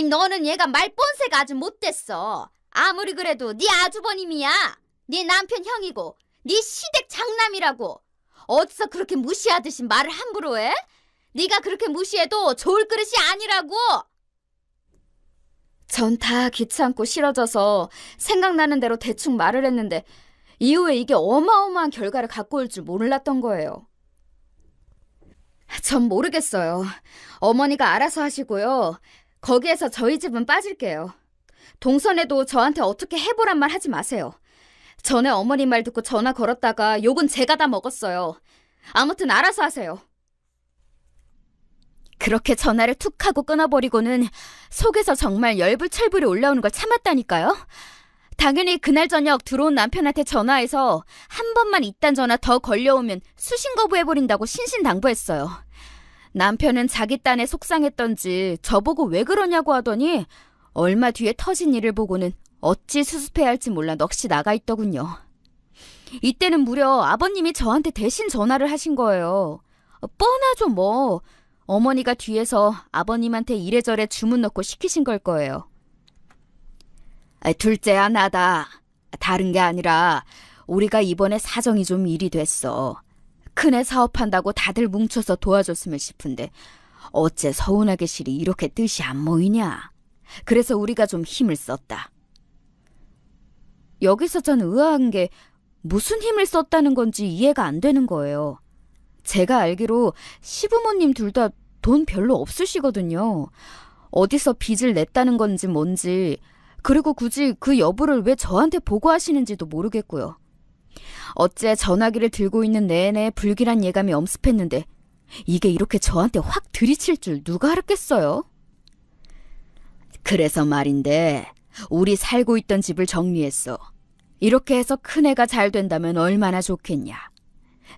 너는 얘가 말본세가 아주 못됐어. 아무리 그래도 네 아주버님이야. 네 남편 형이고 네 시댁 장남이라고. 어디서 그렇게 무시하듯이 말을 함부로 해? 네가 그렇게 무시해도 좋을 그릇이 아니라고. 전 다 귀찮고 싫어져서 생각나는 대로 대충 말을 했는데 이후에 이게 어마어마한 결과를 갖고 올 줄 몰랐던 거예요. 전 모르겠어요. 어머니가 알아서 하시고요. 거기에서 저희 집은 빠질게요. 동선에도 저한테 어떻게 해보란 말 하지 마세요. 전에 어머니 말 듣고 전화 걸었다가 욕은 제가 다 먹었어요. 아무튼 알아서 하세요. 그렇게 전화를 툭 하고 끊어버리고는 속에서 정말 열불철불이 올라오는 걸 참았다니까요. 당연히 그날 저녁 들어온 남편한테 전화해서 한 번만 이딴 전화 더 걸려오면 수신 거부해버린다고 신신당부했어요. 남편은 자기 딴에 속상했던지 저보고 왜 그러냐고 하더니 얼마 뒤에 터진 일을 보고는 어찌 수습해야 할지 몰라 넋이 나가 있더군요. 이때는 무려 아버님이 저한테 대신 전화를 하신 거예요. 뻔하죠 뭐. 어머니가 뒤에서 아버님한테 이래저래 주문 넣고 시키신 걸 거예요. 둘째야 나다. 다른 게 아니라 우리가 이번에 사정이 좀 일이 됐어. 큰애 사업한다고 다들 뭉쳐서 도와줬으면 싶은데 어째 서운하게 실이 이렇게 뜻이 안 모이냐. 그래서 우리가 좀 힘을 썼다. 여기서 전 의아한 게 무슨 힘을 썼다는 건지 이해가 안 되는 거예요. 제가 알기로 시부모님 둘 다 돈 별로 없으시거든요. 어디서 빚을 냈다는 건지 뭔지, 그리고 굳이 그 여부를 왜 저한테 보고하시는지도 모르겠고요. 어째 전화기를 들고 있는 내내 불길한 예감이 엄습했는데 이게 이렇게 저한테 확 들이칠 줄 누가 알았겠어요? 그래서 말인데 우리 살고 있던 집을 정리했어. 이렇게 해서 큰애가 잘 된다면 얼마나 좋겠냐.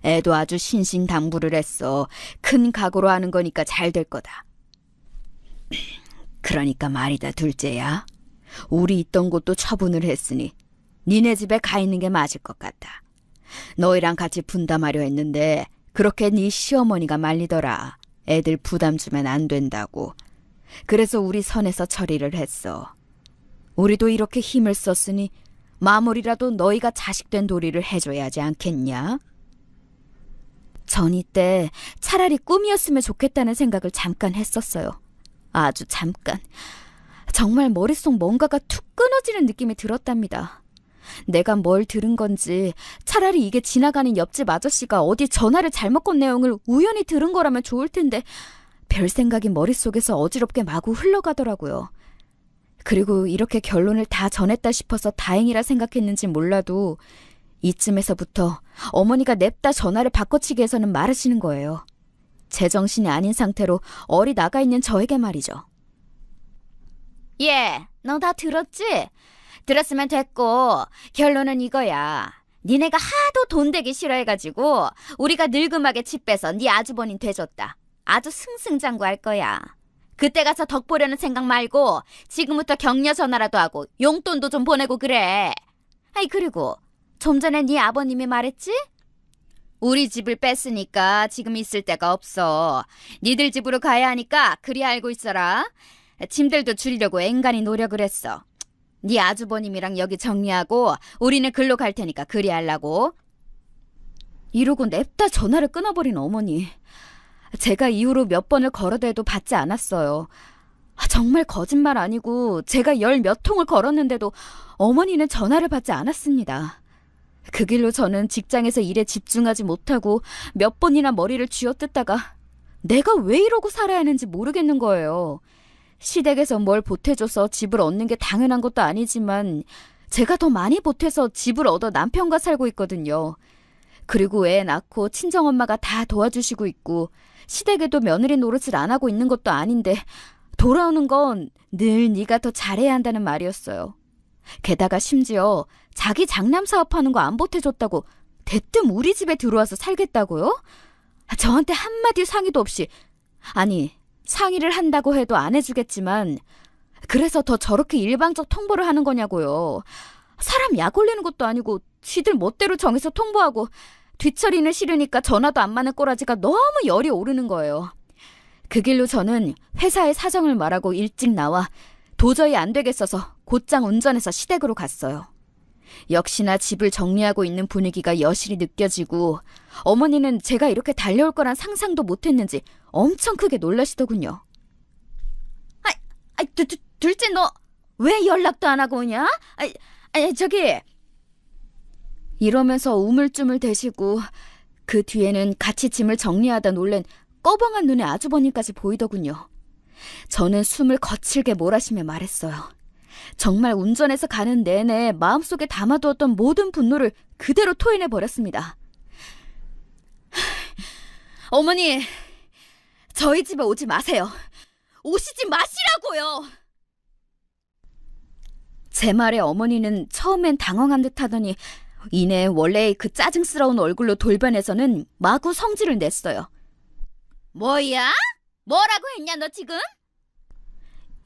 애도 아주 신신당부를 했어. 큰 각오로 하는 거니까 잘 될 거다. 그러니까 말이다 둘째야. 우리 있던 곳도 처분을 했으니 니네 집에 가 있는 게 맞을 것 같다. 너희랑 같이 분담하려 했는데 그렇게 네 시어머니가 말리더라. 애들 부담 주면 안 된다고. 그래서 우리 선에서 처리를 했어. 우리도 이렇게 힘을 썼으니 마무리라도 너희가 자식된 도리를 해줘야 하지 않겠냐? 전 이때 차라리 꿈이었으면 좋겠다는 생각을 잠깐 했었어요. 아주 잠깐. 정말 머릿속 뭔가가 툭 끊어지는 느낌이 들었답니다. 내가 뭘 들은 건지 차라리 이게 지나가는 옆집 아저씨가 어디 전화를 잘못 건 내용을 우연히 들은 거라면 좋을 텐데 별 생각이 머릿속에서 어지럽게 마구 흘러가더라고요. 그리고 이렇게 결론을 다 전했다 싶어서 다행이라 생각했는지 몰라도 이쯤에서부터 어머니가 냅다 전화를 바꿔치기 해서는 말하시는 거예요. 제정신이 아닌 상태로 어리 나가 있는 저에게 말이죠. 예, 너 다 들었지? 들었으면 됐고 결론은 이거야. 니네가 하도 돈 되기 싫어해가지고 우리가 늙음하게 집 빼서 네 아주버님 돼줬다. 아주 승승장구할 거야. 그때 가서 덕 보려는 생각 말고 지금부터 격려 전화라도 하고 용돈도 좀 보내고 그래. 아이 그리고 좀 전에 네 아버님이 말했지? 우리 집을 뺐으니까 지금 있을 데가 없어. 니들 집으로 가야 하니까 그리 알고 있어라. 짐들도 줄이려고 앵간히 노력을 했어. 네 아주버님이랑 여기 정리하고 우리는 글로 갈 테니까 그리 하려고. 이러고 냅다 전화를 끊어버린 어머니. 제가 이후로 몇 번을 걸어대도 받지 않았어요. 정말 거짓말 아니고 제가 열 몇 통을 걸었는데도 어머니는 전화를 받지 않았습니다. 그 길로 저는 직장에서 일에 집중하지 못하고 몇 번이나 머리를 쥐어뜯다가 내가 왜 이러고 살아야 하는지 모르겠는 거예요. 시댁에서 뭘 보태줘서 집을 얻는 게 당연한 것도 아니지만 제가 더 많이 보태서 집을 얻어 남편과 살고 있거든요. 그리고 애 낳고 친정엄마가 다 도와주시고 있고 시댁에도 며느리 노릇을 안 하고 있는 것도 아닌데 돌아오는 건 늘 네가 더 잘해야 한다는 말이었어요. 게다가 심지어 자기 장남 사업하는 거 안 보태줬다고 대뜸 우리 집에 들어와서 살겠다고요? 저한테 한마디 상의도 없이, 아니 상의를 한다고 해도 안 해주겠지만 그래서 더 저렇게 일방적 통보를 하는 거냐고요. 사람 약 올리는 것도 아니고 지들 멋대로 정해서 통보하고 뒤처리는 싫으니까 전화도 안 받는 꼬라지가 너무 열이 오르는 거예요. 그 길로 저는 회사의 사정을 말하고 일찍 나와 도저히 안 되겠어서 곧장 운전해서 시댁으로 갔어요. 역시나 집을 정리하고 있는 분위기가 여실히 느껴지고 어머니는 제가 이렇게 달려올 거란 상상도 못했는지 엄청 크게 놀라시더군요. 둘째 너 왜 연락도 안 하고 오냐? 저기 이러면서 우물쭈물 대시고 그 뒤에는 같이 짐을 정리하다 놀란 꺼벙한 눈의 아주버님까지 보이더군요. 저는 숨을 거칠게 몰아쉬며 말했어요. 정말 운전해서 가는 내내 마음속에 담아두었던 모든 분노를 그대로 토해내버렸습니다. 어머니, 저희 집에 오지 마세요. 오시지 마시라고요. 제 말에 어머니는 처음엔 당황한 듯 하더니 이내 원래의 그 짜증스러운 얼굴로 돌변해서는 마구 성질을 냈어요. 뭐야? 뭐라고 했냐 너 지금?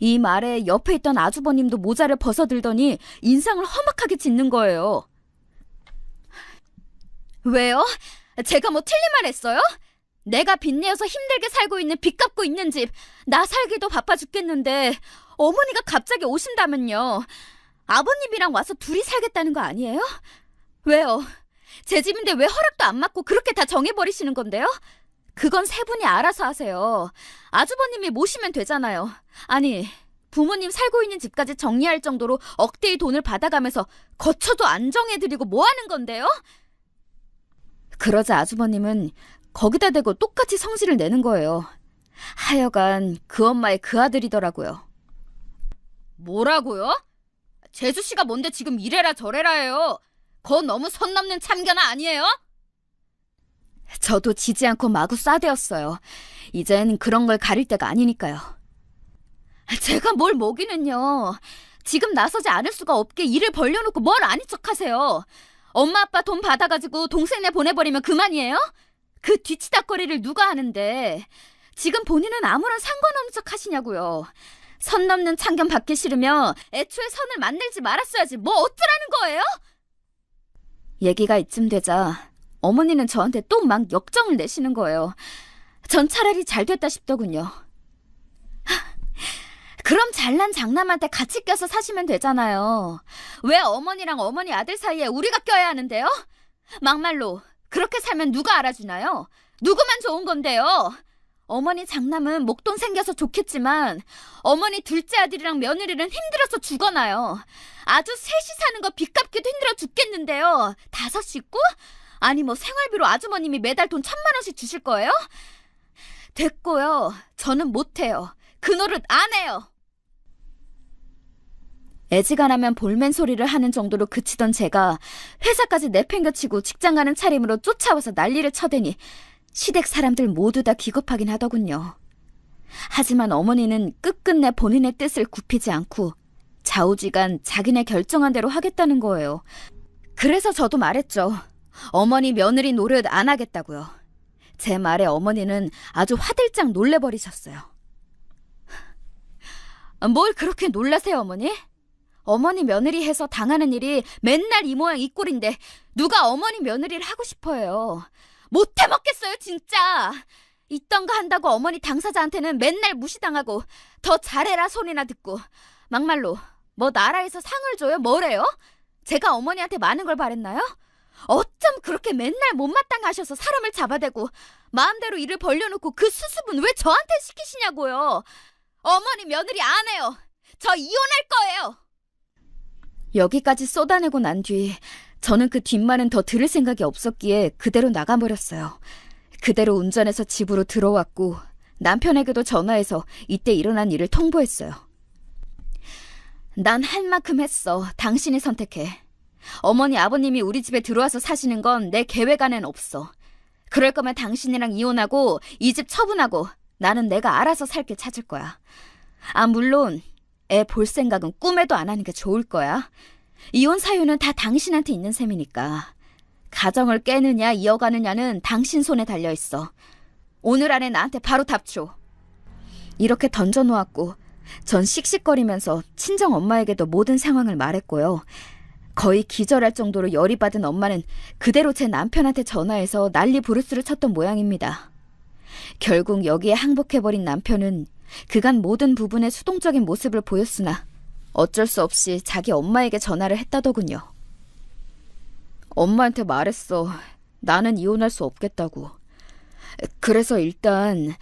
이 말에 옆에 있던 아주버님도 모자를 벗어들더니 인상을 험악하게 짓는 거예요. 왜요? 제가 뭐 틀린 말 했어요? 내가 빚내어서 힘들게 살고 있는 빚 갚고 있는 집, 나 살기도 바빠 죽겠는데 어머니가 갑자기 오신다면요. 아버님이랑 와서 둘이 살겠다는 거 아니에요? 왜요? 제 집인데 왜 허락도 안 받고 그렇게 다 정해버리시는 건데요? 그건 세 분이 알아서 하세요. 아주버님이 모시면 되잖아요. 아니, 부모님 살고 있는 집까지 정리할 정도로 억대의 돈을 받아가면서 거처도 안 정해드리고 뭐 하는 건데요? 그러자 아주버님은 거기다 대고 똑같이 성질을 내는 거예요. 하여간 그 엄마의 그 아들이더라고요. 뭐라고요? 재수씨가 뭔데 지금 이래라 저래라 해요. 그거 너무 선 넘는 참견 아니에요? 저도 지지 않고 마구 쏴대었어요. 이젠 그런 걸 가릴 때가 아니니까요. 제가 뭘 먹이는요. 지금 나서지 않을 수가 없게 일을 벌려놓고 뭘 아닌 척하세요. 엄마 아빠 돈 받아가지고 동생네 보내버리면 그만이에요? 그 뒤치다거리를 누가 하는데 지금 본인은 아무런 상관없는 척 하시냐고요. 선 넘는 참견 받기 싫으면 애초에 선을 만들지 말았어야지 뭐 어쩌라는 거예요? 얘기가 이쯤 되자 어머니는 저한테 또 막 역정을 내시는 거예요. 전 차라리 잘 됐다 싶더군요. 그럼 잘난 장남한테 같이 껴서 사시면 되잖아요. 왜 어머니랑 어머니 아들 사이에 우리가 껴야 하는데요? 막말로 그렇게 살면 누가 알아주나요? 누구만 좋은 건데요? 어머니 장남은 목돈 생겨서 좋겠지만 어머니 둘째 아들이랑 며느리는 힘들어서 죽어나요. 아주 셋이 사는 거 빚 갚기도 힘들어 죽겠는데요. 5 식구? 아니 뭐 생활비로 아주머님이 매달 돈 1,000만 원씩 주실 거예요? 됐고요. 저는 못해요. 그 노릇 안 해요. 애지간하면 볼멘 소리를 하는 정도로 그치던 제가 회사까지 내팽겨치고 직장 가는 차림으로 쫓아와서 난리를 쳐대니 시댁 사람들 모두 다 기겁하긴 하더군요. 하지만 어머니는 끝끝내 본인의 뜻을 굽히지 않고 좌우지간 자기네 결정한 대로 하겠다는 거예요. 그래서 저도 말했죠. 어머니 며느리 노릇 안 하겠다고요. 제 말에 어머니는 아주 화들짝 놀래버리셨어요. 뭘 그렇게 놀라세요, 어머니? 어머니 며느리 해서 당하는 일이 맨날 이 모양 이 꼴인데 누가 어머니 며느리를 하고 싶어요. 못해 먹겠어요, 진짜. 있던 거 한다고 어머니 당사자한테는 맨날 무시당하고 더 잘해라 소리나 듣고 막말로 뭐 나라에서 상을 줘요? 뭐래요? 제가 어머니한테 많은 걸 바랬나요? 어쩜 그렇게 맨날 못마땅하셔서 사람을 잡아대고 마음대로 일을 벌려놓고 그 수습은 왜 저한테 시키시냐고요. 어머니 며느리 안 해요. 저 이혼할 거예요. 여기까지 쏟아내고 난 뒤 저는 그 뒷말은 더 들을 생각이 없었기에 그대로 나가버렸어요. 그대로 운전해서 집으로 들어왔고 남편에게도 전화해서 이때 일어난 일을 통보했어요. 난 할 만큼 했어. 당신이 선택해. 어머니 아버님이 우리 집에 들어와서 사시는 건 내 계획 안엔 없어. 그럴 거면 당신이랑 이혼하고 이 집 처분하고 나는 내가 알아서 살게 찾을 거야. 아 물론 애 볼 생각은 꿈에도 안 하는 게 좋을 거야. 이혼 사유는 다 당신한테 있는 셈이니까. 가정을 깨느냐 이어가느냐는 당신 손에 달려있어. 오늘 안에 나한테 바로 답 줘. 이렇게 던져놓았고 전 씩씩거리면서 친정 엄마에게도 모든 상황을 말했고요. 거의 기절할 정도로 열이 받은 엄마는 그대로 제 남편한테 전화해서 난리 부르스를 쳤던 모양입니다. 결국 여기에 항복해버린 남편은 그간 모든 부분의 수동적인 모습을 보였으나 어쩔 수 없이 자기 엄마에게 전화를 했다더군요. 엄마한테 말했어. 나는 이혼할 수 없겠다고. 그래서 일단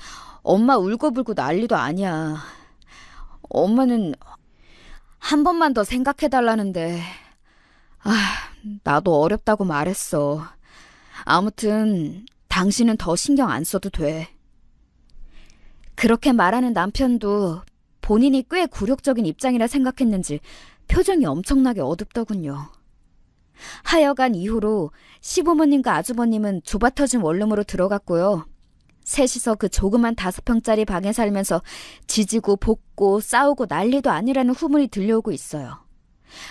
엄마 울고불고 난리도 아니야. 엄마는 한 번만 더 생각해달라는데 나도 어렵다고 말했어. 아무튼 당신은 더 신경 안 써도 돼. 그렇게 말하는 남편도 본인이 꽤 굴욕적인 입장이라 생각했는지 표정이 엄청나게 어둡더군요. 하여간 이후로 시부모님과 아주버님은 좁아터진 원룸으로 들어갔고요. 셋이서 그 조그만 5평짜리 방에 살면서 지지고 볶고 싸우고 난리도 아니라는 후문이 들려오고 있어요.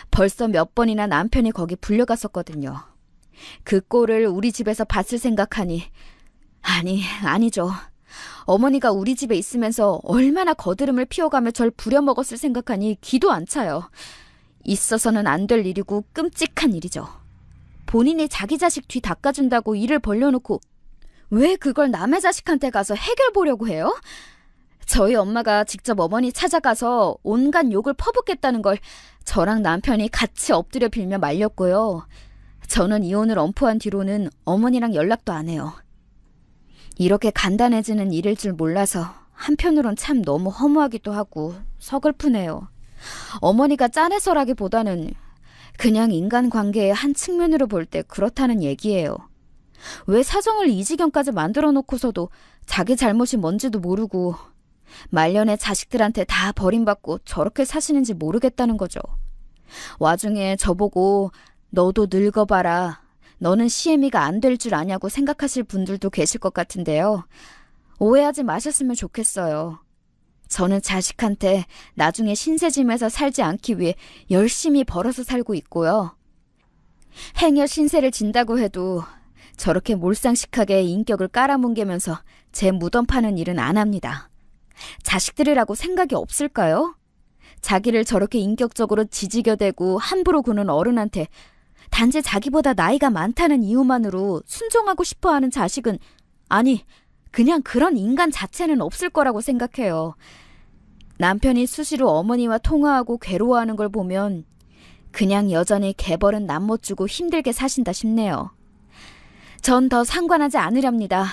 벌써 몇 번이나 남편이 거기 불려갔었거든요. 그 꼴을 우리 집에서 봤을 생각하니 아니죠. 어머니가 우리 집에 있으면서 얼마나 거드름을 피워가며 절 부려먹었을 생각하니 기도 안 차요. 있어서는 안 될 일이고 끔찍한 일이죠. 본인이 자기 자식 뒤 닦아준다고 일을 벌려놓고 왜 그걸 남의 자식한테 가서 해결 보려고 해요? 저희 엄마가 직접 어머니 찾아가서 온갖 욕을 퍼붓겠다는 걸 저랑 남편이 같이 엎드려 빌며 말렸고요. 저는 이혼을 엄포한 뒤로는 어머니랑 연락도 안 해요. 이렇게 간단해지는 일일 줄 몰라서 한편으론 참 너무 허무하기도 하고 서글프네요. 어머니가 짠해서라기보다는 그냥 인간관계의 한 측면으로 볼 때 그렇다는 얘기예요. 왜 사정을 이 지경까지 만들어 놓고서도 자기 잘못이 뭔지도 모르고 말년에 자식들한테 다 버림받고 저렇게 사시는지 모르겠다는 거죠. 와중에 저보고 너도 늙어봐라. 너는 시애미가 안 될 줄 아냐고 생각하실 분들도 계실 것 같은데요. 오해하지 마셨으면 좋겠어요. 저는 자식한테 나중에 신세짐에서 살지 않기 위해 열심히 벌어서 살고 있고요. 행여 신세를 진다고 해도 저렇게 몰상식하게 인격을 깔아뭉개면서 제 무덤 파는 일은 안 합니다. 자식들이라고 생각이 없을까요? 자기를 저렇게 인격적으로 지지겨대고 함부로 구는 어른한테 단지 자기보다 나이가 많다는 이유만으로 순종하고 싶어하는 자식은, 아니, 그냥 그런 인간 자체는 없을 거라고 생각해요. 남편이 수시로 어머니와 통화하고 괴로워하는 걸 보면 그냥 여전히 개벌은 남 못 주고 힘들게 사신다 싶네요. 전 더 상관하지 않으렵니다.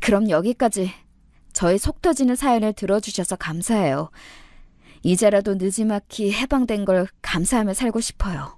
그럼 여기까지. 저의 속 터지는 사연을 들어주셔서 감사해요. 이제라도 느지막이 해방된 걸 감사하며 살고 싶어요.